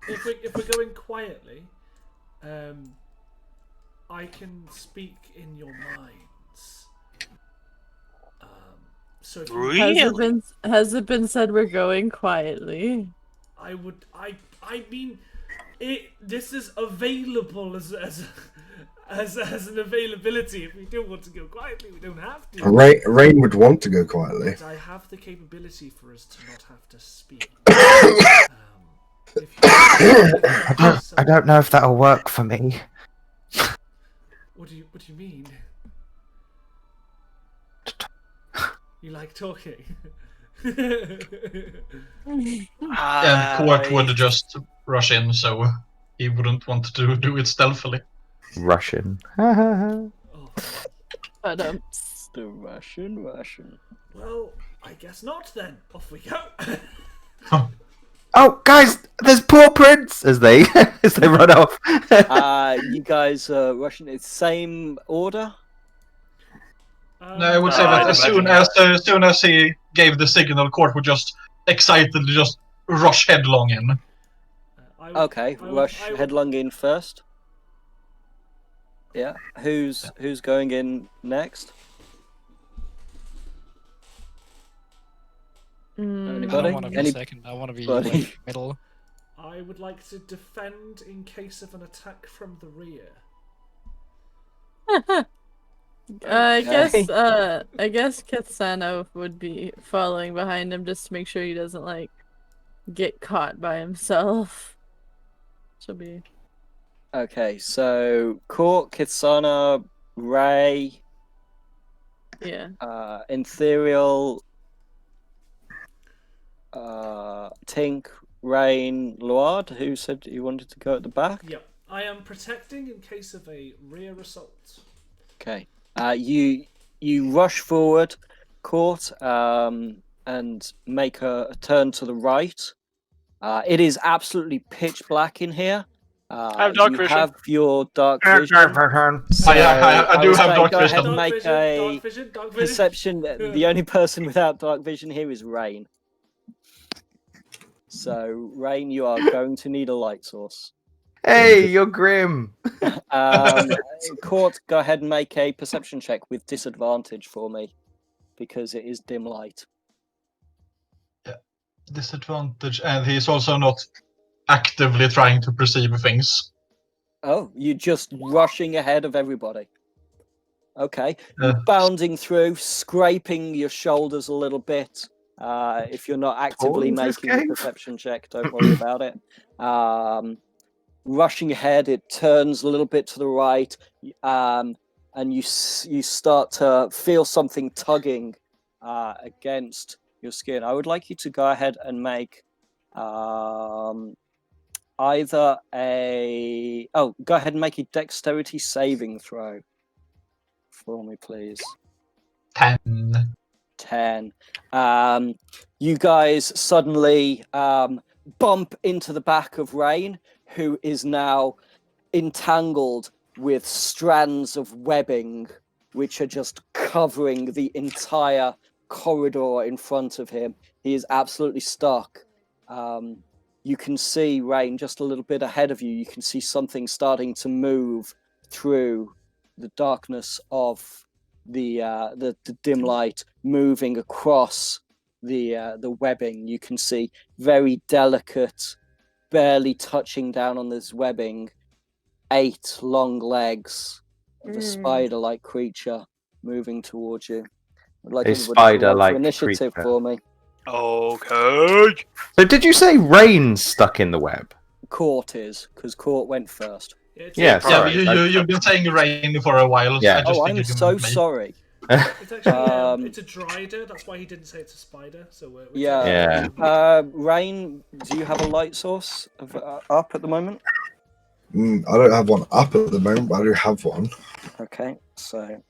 if we're going quietly, I can speak in your minds. So if you, Has it been said we're going quietly? I mean, this is available as an availability. If we don't want to go quietly, we don't have to. Rain would want to go quietly. But I have the capability for us to not have to speak. I don't know if that'll work for me. What do you mean? You like talking? And Court would just rush in, so he wouldn't want to do it stealthily. Russian. Oh, But The Russian. well, I guess not then. Off we go. Oh, guys, there's paw prints. As they run off. You guys Russian. It's same order. No, I would say No, that I'd as imagine soon as he gave the signal, Court would just excitedly just rush headlong in. Okay, rush headlong in first. Yeah, who's going in next? I Anybody? don't want to be second. I want to be Buddy. like middle. I would like to defend in case of an attack from the rear. I Okay. guess Katsano would be following behind him just to make sure he doesn't like get caught by himself. She'll be Okay, so Court, Kitsana, Ray, yeah. Ethereal, Tink, Rain, Luard, who said you wanted to go at the back? Yep. I am protecting in case of a rear assault. Okay. You rush forward, Court, and make a turn to the right. It is absolutely pitch black in here. I have dark you vision. have your dark vision. So I do would have say dark go vision. ahead and Dark make vision, a dark vision, dark vision. perception. The only person without dark vision here is Rain. So, Rain, you are going to need a light source. Hey, you're grim. Court, go ahead and make a perception check with disadvantage for me, because it is dim light. Disadvantage, and he's also not actively trying to perceive things. Oh, you're just rushing ahead of everybody. Okay, Yeah. bounding through, scraping your shoulders a little bit. If you're not actively Towards this making a cave? perception check, don't worry about it. Rushing ahead, it turns a little bit to the right, and you start to feel something tugging against your skin. I would like you to go ahead and make either go ahead and make a dexterity saving throw for me, please. 10. 10. You guys suddenly bump into the back of Rain, who is now entangled with strands of webbing, which are just covering the entire corridor in front of him. He is absolutely stuck. You can see, Rain, just a little bit ahead of you, you can see something starting to move through the darkness of the dim light, moving across the webbing. You can see very delicate, barely touching down on this webbing, 8 long legs of a spider-like creature moving towards you. I'd like A everybody to roll for spider-like initiative creature. for me. Okay. So did you say Rain's stuck in the web? Court is, because Court went first. It's Yeah, Yeah, sorry. you've been saying rain for a while. Yeah. I just Oh, figured I'm you so meant me. sorry. It's actually Um, it's a drider. That's why he didn't say it's a spider. So we're Yeah. Yeah. Rain, do you have a light source up at the moment? I don't have one up at the moment, but I do have one. Okay, so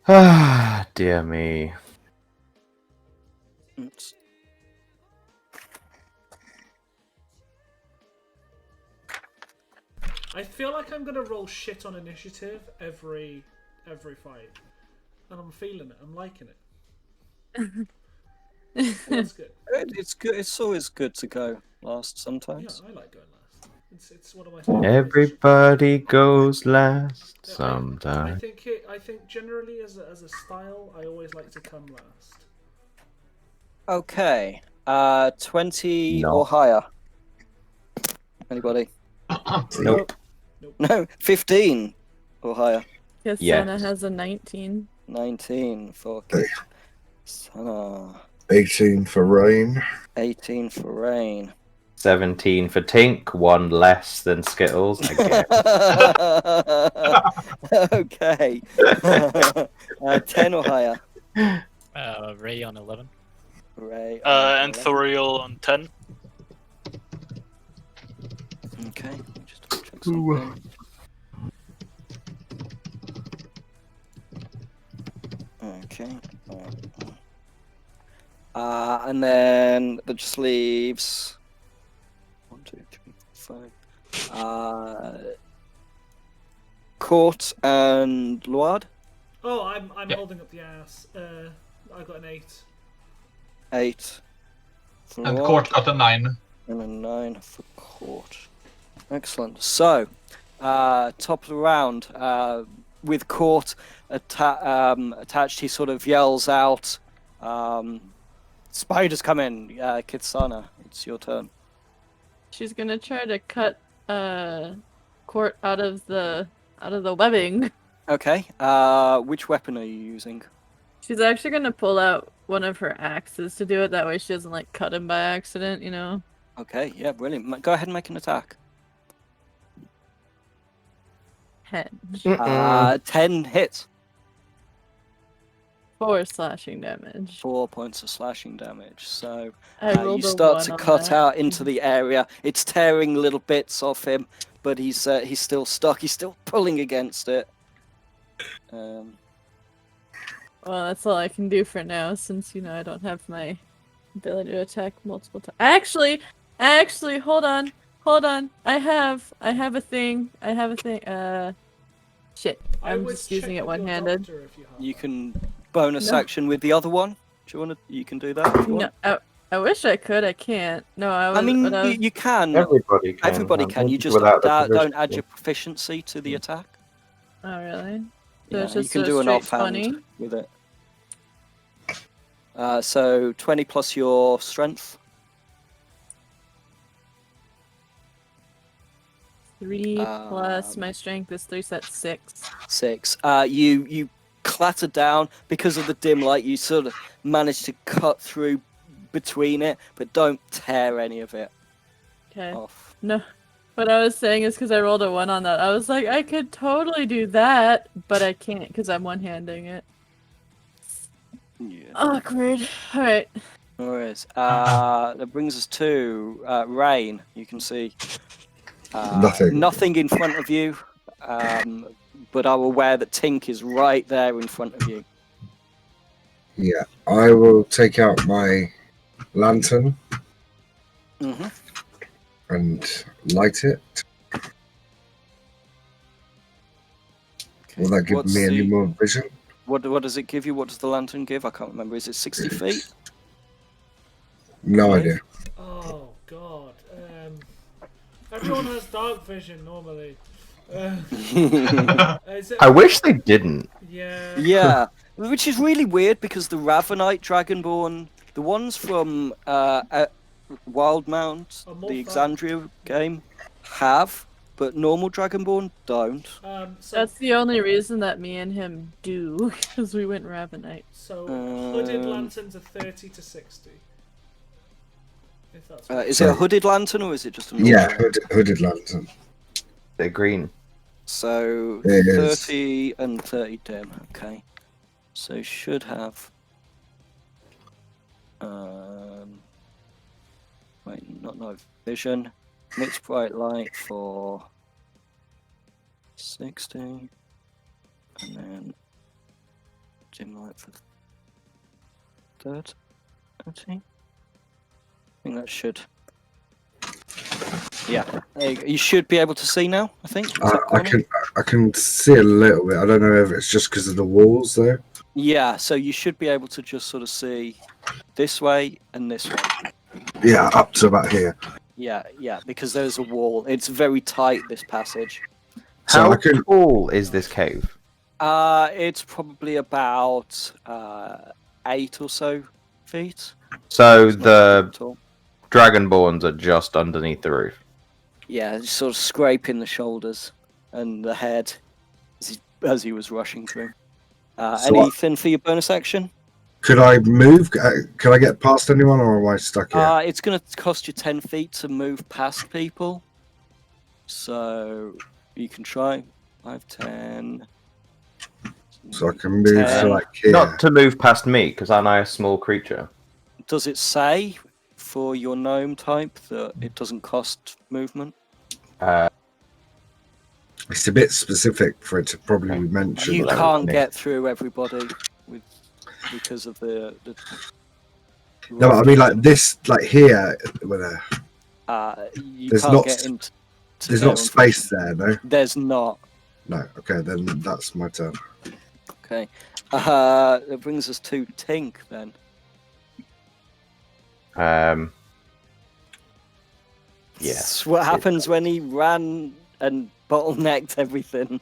Ah, dear me. oops. I feel like I'm gonna roll shit on initiative every fight, and I'm feeling it. I'm liking it. That's good. It's good. It's always good to go last Yeah, sometimes. I like going last. It's one of my favorites. Everybody goes last Yeah, I sometimes. think generally as a style, I always like to come last. Okay. 20 No. or higher. Anybody? Nope. No, 15 or higher. Katsana Yes. has a 19. 19 for Okay. Sana. 18 for rain. 18 for Rain. 17 for Tink, 1 less than Skittles again. Okay. 10 or higher. Ray on 11. Ray. And Thoriel on 10. Okay. let me just check something. Okay. And then that just leaves 1, 2, 3, 5. Court and Luard. Oh, I'm Yeah. holding up the ass. I got an 8. 8 for And Luard, Court got a 9. and a 9 for Court. Excellent. So, top of the round, with Court attached, he sort of yells out Spiders come in. Kitsana, it's your turn. She's gonna try to cut Court out of the webbing. Okay. Which weapon are you using? She's actually gonna pull out one of her axes to do it. That way she doesn't like cut him by accident, you know. Okay. Yeah, brilliant. Go ahead and make an attack. 10. 10 hits. 4 slashing damage. 4 points of slashing damage. So I rolled you a start 1 to on cut that. out into the area. It's tearing little bits off him, but he's still stuck. He's still pulling against it. Well, that's all I can do for now, since I don't have my ability to attack multiple times. Actually, hold on. I have a thing. Shit. I'm just using it one-handed. You can bonus No. action with the other one. Do you want to? You can do that. If you No, want. I wish I could. I can't. No, I mean, you can. Everybody can. Everybody can. You just without the don't add proficiency. your proficiency to the attack. Oh, really? So Yeah, it's you just can a do an straight offhand 20? with it. So 20 plus your strength. 3 plus my strength is 3, so that's 6. 6. You clatter down because of the dim light. You sort of manage to cut through between it, but don't tear any of it Okay. off. No. What I was saying is because I rolled a 1 on that. I was like, I could totally do that, but I can't because I'm one-handing it. Yeah. Awkward. Alright. No worries. That brings us to Rain. You can see nothing in front of you, but are aware that Tink is right there in front of you. Yeah, I will take out my lantern Mm-hmm. and light it. Will that give me any more vision? What does it give you? What does the lantern give? I can't remember. Is it 60 feet? No idea. Oh god. Everyone has dark vision normally. I wish they didn't. Yeah. Yeah, which is really weird because the Ravenite Dragonborn, the ones from Wildmount, the Xen'Arda game, have, but normal Dragonborn don't. So That's the only reason that me and him do, because we went Ravenite. So hooded lanterns are 30 to 60. If that's Is it a hooded lantern or is it just a normal? Yeah, hooded lantern. They're green. So It is. 30 and 30 dim. Okay, so should have. Wait, not no vision. Mixed bright light for 60, and then dim light for 30. I think that should. Yeah, there you go. You should be able to see now. I think. I can see a little bit. I don't know if it's just because of the walls though. Yeah, so you should be able to just sort of see this way and this way. Yeah, up to about here. Yeah, because there's a wall. It's very tight, this passage. So How I can. tall is this cave? It's probably about 8 or so feet. So It's not the very tall. Dragonborns are just underneath the roof. Yeah, just sort of scraping the shoulders and the head as he was rushing through. So Anything for your bonus action? Could I move? Can I get past anyone, or am I stuck here? It's going to cost you 10 feet to move past people. So you can try. 5, 10. So I can move to 10. like here. Not to move past me, because I'm a small creature. Does it say for your gnome type that it doesn't cost movement? It's a bit specific for it to probably be mentioned. You can't get through everybody because of the No, but I mean like this, like here. Where you There's can't not get s- into. there's there, not space there, no. There's not. No. Okay, then that's my turn. Okay. That brings us to Tink then. Yes. It's what happens when he ran and bottlenecked everything.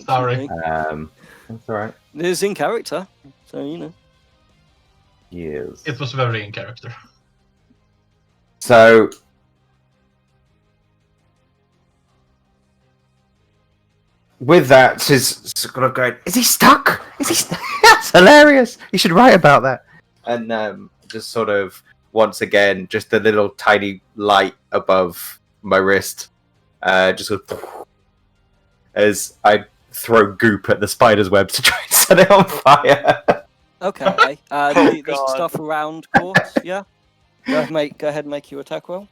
Sorry. unfortunately. That's alright. It's in character, so you know. years. It was very in character. So with that, she's kind of going, is he stuck? Is he stuck? That's hilarious. You should write about that. And just sort of, once again, just a little tiny light above my wrist. Just sort of, as I throw goop at the spider's web to try and set it on fire. Okay. Oh, There's God. stuff around court, yeah? Go ahead and make your attack roll.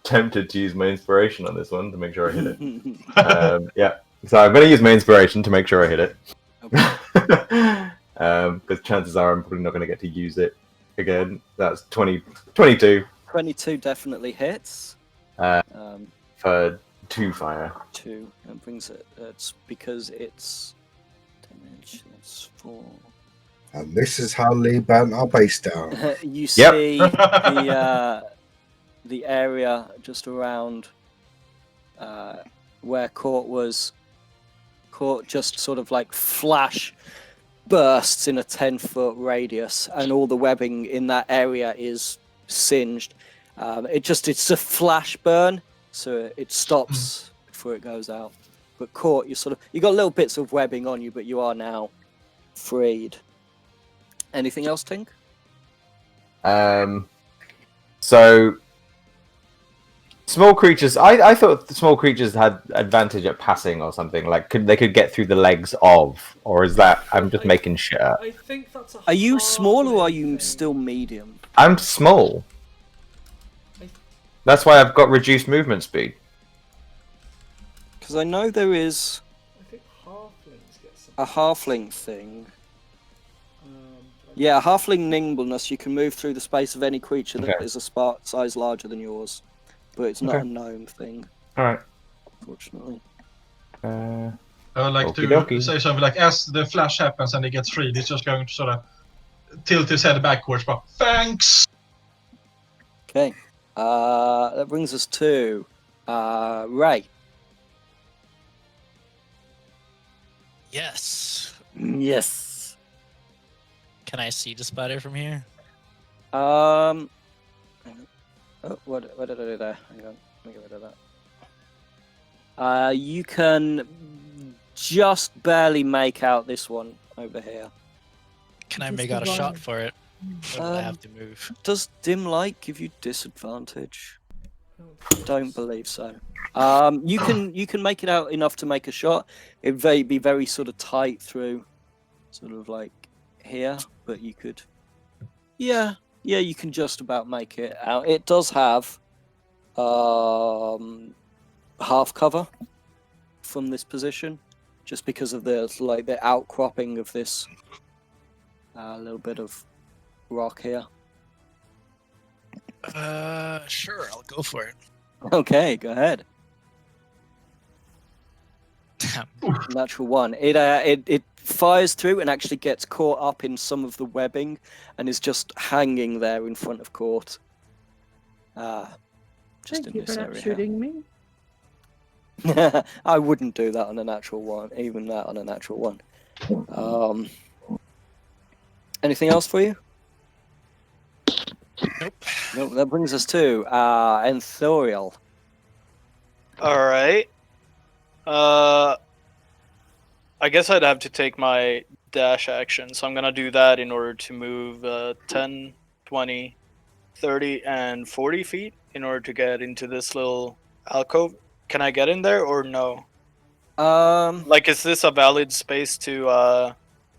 Tempted to use my inspiration on this one to make sure I hit it. Yeah. So I'm going to use my inspiration to make sure I hit it. Okay. Because chances are I'm probably not going to get to use it again. That's 22 22 definitely hits. for 2 fire. 2. That brings it. It's because it's damage. That's 4. And this is how Lee burnt our base down. You Yep. see the area just around where court was. Court just sort of like flash bursts in a 10-foot radius, and all the webbing in that area is singed. It's a flash burn, so it stops before it goes out. But court, you got little bits of webbing on you, but you are now freed. Anything else, Tink? So small creatures. I thought the small creatures had advantage at passing or something. Like they could get through the legs of, or is that I'm just making shit up? I think that's a Are you small or are halfling you thing. still medium? I'm small. That's why I've got reduced movement speed. Because I know there is I think halflings get some. a halfling thing. But Yeah, halfling nimbleness. You can move through the space of any creature that Okay. is a size larger than yours, but it's not Okay. a gnome thing, All right. unfortunately. I would like Okie to dokie. say something like, as the flash happens and he gets freed, he's just going to sort of tilt his head backwards, but thanks! Okay, that brings us to Ray. Yes. Yes. Can I see the spider from here? Oh, what did I do there? Hang on, let me get rid of that. You can just barely make out this one over here. Can I Just make out a one. shot for it? Or do I Um, have to move? Does dim light give you disadvantage? Don't believe so. You can make it out enough to make a shot. It'd be very sort of tight through, sort of like here, but you could. Yeah, you can just about make it out. It does have half cover from this position, just because of the outcropping of this little bit of rock here. Sure, I'll go for it. Okay, go ahead. Natural 1. It fires through and actually gets caught up in some of the webbing and is just hanging there in front of court. Just Thank in you this for not area. shooting me. I wouldn't do that on a natural 1, even that on a natural 1. Anything else for you? Nope. Nope. That brings us to Enthoriel. All right. I guess I'd have to take my dash action, so I'm gonna do that in order to move 10, 20, 30, and 40 feet in order to get into this little alcove. Can I get in there or no? Like, is this a valid space to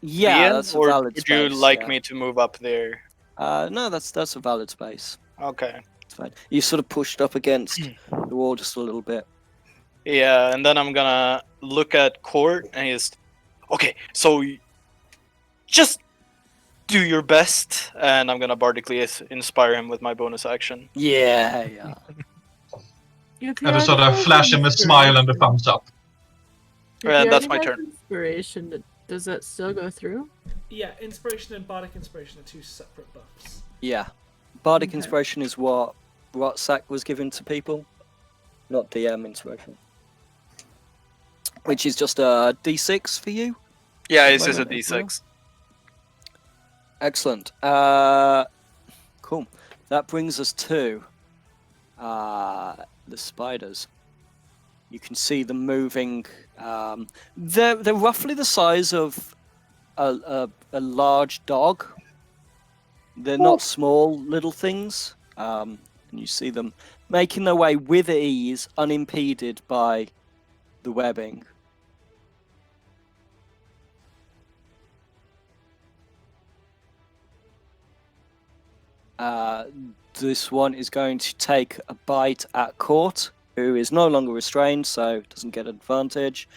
be Yeah, in, that's a or valid would space. you like yeah. me to move up there? No, that's a valid space. Okay. It's fine. You sort of pushed up against the wall just a little bit. Yeah, and then I'm gonna look at Court, and he's okay. So just do your best, and I'm gonna bardically inspire him with my bonus action. Yeah. If you And to sort already of have flash him a smile and a inspiration- thumbs up. if you And that's already my have turn. Inspiration, does that still go through? Yeah, inspiration and bardic inspiration are two separate buffs. Yeah. Bardic Okay. inspiration is what Rotsack was given to people, not DM inspiration. Which is just a D6 for you? Yeah, At it's the just a moment as well? D6. Excellent. Cool. That brings us to the spiders. You can see them moving. They're roughly the size of a large dog. They're not small little things. And you see them making their way with ease, unimpeded by the webbing. This one is going to take a bite at Court, who is no longer restrained, so doesn't get advantage.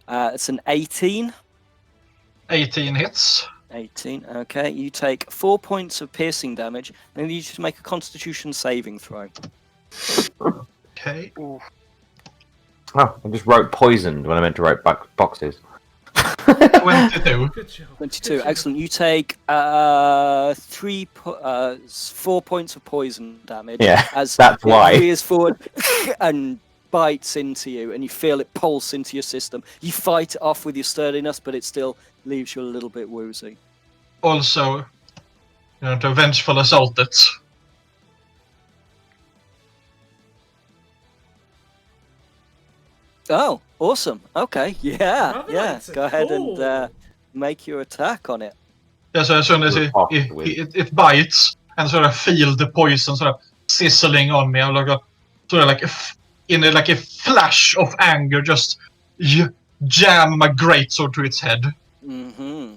It's an 18. 18 hits. 18, okay. You take 4 points of piercing damage, and I need you to make a constitution saving throw. Okay. Oh, I just wrote poisoned when I meant to write boxes. 22. Good job. 22, Good job. excellent. You take 4 points of poison damage. Yeah, as that's why. It rears forward and bites into you, and you feel it pulse into your system. You fight it off with your sturdiness, but it still leaves you a little bit woozy. Also, to vengeful assault it. Oh, awesome. Okay, yeah, Rather yeah. nice. Go ahead and Cool. make your attack on it. Yeah, so as soon as it bites and sort of feel the poison sort of sizzling on me, I'm like a flash of anger, just jam my greatsword to its head. Mm-hmm.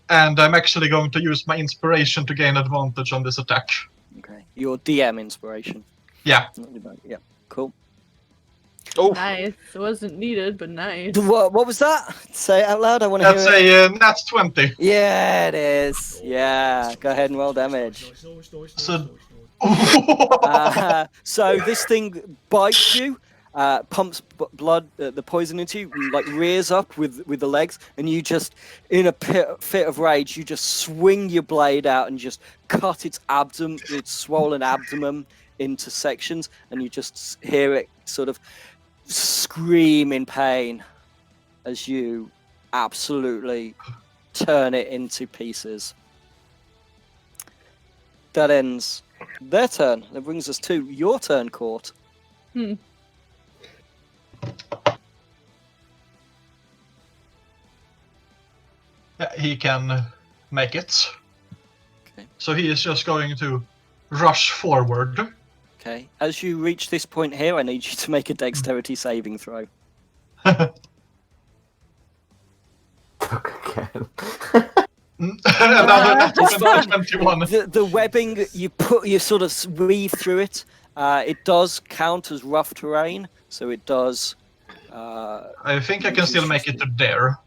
And I'm actually going to use my inspiration to gain advantage on this attack. Okay, your DM inspiration. Yeah. Yeah, cool. Oh, Nice. It wasn't needed, but nice. What was that? Say it out loud. I want to hear That's it. a nat 20. Yeah, it is. Yeah, go ahead and roll damage. So- So this thing bites you, pumps blood, the poison into you, like rears up with the legs, and you just, in a fit of rage, you just swing your blade out and just cut its swollen abdomen into sections, and you just hear it sort of scream in pain as you absolutely turn it into pieces. That ends their turn. That brings us to your turn, Court. Hmm. Yeah, he can make it. Okay. So he is just going to rush forward. Okay. As you reach this point here, I need you to make a dexterity saving throw. Fuck again. Another It's fine. 21. The webbing, you sort of weave through it. It does count as rough terrain, so it does. I think I can still make it to there.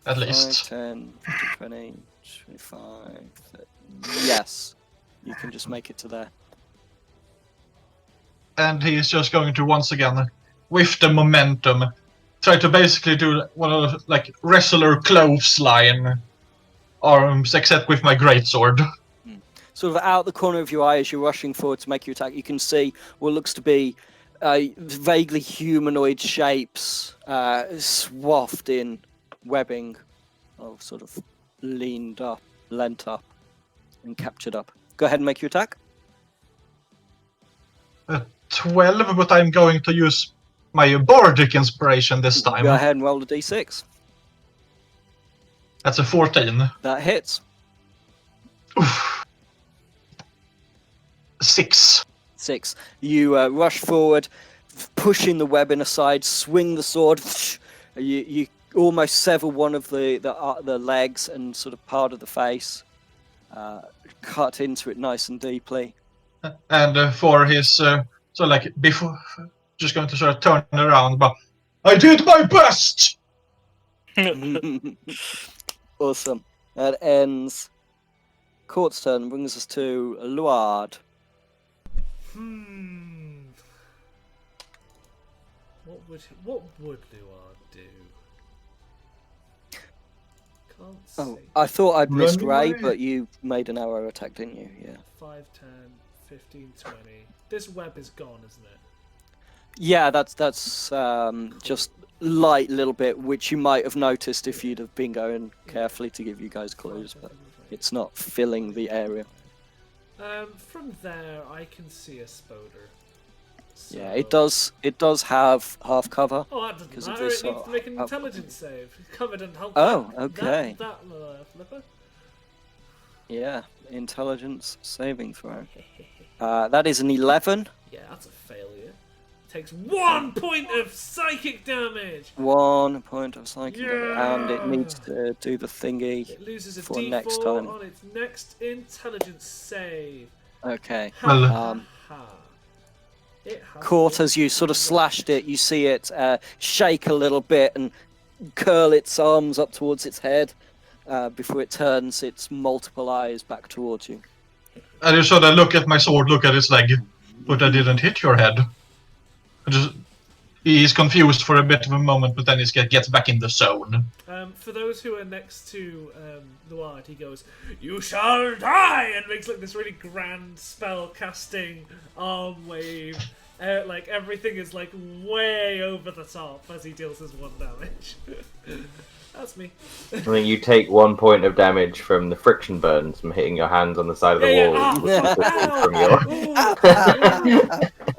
At 5, least. 10, 15, 20, 25. 30. Yes, you can just make it to there. And he is just going to once again, with the momentum, try to basically do one of those, like, wrestler clothesline arms, except with my greatsword. Sort of out the corner of your eye as you're rushing forward to make your attack, you can see what looks to be vaguely humanoid shapes swathed in webbing, or sort of leant up, and captured up. Go ahead and make your attack. 12, but I'm going to use my bardic inspiration this time. Go ahead and roll a d6. That's a 14. That hits. Oof. 6. 6. You rush forward, pushing the webbing aside, swing the sword. You almost sever one of the legs and sort of part of the face. Cut into it nice and deeply. And for his, before, just going to sort of turn around, but I did my best! Awesome. That ends Court's turn and brings us to Luard. What would Luard do? Can't see. Oh, I thought I'd missed Run Ray, away. but you made an arrow attack, didn't you? Yeah. 5, 10, 15, 20. This web is gone, isn't it? Yeah, that's just light little bit, which you might have noticed if you'd have been going carefully to give you guys clues. But It's not filling the area. From there, I can see a Spoder. So... Yeah, it does. It does have half cover. Oh, that doesn't because of matter. this It needs sort to make an of- intelligence save. Covered and help. Oh, okay. That flipper. Yeah, intelligence saving throw. That is an 11. Yeah, that's a failure. Takes 1 point of psychic damage. 1 point of psychic damage, and it Yeah. needs to do the thingy. It loses a For D4 next time. on its next intelligence save. Okay. Well, Ha. It has Caught been as you sort of wrecked. slashed it, you see it shake a little bit and curl its arms up towards its head before it turns its multiple eyes back towards you. I just sort of look at my sword, look at its leg, but I didn't hit your head. He's confused for a bit of a moment, but then he gets back in the zone. For those who are next to Luard, he goes, "You shall die!" and makes like this really grand spell casting arm wave. Like everything is like way over the top as he deals his 1 damage. That's me. I mean, you take 1 point of damage from the friction burns from hitting your hands on the side of the wall.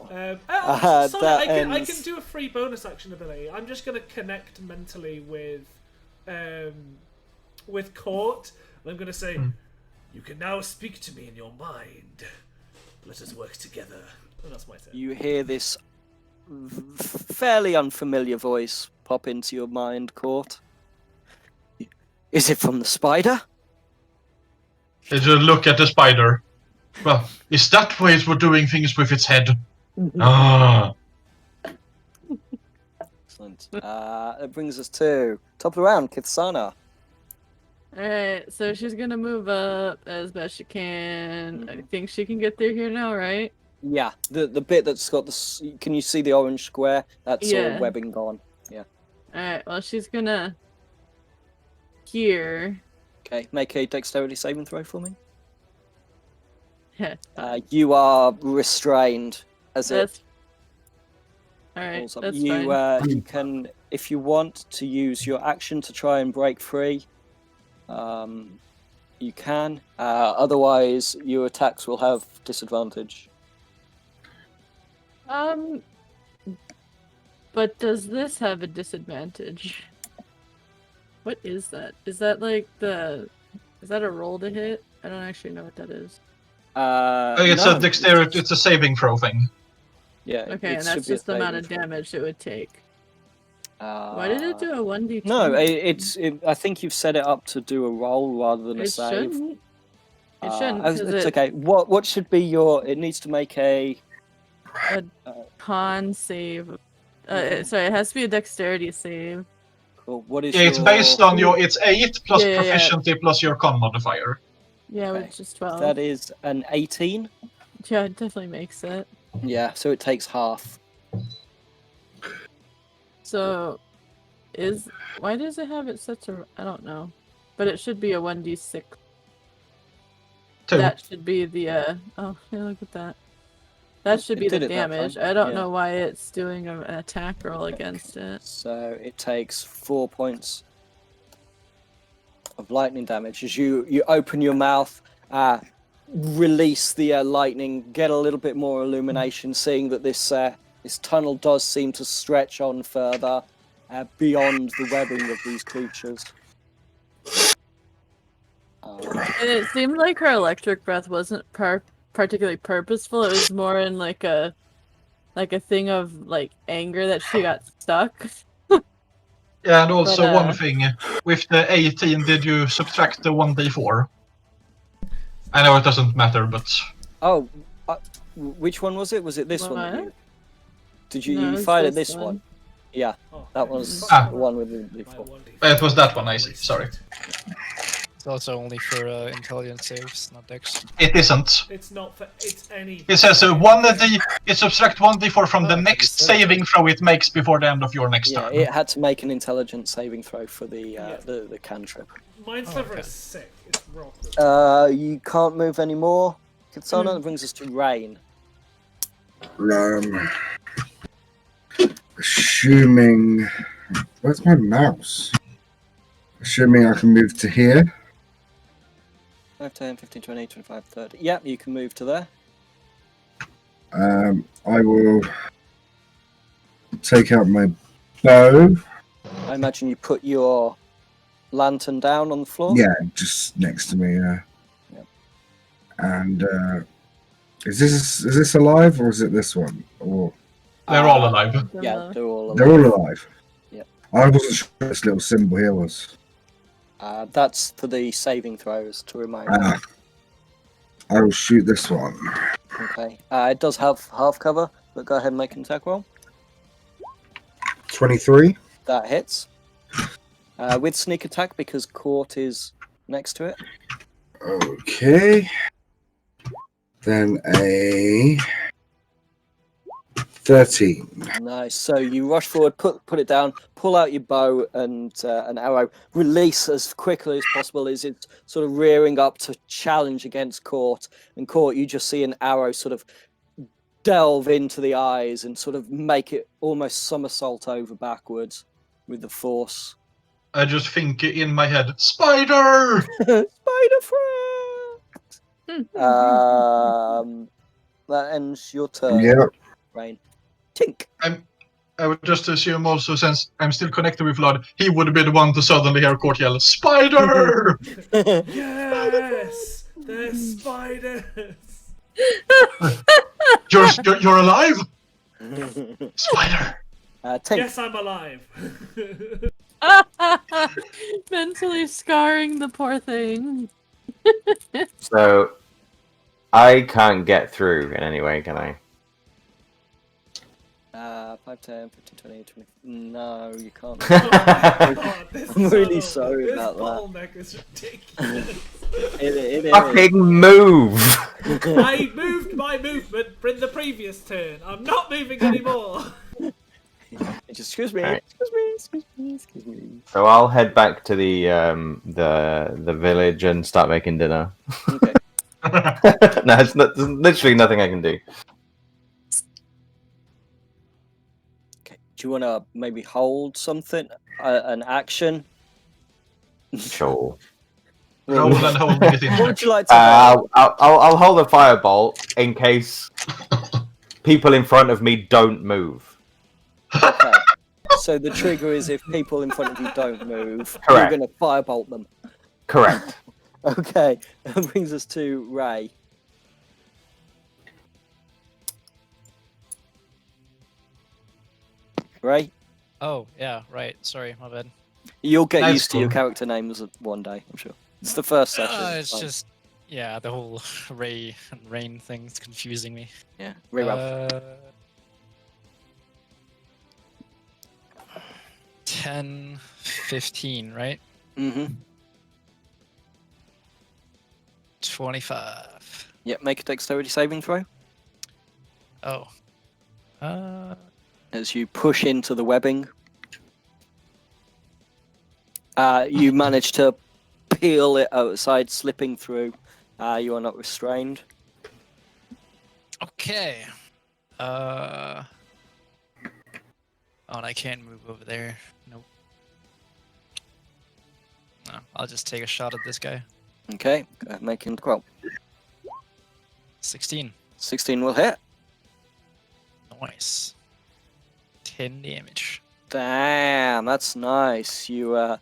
Sorry, I can ends. do a free bonus action ability. I'm just gonna connect mentally with Court, and I'm gonna say, "You can now speak to me in your mind. Let us work together." And that's my turn. You hear this fairly unfamiliar voice pop into your mind, Court. Is it from the spider? I just look at the spider. Well, is that way it was doing things with its head? Ah. Excellent. That brings us to top of the round, Kithsana. Alright, so she's gonna move up as best she can. I think she can get through here now, right? Yeah, the bit that's got the. Can you see the orange square? That's all Yeah. webbing gone. Yeah. Alright, well, she's gonna. Here. Okay, make a dexterity saving throw for me. Yeah. You are restrained as it That's. Alright, pulls up. that's You fine. you can, if you want to use your action to try and break free. You can. Otherwise, your attacks will have disadvantage. But does this have a disadvantage? What is that? Is that like the... Is that a roll to hit? I don't actually know what that is. It's No, a dexterity. It's a saving throw thing. Yeah. Okay, it and should that's be a just the amount saving of throw. damage it would take. Why did it do a 1d10? No, I think you've set it up to do a roll rather than a It save. shouldn't. It shouldn't, Oh, 'cause it's it- okay. What should be your? It needs to make a. Con save. Sorry, it has to be a dexterity save. Cool. What is? Yeah, it's your- based on your. It's 8 plus Yeah, yeah, yeah. proficiency plus your con modifier. Yeah, Okay. which is 12. That is an 18. Yeah, it definitely makes it. Yeah, so it takes half. So, why does it have it set to? I don't know, but it should be a 1d6. 2. That should be the. Oh, yeah, look at that. That should It be the did it that damage. time, I don't yeah. know why it's doing an attack roll against it. So it takes 4 points of lightning damage as you open your mouth, release the lightning, get a little bit more illumination, seeing that this tunnel does seem to stretch on further beyond the webbing of these creatures. And it seemed like her electric breath wasn't particularly purposeful. It was more in like a thing of like anger that she got stuck. Yeah, and also But, one thing. With the 18, did you subtract the 1d4? I know it doesn't matter, but. Oh, which one was it? Was it this one? That What? you... Did you, No, you it's fired at this this one. one? Yeah, Oh, that was Ah. the one with the my before. 1d4. It was that one, I see. Sorry. It's also only for intelligence saves, not dex. It isn't. It's not for. It's any. It says 1d. It subtract 1d4 from the Oh, next you said it. saving throw it makes before the end of your next Yeah, turn. it had to make an intelligence saving throw for the Yeah. the cantrip. Mine's Oh, never okay. a sick. It's rock. You can't move anymore. Kitsana, that brings us to Rain. Assuming. Where's my mouse? Assuming I can move to here. 5, 10, 15, 20, 25, 30. Yeah, you can move to there. I will take out my bow. I imagine you put your lantern down on the floor. Yeah, just next to me. Yeah. Yep. And is this alive or is it this one? Or They're all alive. Yeah, they're all alive. they're all alive. Yep. I wasn't sure what this little symbol here was. That's for the saving throws to remind you. I will shoot this one. Okay. It does have half cover, but go ahead and make an attack roll. 23. That hits. With sneak attack because Court is next to it. Okay. Then a 13. Nice. So you rush forward, put it down, pull out your bow and an arrow, release as quickly as possible as it's sort of rearing up to challenge against Court. And Court, you just see an arrow sort of delve into the eyes and sort of make it almost somersault over backwards with the force. I just think in my head, spider! Spider friend! That ends your turn. Yeah. Rain. Tink. I would just assume also, since I'm still connected with Vlad, he would be the one to suddenly hear Court yell, spider! Yes! There's spiders! You're alive? Spider! Tink. Yes, I'm alive! Mentally scarring the poor thing. So, I can't get through in any way, can I? 5, 10, 15, 20, 20. No, you can't. God, I'm really sorry about this that. bottleneck is ridiculous. It is. Fucking move! I moved my movement from the previous turn. I'm not moving anymore. Excuse me. Right. Excuse me. So I'll head back to the village and start making dinner. Okay. No, there's literally nothing I can do. Okay. Do you want to maybe hold something, an action? Sure. Roll and hold it in. What would you like to hold? I'll hold a firebolt in case people in front of me don't move. Okay. So the trigger is if people in front of you don't move, Correct. you're going to firebolt them. Correct. Okay. That brings us to Ray. Ray? Oh, yeah, right. Sorry, my bad. You'll get That's used to your cool. character names one day, I'm sure. It's the first session. It's fine. just, yeah, the whole Ray and Rain thing's confusing me. Yeah, Ray Ralph. 10, 15, right? Mm-hmm. 25. Yep, make a dexterity saving throw. Oh. As you push into the webbing. You manage to peel it outside, slipping through. You are not restrained. Okay. Oh, and I can't move over there. Nope. No, I'll just take a shot at this guy. Okay, go ahead, make him roll. 16. 16 will hit. Nice. 10 damage. Damn, that's nice. You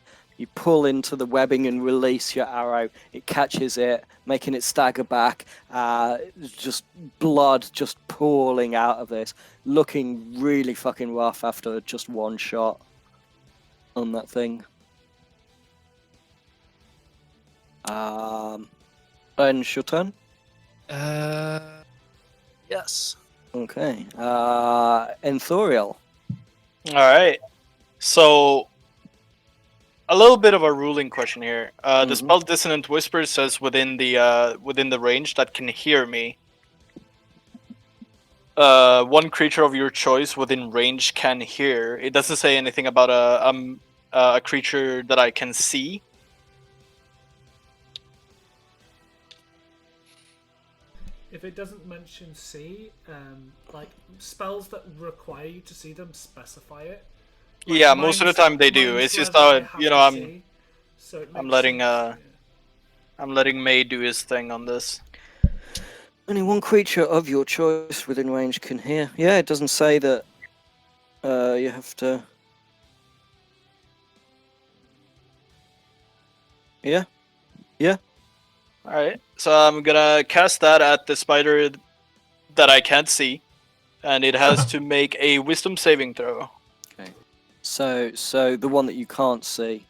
pull into the webbing and release your arrow. It catches it, making it stagger back. Just blood just pouring out of this. Looking really fucking rough after just one shot on that thing. And it's your turn? Yes. Okay. Enthoriel. All right. So, a little bit of a ruling question here. The spell Dissonant Whisper says within the range that can hear me. One creature of your choice within range can hear. It doesn't say anything about a creature that I can see. If it doesn't mention see, like spells that require you to see them specify it. Like Yeah, most of the mine's- time they do. mine's It's just whether I how have you to know see, so it I'm makes letting sense, I'm letting May do his thing on this. Only one creature of your choice within range can hear. Yeah, it doesn't say that you have to... Yeah. Alright, so I'm gonna cast that at the spider that I can't see, and it has to make a wisdom saving throw. So the one that you can't see.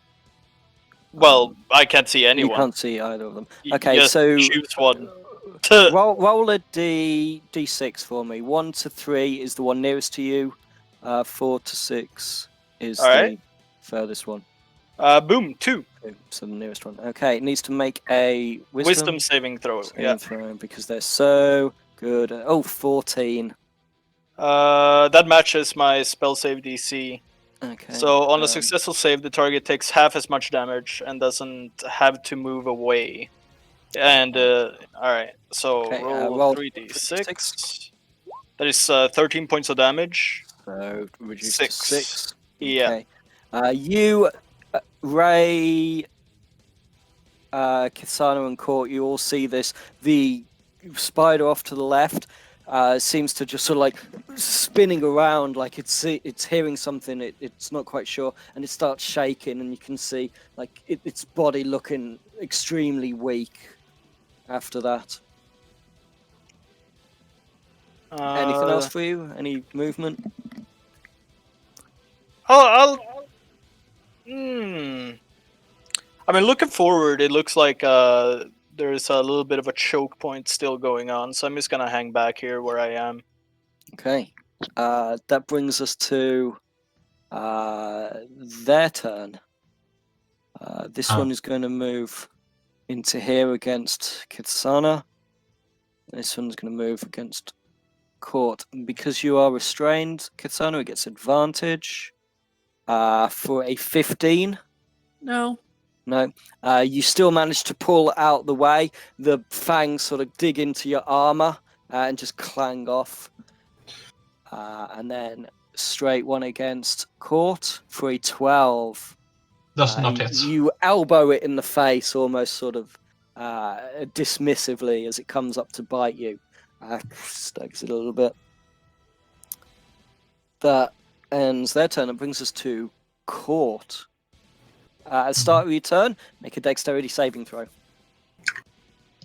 Well, I can't see You anyone. can't see either of them. Y- Okay, just so choose one. roll a d6 for me. 1 to 3 is the one nearest to you. 4 to 6 is Alright. the furthest one. Boom, 2. So the nearest one. Okay, it needs to make a Wisdom saving throw. Yeah. throw because they're so good. Oh, 14. That matches my spell save DC. Okay. So on a successful save, the target takes half as much damage and doesn't have to move away. And alright, so Okay, roll roll 3d6. That is 13 points of damage. So reduce 6. to 6. Yeah. Okay. You, Ray, Kisano, and Court, you all see this. The spider off to the left seems to just sort of like spinning around, like it's hearing something. It's not quite sure, and it starts shaking, and you can see like its body looking extremely weak after that. Anything else for you? Any movement? I mean, looking forward, it looks like there's a little bit of a choke point still going on, so I'm just gonna hang back here where I am. Okay. That brings us to their turn. This one is going to move into here against Kitsana. This one's going to move against Court. And because you are restrained, Kitsana gets advantage for a 15. No. No. You still manage to pull out the way. The fangs sort of dig into your armor and just clang off. And then straight one against Court for a 12. Does not hit. You elbow it in the face almost sort of dismissively as it comes up to bite you. Stags it a little bit. That ends their turn. It brings us to Court. At the start of your turn, make a dexterity saving throw.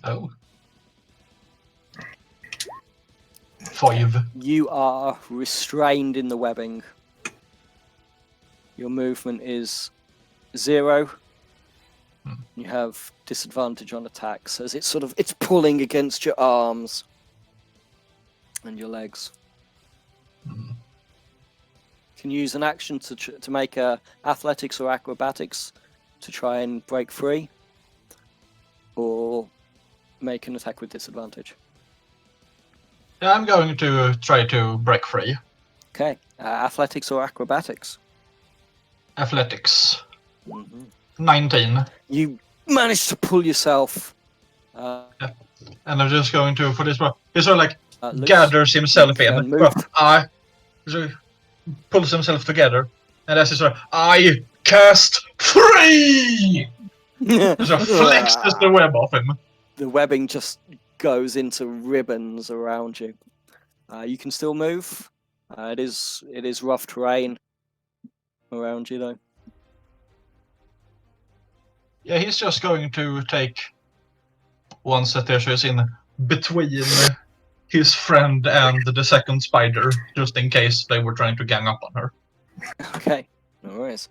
Oh. 5. You are restrained in the webbing. Your movement is 0. You have disadvantage on attacks as it's pulling against your arms and your legs. Can you use an action to make a athletics or acrobatics to try and break free, or make an attack with disadvantage. Yeah, I'm going to try to break free. Okay, athletics or acrobatics? Athletics. Mm-hmm. 19. You managed to pull yourself. And I'm just going to, for this one, he sort of like Loose. gathers himself in. Move. So pulls himself together. And as he sort of, I cast free! So flexes the web off him. The webbing just goes into ribbons around you. You can still move. It is rough terrain around you, though. Yeah, he's just going to take one set there, so he's in between his friend and the second spider, just in case they were trying to gang up on her. Okay, no worries.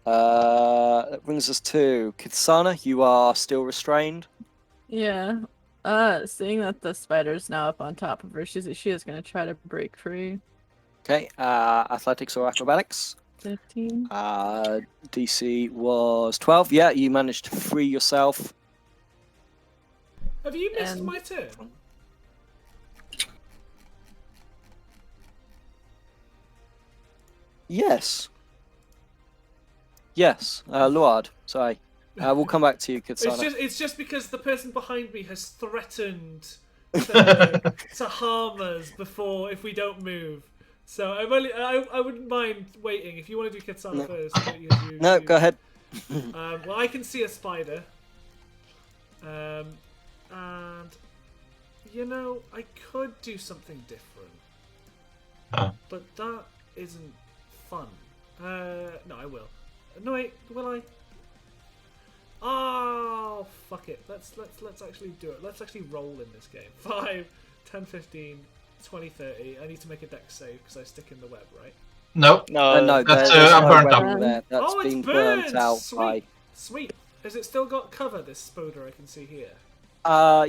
That brings us to Kitsana. You are still restrained. Yeah. Seeing that the spider's now up on top of her, she is going to try to break free. Okay, athletics or acrobatics? 15. DC was 12. Yeah, you managed to free yourself. Have you missed my turn? Yes. Yes, Luard. Sorry. We'll come back to you, Kitsana. It's just because the person behind me has threatened to harm us before if we don't move. So I wouldn't mind waiting if you want to do Kitsana No. first. No, go ahead. Well, I can see a spider. And you know, I could do something different, but that isn't fun. No, I will. No, wait, will I? Oh, fuck it. Let's actually do it. Let's actually roll in this game. 5, 10, 15, 20, 30. I need to make a dex save because I stick in the web, right? No. No, That's there's no burnt webbing up. there. That's Oh, it's been burned! burnt out Sweet. by. Sweet. Has it still got cover, this Spoder I can see here?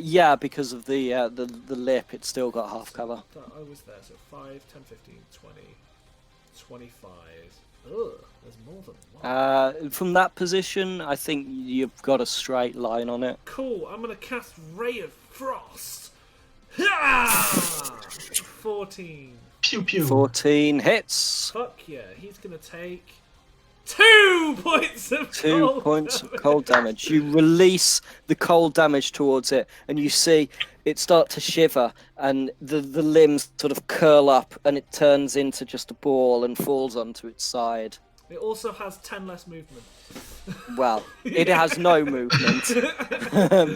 Yeah, because of the lip, it's still got half cover. I was there, so 5, 10, 15, 20, 25. Ugh, there's more than one. From that position, I think you've got a straight line on it. Cool, I'm gonna cast Ray of Frost. Ha! 14. Pew pew. 14 hits. Fuck yeah, he's gonna take 2 points of 2 cold points damage. of cold damage. You release the cold damage towards it, and you see it start to shiver, and the limbs sort of curl up, and it turns into just a ball and falls onto its side. It also has 10 less movement. Well, it has no movement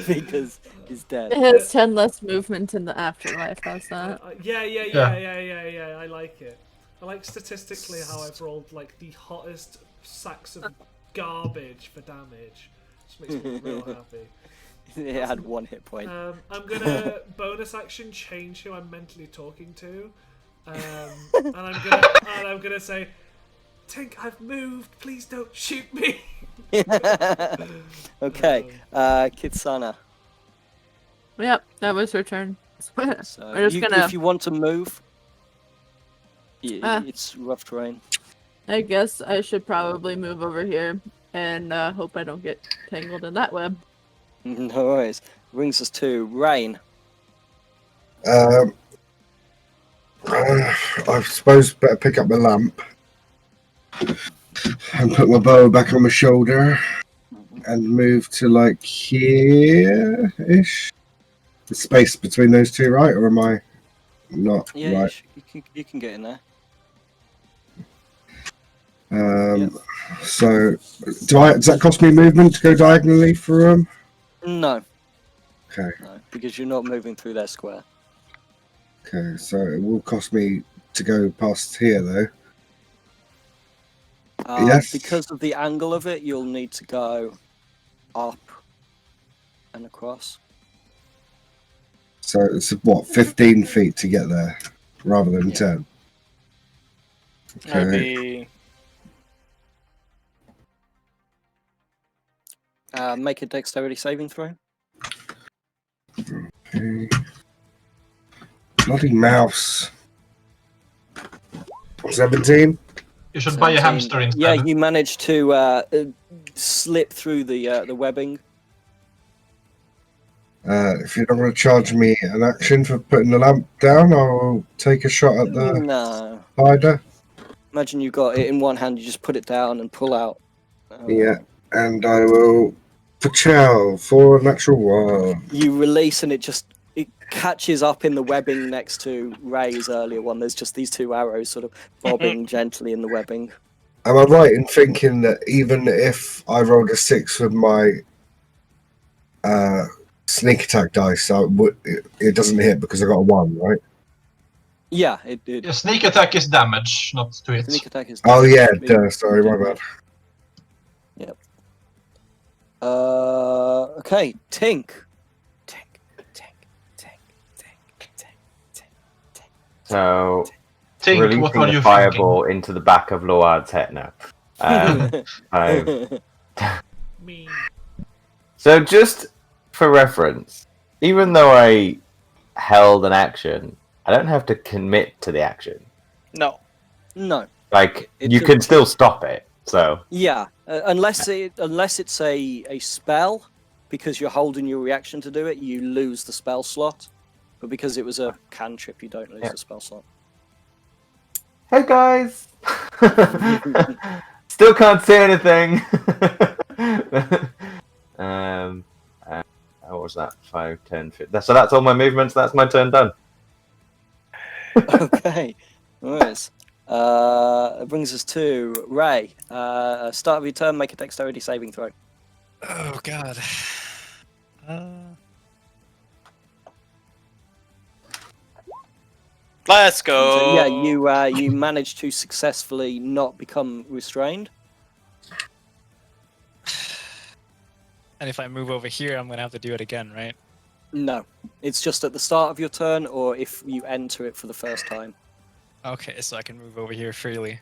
because it's dead. It has 10 less movement in the afterlife. How's that? Yeah. I like it. I like statistically how I've rolled like the hottest sacks of garbage for damage. Just makes me real happy. It had 1 hit point. I'm gonna bonus action change who I'm mentally talking to, and I'm gonna say, Tink, I've moved. Please don't shoot me. Okay, Kitsana. Yep, that was her turn. So We're just gonna. if you want to move, it's rough terrain. I guess I should probably move over here and hope I don't get tangled in that web. No worries. Brings us to Rain. I suppose better pick up my lamp and put my bow back on my shoulder and move to like here-ish. The space between those two, right? Or am I not Yeah, right? you can get in there. So, does that cost me movement to go diagonally through them? No. Okay. No, because you're not moving through their square. Okay, so it will cost me to go past here, though. Yes. Because of the angle of it, you'll need to go up and across. So it's what, 15 feet to get there, rather than 10. Okay. Maybe. Make a dexterity saving throw. Okay. Bloody mouse. 17. You should buy a 17. hamster instead. Yeah, you managed to slip through the webbing. If you're not going to charge me an action for putting the lamp down, I'll take a shot at the No. spider. Imagine you got it in one hand, you just put it down and pull out. Yeah, and I will pachow for a natural one. You release and it catches up in the webbing next to Ray's earlier one. There's just these 2 arrows sort of bobbing gently in the webbing. Am I right in thinking that even if I rolled a 6 with my sneak attack dice, it doesn't hit because I got a 1, right? Yeah, Yeah, sneak attack is damage, not to hit. Sneak attack is. Oh yeah, sorry, my bad. Yep. Okay, Tink. So, Tink, releasing what are the you fireball into the back of Loard's head now. Me. So, just for reference, even though I held an action, I don't have to commit to the action. No. No. Like, It's you a- can still stop it. So, Yeah, unless it's a spell, because you're holding your reaction to do it, you lose the spell slot. But because it was a cantrip, you don't lose Yeah. the spell slot. hey guys! Still can't say anything! What was that? 5, 10, 15. So that's all my movements, that's my turn done. Okay. Nice. It brings us to Ray. Start of your turn, make a dexterity saving throw. Oh god. Let's go. So, yeah, you managed to successfully not become restrained. And if I move over here, I'm gonna have to do it again, right? No, it's just at the start of your turn, or if you enter it for the first time. Okay, so I can move over here freely.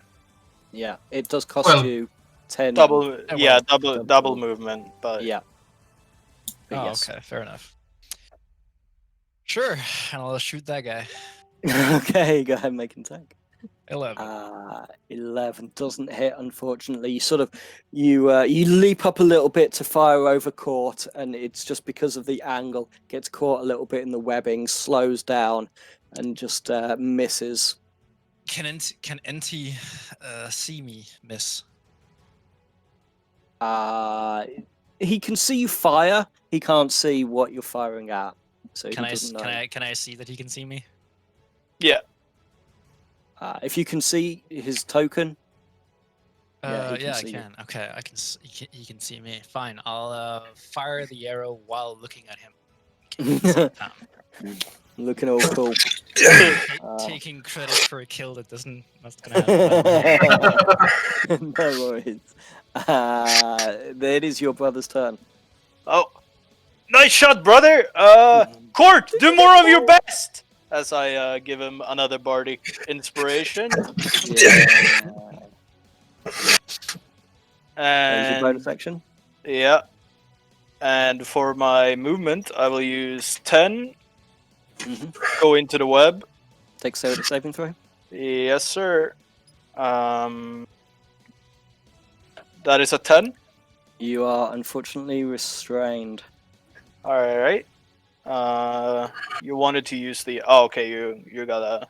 Yeah, it does cost Well, you 10. Double, yeah, double- double movement, but Yeah. But Oh, yes. okay, fair enough. Sure, and I'll shoot that guy. Okay, go ahead and make an attack. 11. 11 doesn't hit, unfortunately. You sort of you leap up a little bit to fire over court, and it's just because of the angle, gets caught a little bit in the webbing, slows down, and just misses. Can NT see me, miss? He can see you fire. He can't see what you're firing at, so Can he I doesn't know. can I see that he can see me? yeah. If you can see his token, yeah, he can Yeah, I see you. can. Okay, I can. He can see me. Fine. I'll fire the arrow while looking at him. Okay, at the same time. Looking all cool. Taking credit for a kill that doesn't. That's gonna happen. No worries. It is your brother's turn. Oh, nice shot, brother. Court, do more of your best. As I give him another bardic inspiration. Yeah. That is your And bonus action. yeah. And for my movement, I will use 10. Go into the web. Take saving throw. Yes, sir. That is a 10. You are unfortunately restrained. All right. You wanted to use the. Oh, okay. You got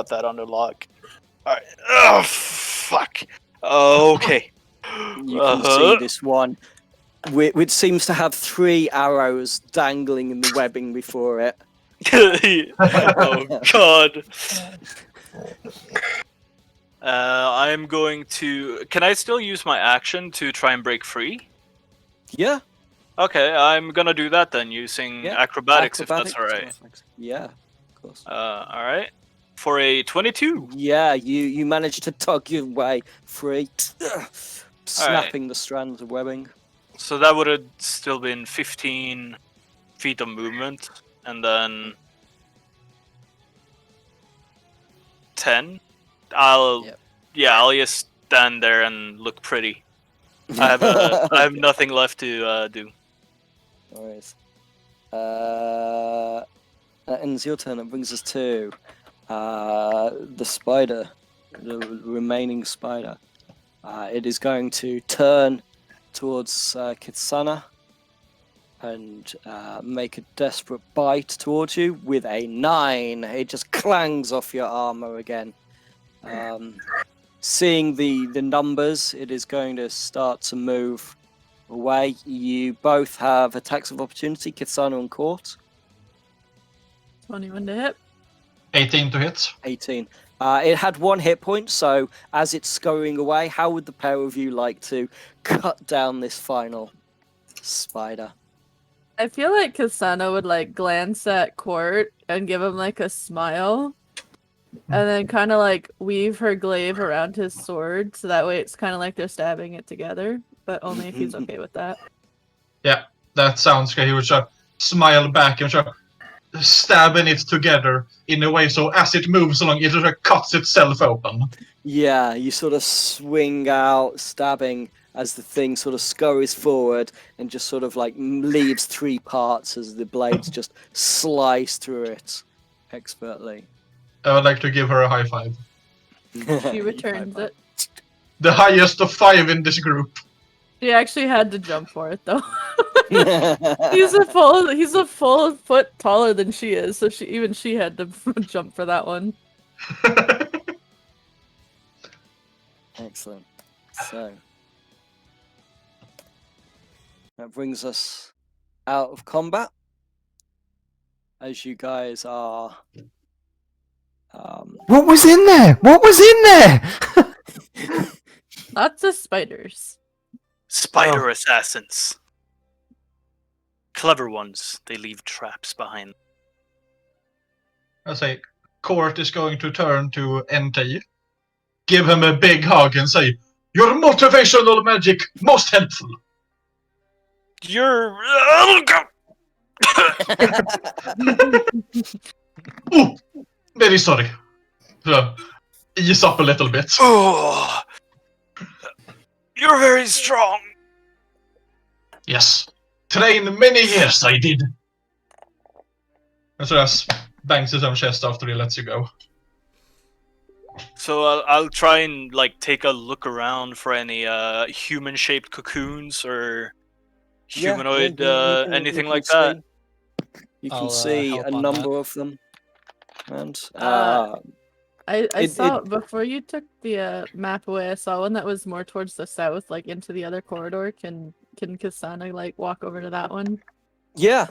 that under lock. All right. Oh, fuck. Okay. You can see this one, which seems to have 3 arrows dangling in the webbing before it. Oh God. I'm going to. Can I still use my action to try and break free? Yeah. Okay, I'm gonna do that then, using Yeah, acrobatics, if that's alright. Yeah, of course. Alright. For a 22. Yeah, you managed to tug your way free, snapping the strands of webbing. So that would have still been 15 feet of movement, and then 10. I'll just stand there and look pretty. I have nothing left to do. No worries. That ends your turn. That brings us to the spider, the remaining spider. It is going to turn towards Kitsana and make a desperate bite towards you with a 9. It just clangs off your armor again. Seeing the numbers, it is going to start to move away. You both have attacks of opportunity, Kitsana and Court. 21 to hit. 18 to hit. 18. It had 1 hit point, so as it's scurrying away, how would the pair of you like to cut down this final spider? I feel like Kasana would like glance at Court and give him like a smile. And then kind of like weave her glaive around his sword, so that way it's kind of like they're stabbing it together, but only if he's okay with that. Yeah, that sounds good. He would just smile back and just stabbing it together in a way so as it moves along, it just cuts itself open. Yeah, you sort of swing out, stabbing as the thing sort of scurries forward and just sort of like leaves 3 parts as the blades just slice through it expertly. I would like to give her a high five. She returns it. The highest of 5 in this group. She actually had to jump for it though. He's a full foot taller than she is, so she had to jump for that one. Excellent. So that brings us out of combat. As you guys are What was in there? What was in there? Lots of spiders. Spider assassins. clever ones, they leave traps behind. I say, Court is going to turn to NT, give him a big hug, and say, "Your motivational magic most helpful." You're Oh, very sorry. Ease up a little bit. oh, you're very strong. Yes. Train many years, I did. And so that's bangs his own chest after he lets you go. So I'll try and like take a look around for any human-shaped cocoons or humanoid anything can like that. see- You can I'll, see help a on number of them. And I It- saw before you took the map away. I saw one that was more towards the south, like into the other corridor. Can Kasana like walk over to that one? yeah,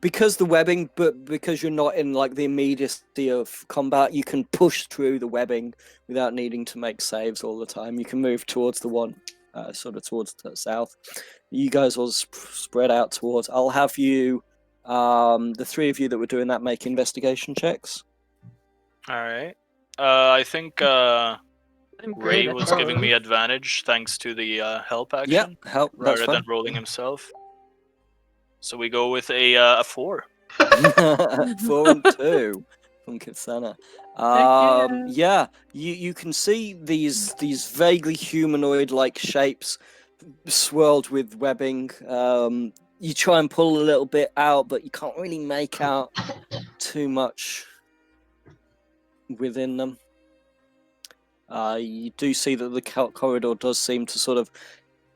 because the webbing, but because you're not in like the immediacy of combat, you can push through the webbing without needing to make saves all the time. You can move towards the one, sort of towards the south. You guys will spread out towards. I'll have you, the three of you that were doing that, make investigation checks. All right. I think I'm Ray great at was that. giving me advantage thanks to the help Yeah, action help. That's rather than rolling himself. So we go with a 4. fine. 4 and 2 from Kasana. yeah. Yeah, you can see these vaguely humanoid-like shapes swirled with webbing. You try and pull a little bit out, but you can't really make out too much within them. You do see that the corridor does seem to sort of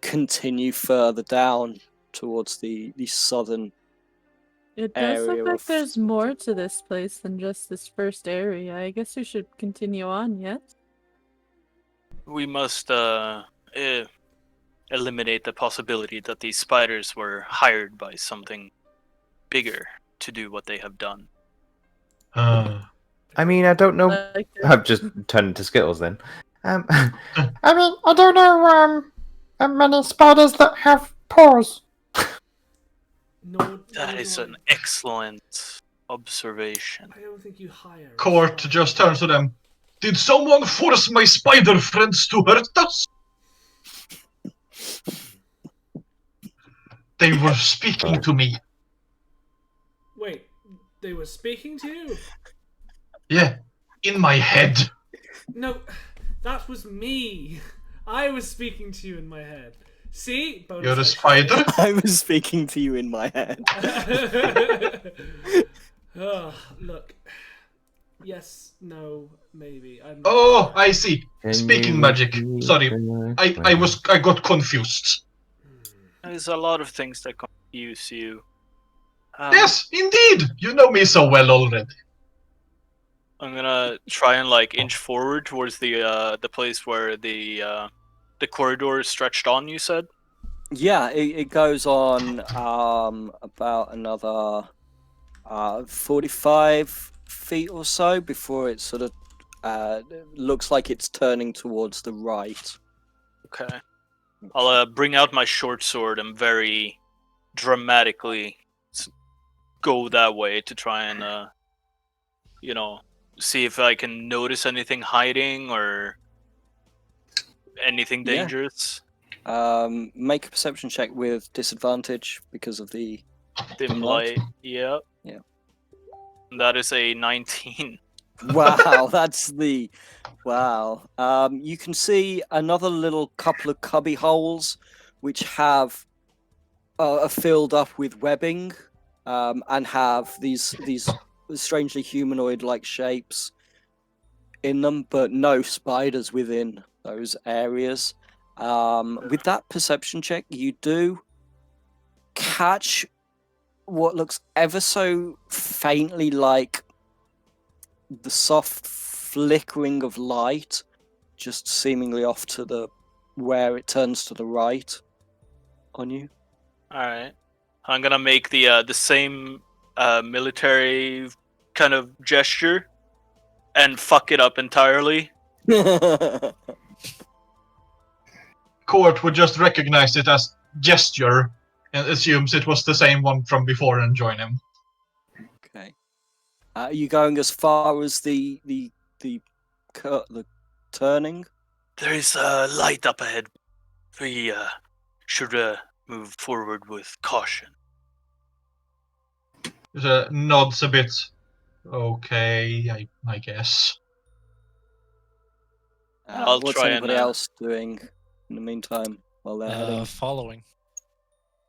continue further down towards the southern. It does area look like of- there's more to this place than just this first area. I guess we should continue on, yes? We must eliminate the possibility that these spiders were hired by something bigger to do what they have done. I mean, I don't know. Like I've just turned into Skittles then. I mean, I don't know many spiders that have paws. No, That is an excellent observation. I don't think you hire. a Court spider. just turns to them. "Did someone force my spider friends to hurt us?" They were speaking to me. Wait, they were speaking to you? Yeah, in my head. No, that was me. I was speaking to you in my head. See? Bonus You're a action. spider? I was speaking to you in my head. Oh, look. Yes, no, maybe. I'm... Oh, I see. Speaking magic. Sorry, I got confused. There's a lot of things that confuse you. Yes, indeed. You know me so well already. I'm gonna try and like inch forward towards the place where the corridor is stretched on. You said. Yeah, it goes on about another 45 feet or so before it sort of looks like it's turning towards the right. Okay. I'll bring out my short sword and very dramatically go that way to try and see if I can notice anything hiding or anything Yeah. dangerous. Make a perception check with disadvantage because of the Dim light. light. Yeah. Yeah. That is a 19. Wow, that's the wow. You can see another little couple of cubby holes which have are filled up with webbing, and have these strangely humanoid-like shapes in them, but no spiders within those areas. With that perception check, you do catch what looks ever so faintly like the soft flickering of light, just seemingly off to the where it turns to the right on you. All right. I'm gonna make the same military kind of gesture and fuck it up entirely. Court would just recognize it as gesture and assumes it was the same one from before and join him. Okay. Are you going as far as the turning? There is a light up ahead. We should move forward with caution. Nods a bit. Okay, I guess. I'll What's try and, anybody else doing in the meantime while they're heading? Following.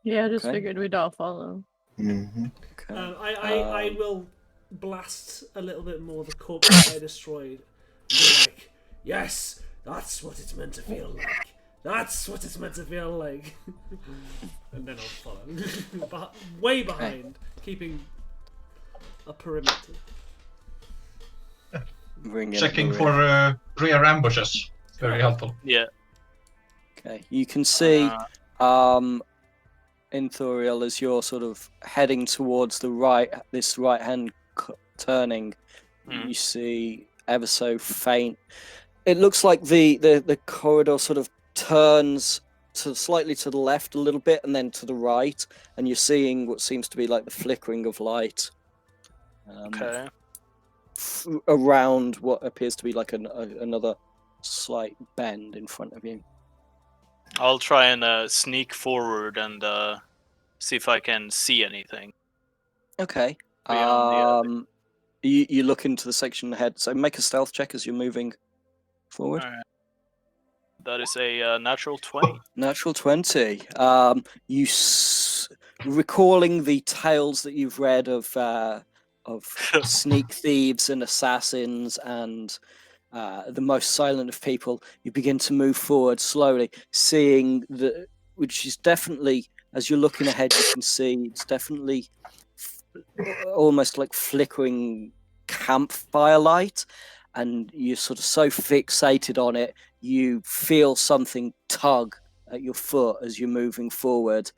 Yeah, I just Okay. figured we'd all follow. Mm-hmm. Okay. I will blast a little bit more the corpse that I destroyed. And be like, yes, that's what it's meant to feel like. That's what it's meant to feel like. And then I'll follow. Way behind, keeping a perimeter. Bring in Checking the for rear ambushes. Very helpful. Yeah. Okay, you can see in Thuriel as you're sort of heading towards the right, this right-hand turning, you see ever so faint. It looks like the corridor sort of turns slightly to the left a little bit and then to the right, and you're seeing what seems to be like the flickering of light. Okay. Around what appears to be like another slight bend in front of you. I'll try and sneak forward and see if I can see anything. Okay. Beyond You look into the section ahead, so make a stealth check as you're moving forward. Alright. That is a natural 20. Natural 20. Recalling the tales that you've read of sneak thieves and assassins and the most silent of people, you begin to move forward slowly, seeing which is definitely, as you're looking ahead, you can see it's definitely almost like flickering campfire light, and you're sort of so fixated on it, you feel something tug at your foot as you're moving forward.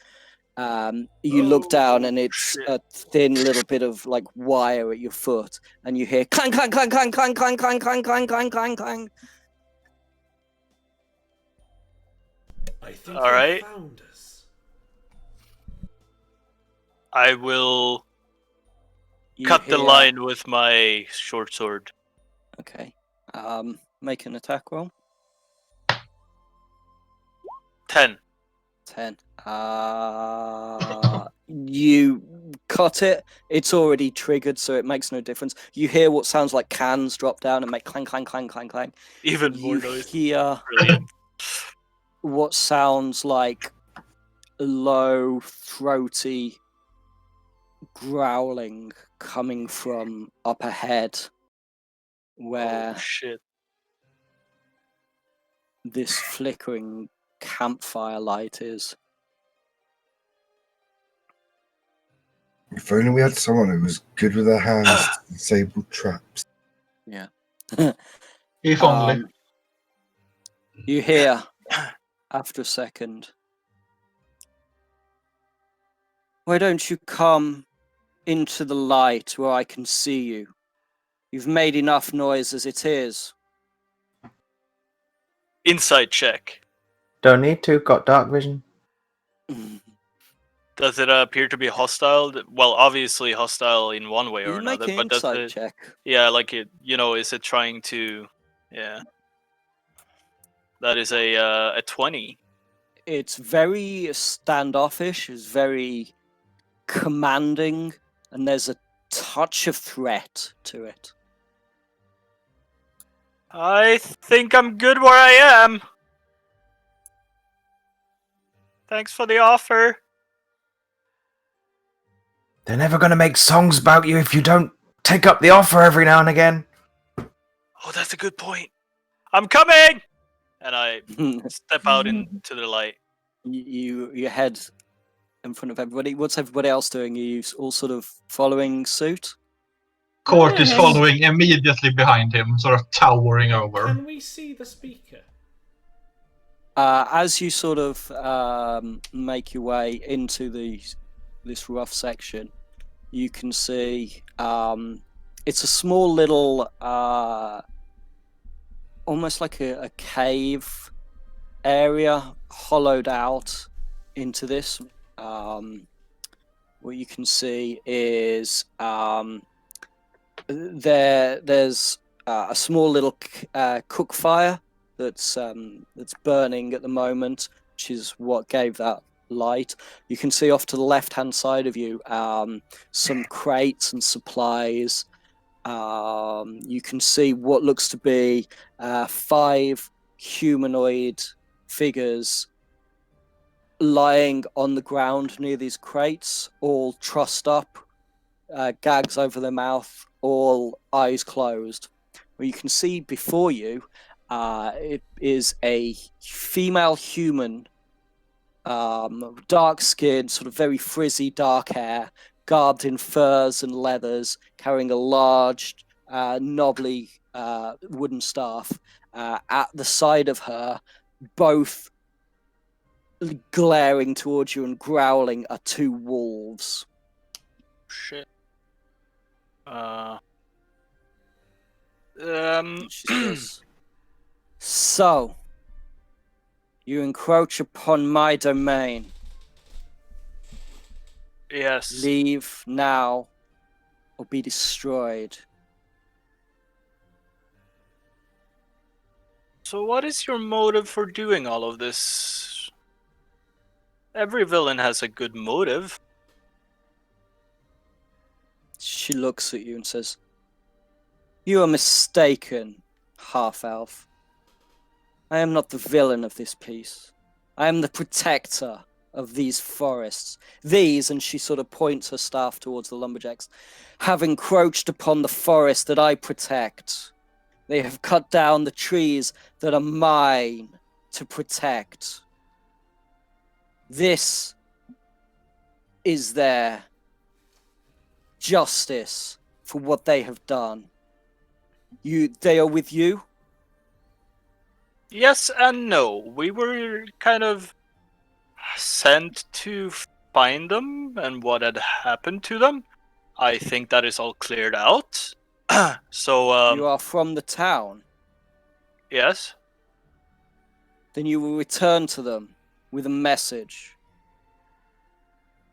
You look down and it's a thin little bit of like wire at your foot, and you hear clang clang clang clang clang clang clang clang clang clang clang clang. I think All right. they found us. I will You cut the hear- line with my short sword. Okay. Make an attack roll. 10. 10. You cut it. It's already triggered, so it makes no difference. You hear what sounds like cans drop down and make clang, clang, clang, clang, clang. Even more You noise. hear Brilliant. what sounds like low, throaty growling coming from up ahead, where Oh, shit. this flickering campfire light is. If only we had someone who was good with their hands to disable traps. Yeah. If only. You hear, after a second, why don't you come into the light where I can see you? You've made enough noise as it is. Insight check. Don't need to. Got dark vision. Does it appear to be hostile? Well, obviously hostile in one way or You make another, an but does insight it? check. Yeah, like it. Is it trying to? Yeah. That is a 20. It's very standoffish, it's very commanding, and there's a touch of threat to it. I think I'm good where I am. Thanks for the offer. They're never going to make songs about you if you don't take up the offer every now and again. Oh, that's a good point. I'm coming! And I step out into the light. You head in front of everybody. What's everybody else doing? Are you all sort of following suit? Court is Yes. following immediately behind him, sort of towering over. Can we see the speaker? As you sort of make your way into this rough section, you can see it's a small little, almost like a cave area hollowed out into this. what you can see is there's a small little cook fire that's burning at the moment, which is what gave that light. You can see off to the left-hand side of you some crates and supplies. You can see what looks to be 5 humanoid figures lying on the ground near these crates, all trussed up, gags over their mouth, all eyes closed. What you can see before you, it is a female human, dark skin, sort of very frizzy dark hair, garbed in furs and leathers, carrying a large, knobbly wooden staff. At the side of her, both glaring towards you and growling, are 2 wolves. Shit. She says, "So, you encroach upon my domain. Yes. Leave now, or be destroyed." So what is your motive for doing all of this? Every villain has a good motive. She looks at you and says, "You are mistaken, half-elf. I am not the villain of this piece. I am the protector of these forests. These," and she sort of points her staff towards the lumberjacks, "have encroached upon the forest that I protect. They have cut down the trees that are mine to protect. This is their justice for what they have done. They are with you?" Yes and no. We were kind of sent to find them and what had happened to them. I think that is all cleared out. So, You are from the town. yes. Then you will return to them with a message.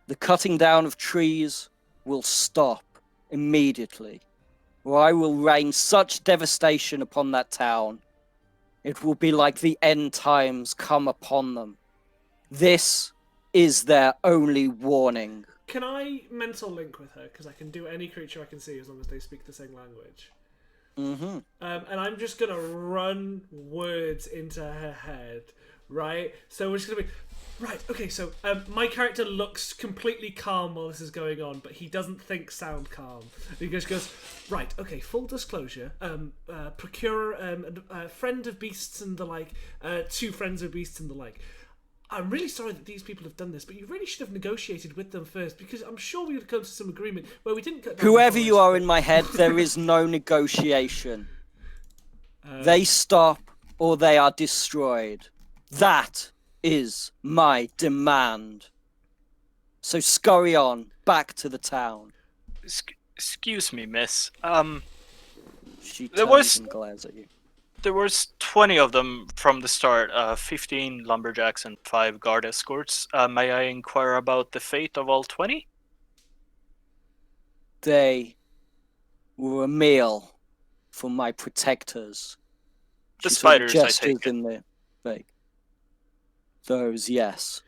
The cutting down of trees will stop immediately, or I will rain such devastation upon that town. It will be like the end times come upon them. This is their only warning. Can I mental link with her? Because I can do any creature I can see as long as they speak the same language. Mm-hmm. And I'm just going to run words into her head, right? So we're just going to be... Right, okay, so my character looks completely calm while this is going on, but he doesn't sound calm. He just goes, right, okay, full disclosure, procure a friend of beasts and the like, 2 friends of beasts and the like. I'm really sorry that these people have done this, but you really should have negotiated with them first, because I'm sure we would have come to some agreement where we didn't cut down Whoever the you forest, are in my head, there is no negotiation. They stop or they are destroyed. That is my demand. So scurry on back to the town. Excuse me, miss. She There turns was- and glares at you. There was 20 of them from the start, 15 lumberjacks and 5 guard escorts. May I inquire about the fate of all 20? They were a meal for my protectors. The She sort of spiders, I gestures take it. in the like. Those, yes.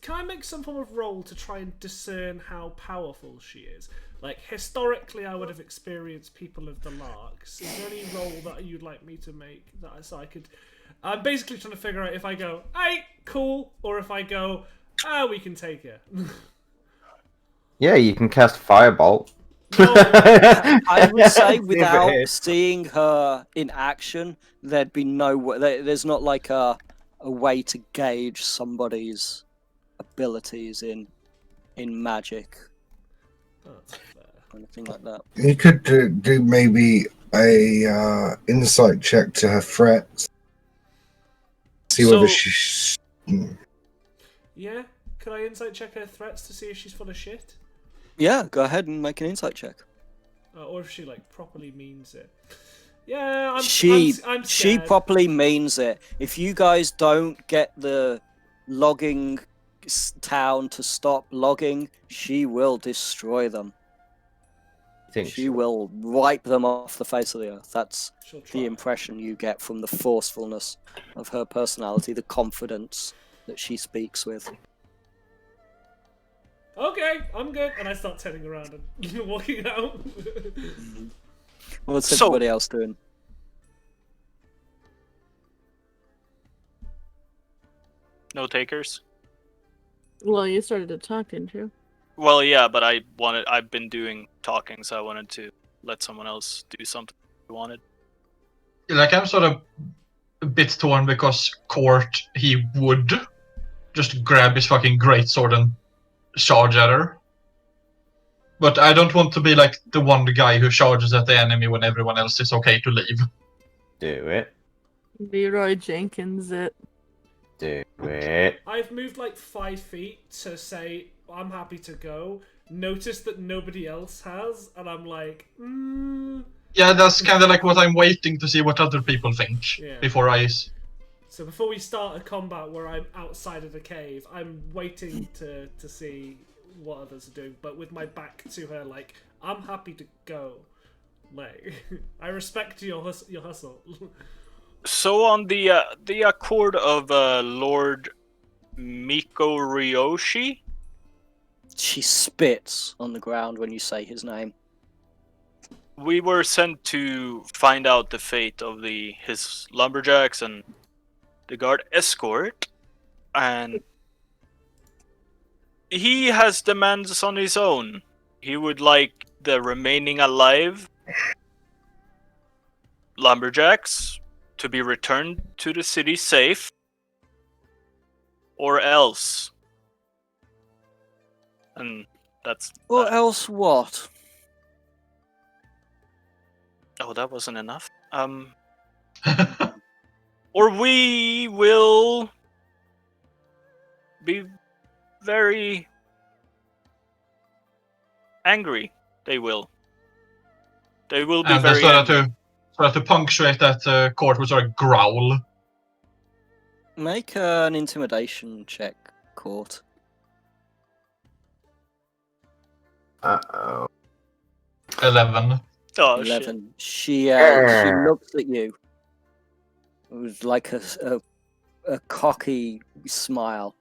Can I make some form of roll to try and discern how powerful she is? Like, historically, I would have experienced people of the Larks. Is there any roll that you'd like me to make so I could... I'm basically trying to figure out if I go, hey, cool, or if I go, we can take it. Yeah, you can cast Firebolt. No, I would say See if it without hits. seeing her in action, there'd be no way. There's not like a way to gauge somebody's abilities in magic that's fair. or anything like that. You could do maybe a insight check to her threats. See whether So- she's. Yeah? Could I insight check her threats to see if she's full of shit? Yeah, go ahead and make an insight check. Or if she, like, properly means it. Yeah, I'm She scared. properly means it. If you guys don't get the logging town to stop logging, she will destroy them. Think She so. will wipe them off the face of the earth. That's She'll try. the impression you get from the forcefulness of her personality, the confidence that she speaks with. Okay, I'm good. And I start turning around and walking out. What's So- everybody else doing? No takers. Well, you started to talk, didn't you? Well, yeah, but I've been doing talking, so I wanted to let someone else do something they wanted. Like, I'm sort of a bit torn because Court, he would just grab his fucking greatsword and charge at her. But I don't want to be like the one guy who charges at the enemy when everyone else is okay to leave. Do it. Leroy Jenkins it. Do it. I've moved like 5 feet to say I'm happy to go. Notice that nobody else has, and I'm like, Yeah, that's kind of like what I'm waiting to see what other people think Yeah. before I... So before we start a combat where I'm outside of the cave, I'm waiting to see what others are doing, but with my back to her, like, I'm happy to go. Like, I respect your hustle. So on the accord of Lord Miko Ryoshi, She spits on the ground when you say his name. we were sent to find out the fate of his lumberjacks and the guard escort, and he has demands on his own. He would like the remaining alive lumberjacks to be returned to the city safe, or else. And that's... Or else what? Oh, that wasn't enough. Or we will be very angry. They will. They will be And very angry. so that to punctuate that, Court would sort of growl. Make an intimidation check, Court. Uh-oh. 11. Oh, shit. 11. She looks at you. It was like a cocky smile,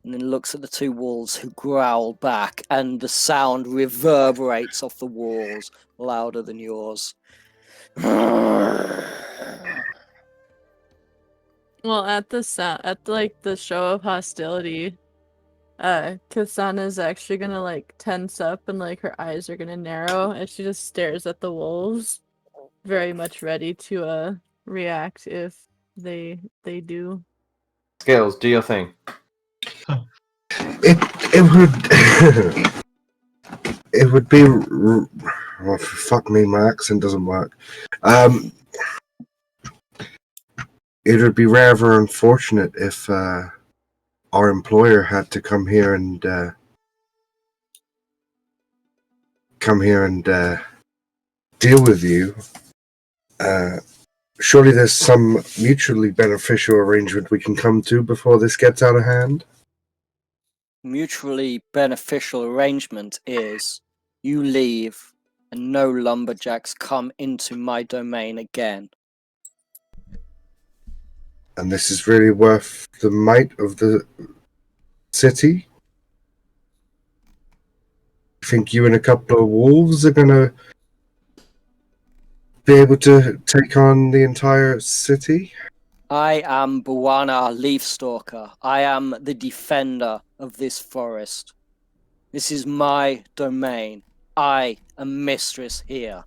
and then looks at the two walls who growl back, and the sound reverberates off the walls louder than yours. Well, at the show of hostility, Kasana's actually gonna like tense up and like her eyes are gonna narrow as she just stares at the wolves, very much ready to react if they do. Skills, do your thing. It would it would be oh, fuck me, my accent doesn't work. It would be rather unfortunate if our employer had to come here and deal with you. Surely there's some mutually beneficial arrangement we can come to before this gets out of hand. Mutually beneficial arrangement is you leave and no lumberjacks come into my domain again. And this is really worth the might of the city? You think you and a couple of wolves are gonna be able to take on the entire city? I am Buana Leafstalker. I am the defender of this forest. This is my domain. I am mistress here.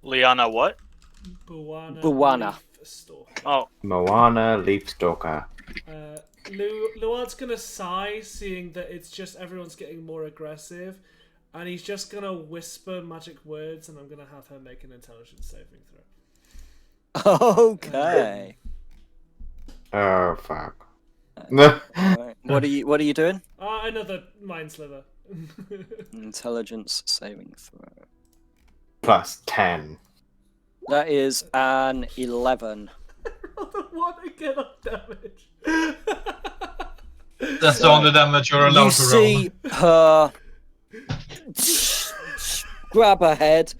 Liana, what? Buana. Leafstalker. Oh, Moana Leafstalker. Luard's gonna sigh, seeing that it's just everyone's getting more aggressive, and he's just gonna whisper magic words, and I'm gonna have her make an intelligence saving throw. Okay. Oh fuck. Alright. What are you doing? Another mind sliver. Intelligence saving throw. Plus 10. That is an 11. Roll the one again on damage. That's the So, only damage you're allowed you to roll. see her grab her head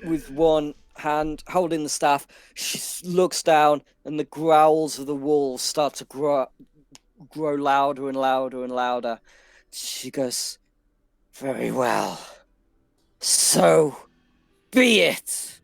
with one hand, holding the staff. She looks down, and the growls of the wolves start to grow louder and louder and louder. She goes, "Very well. So be it."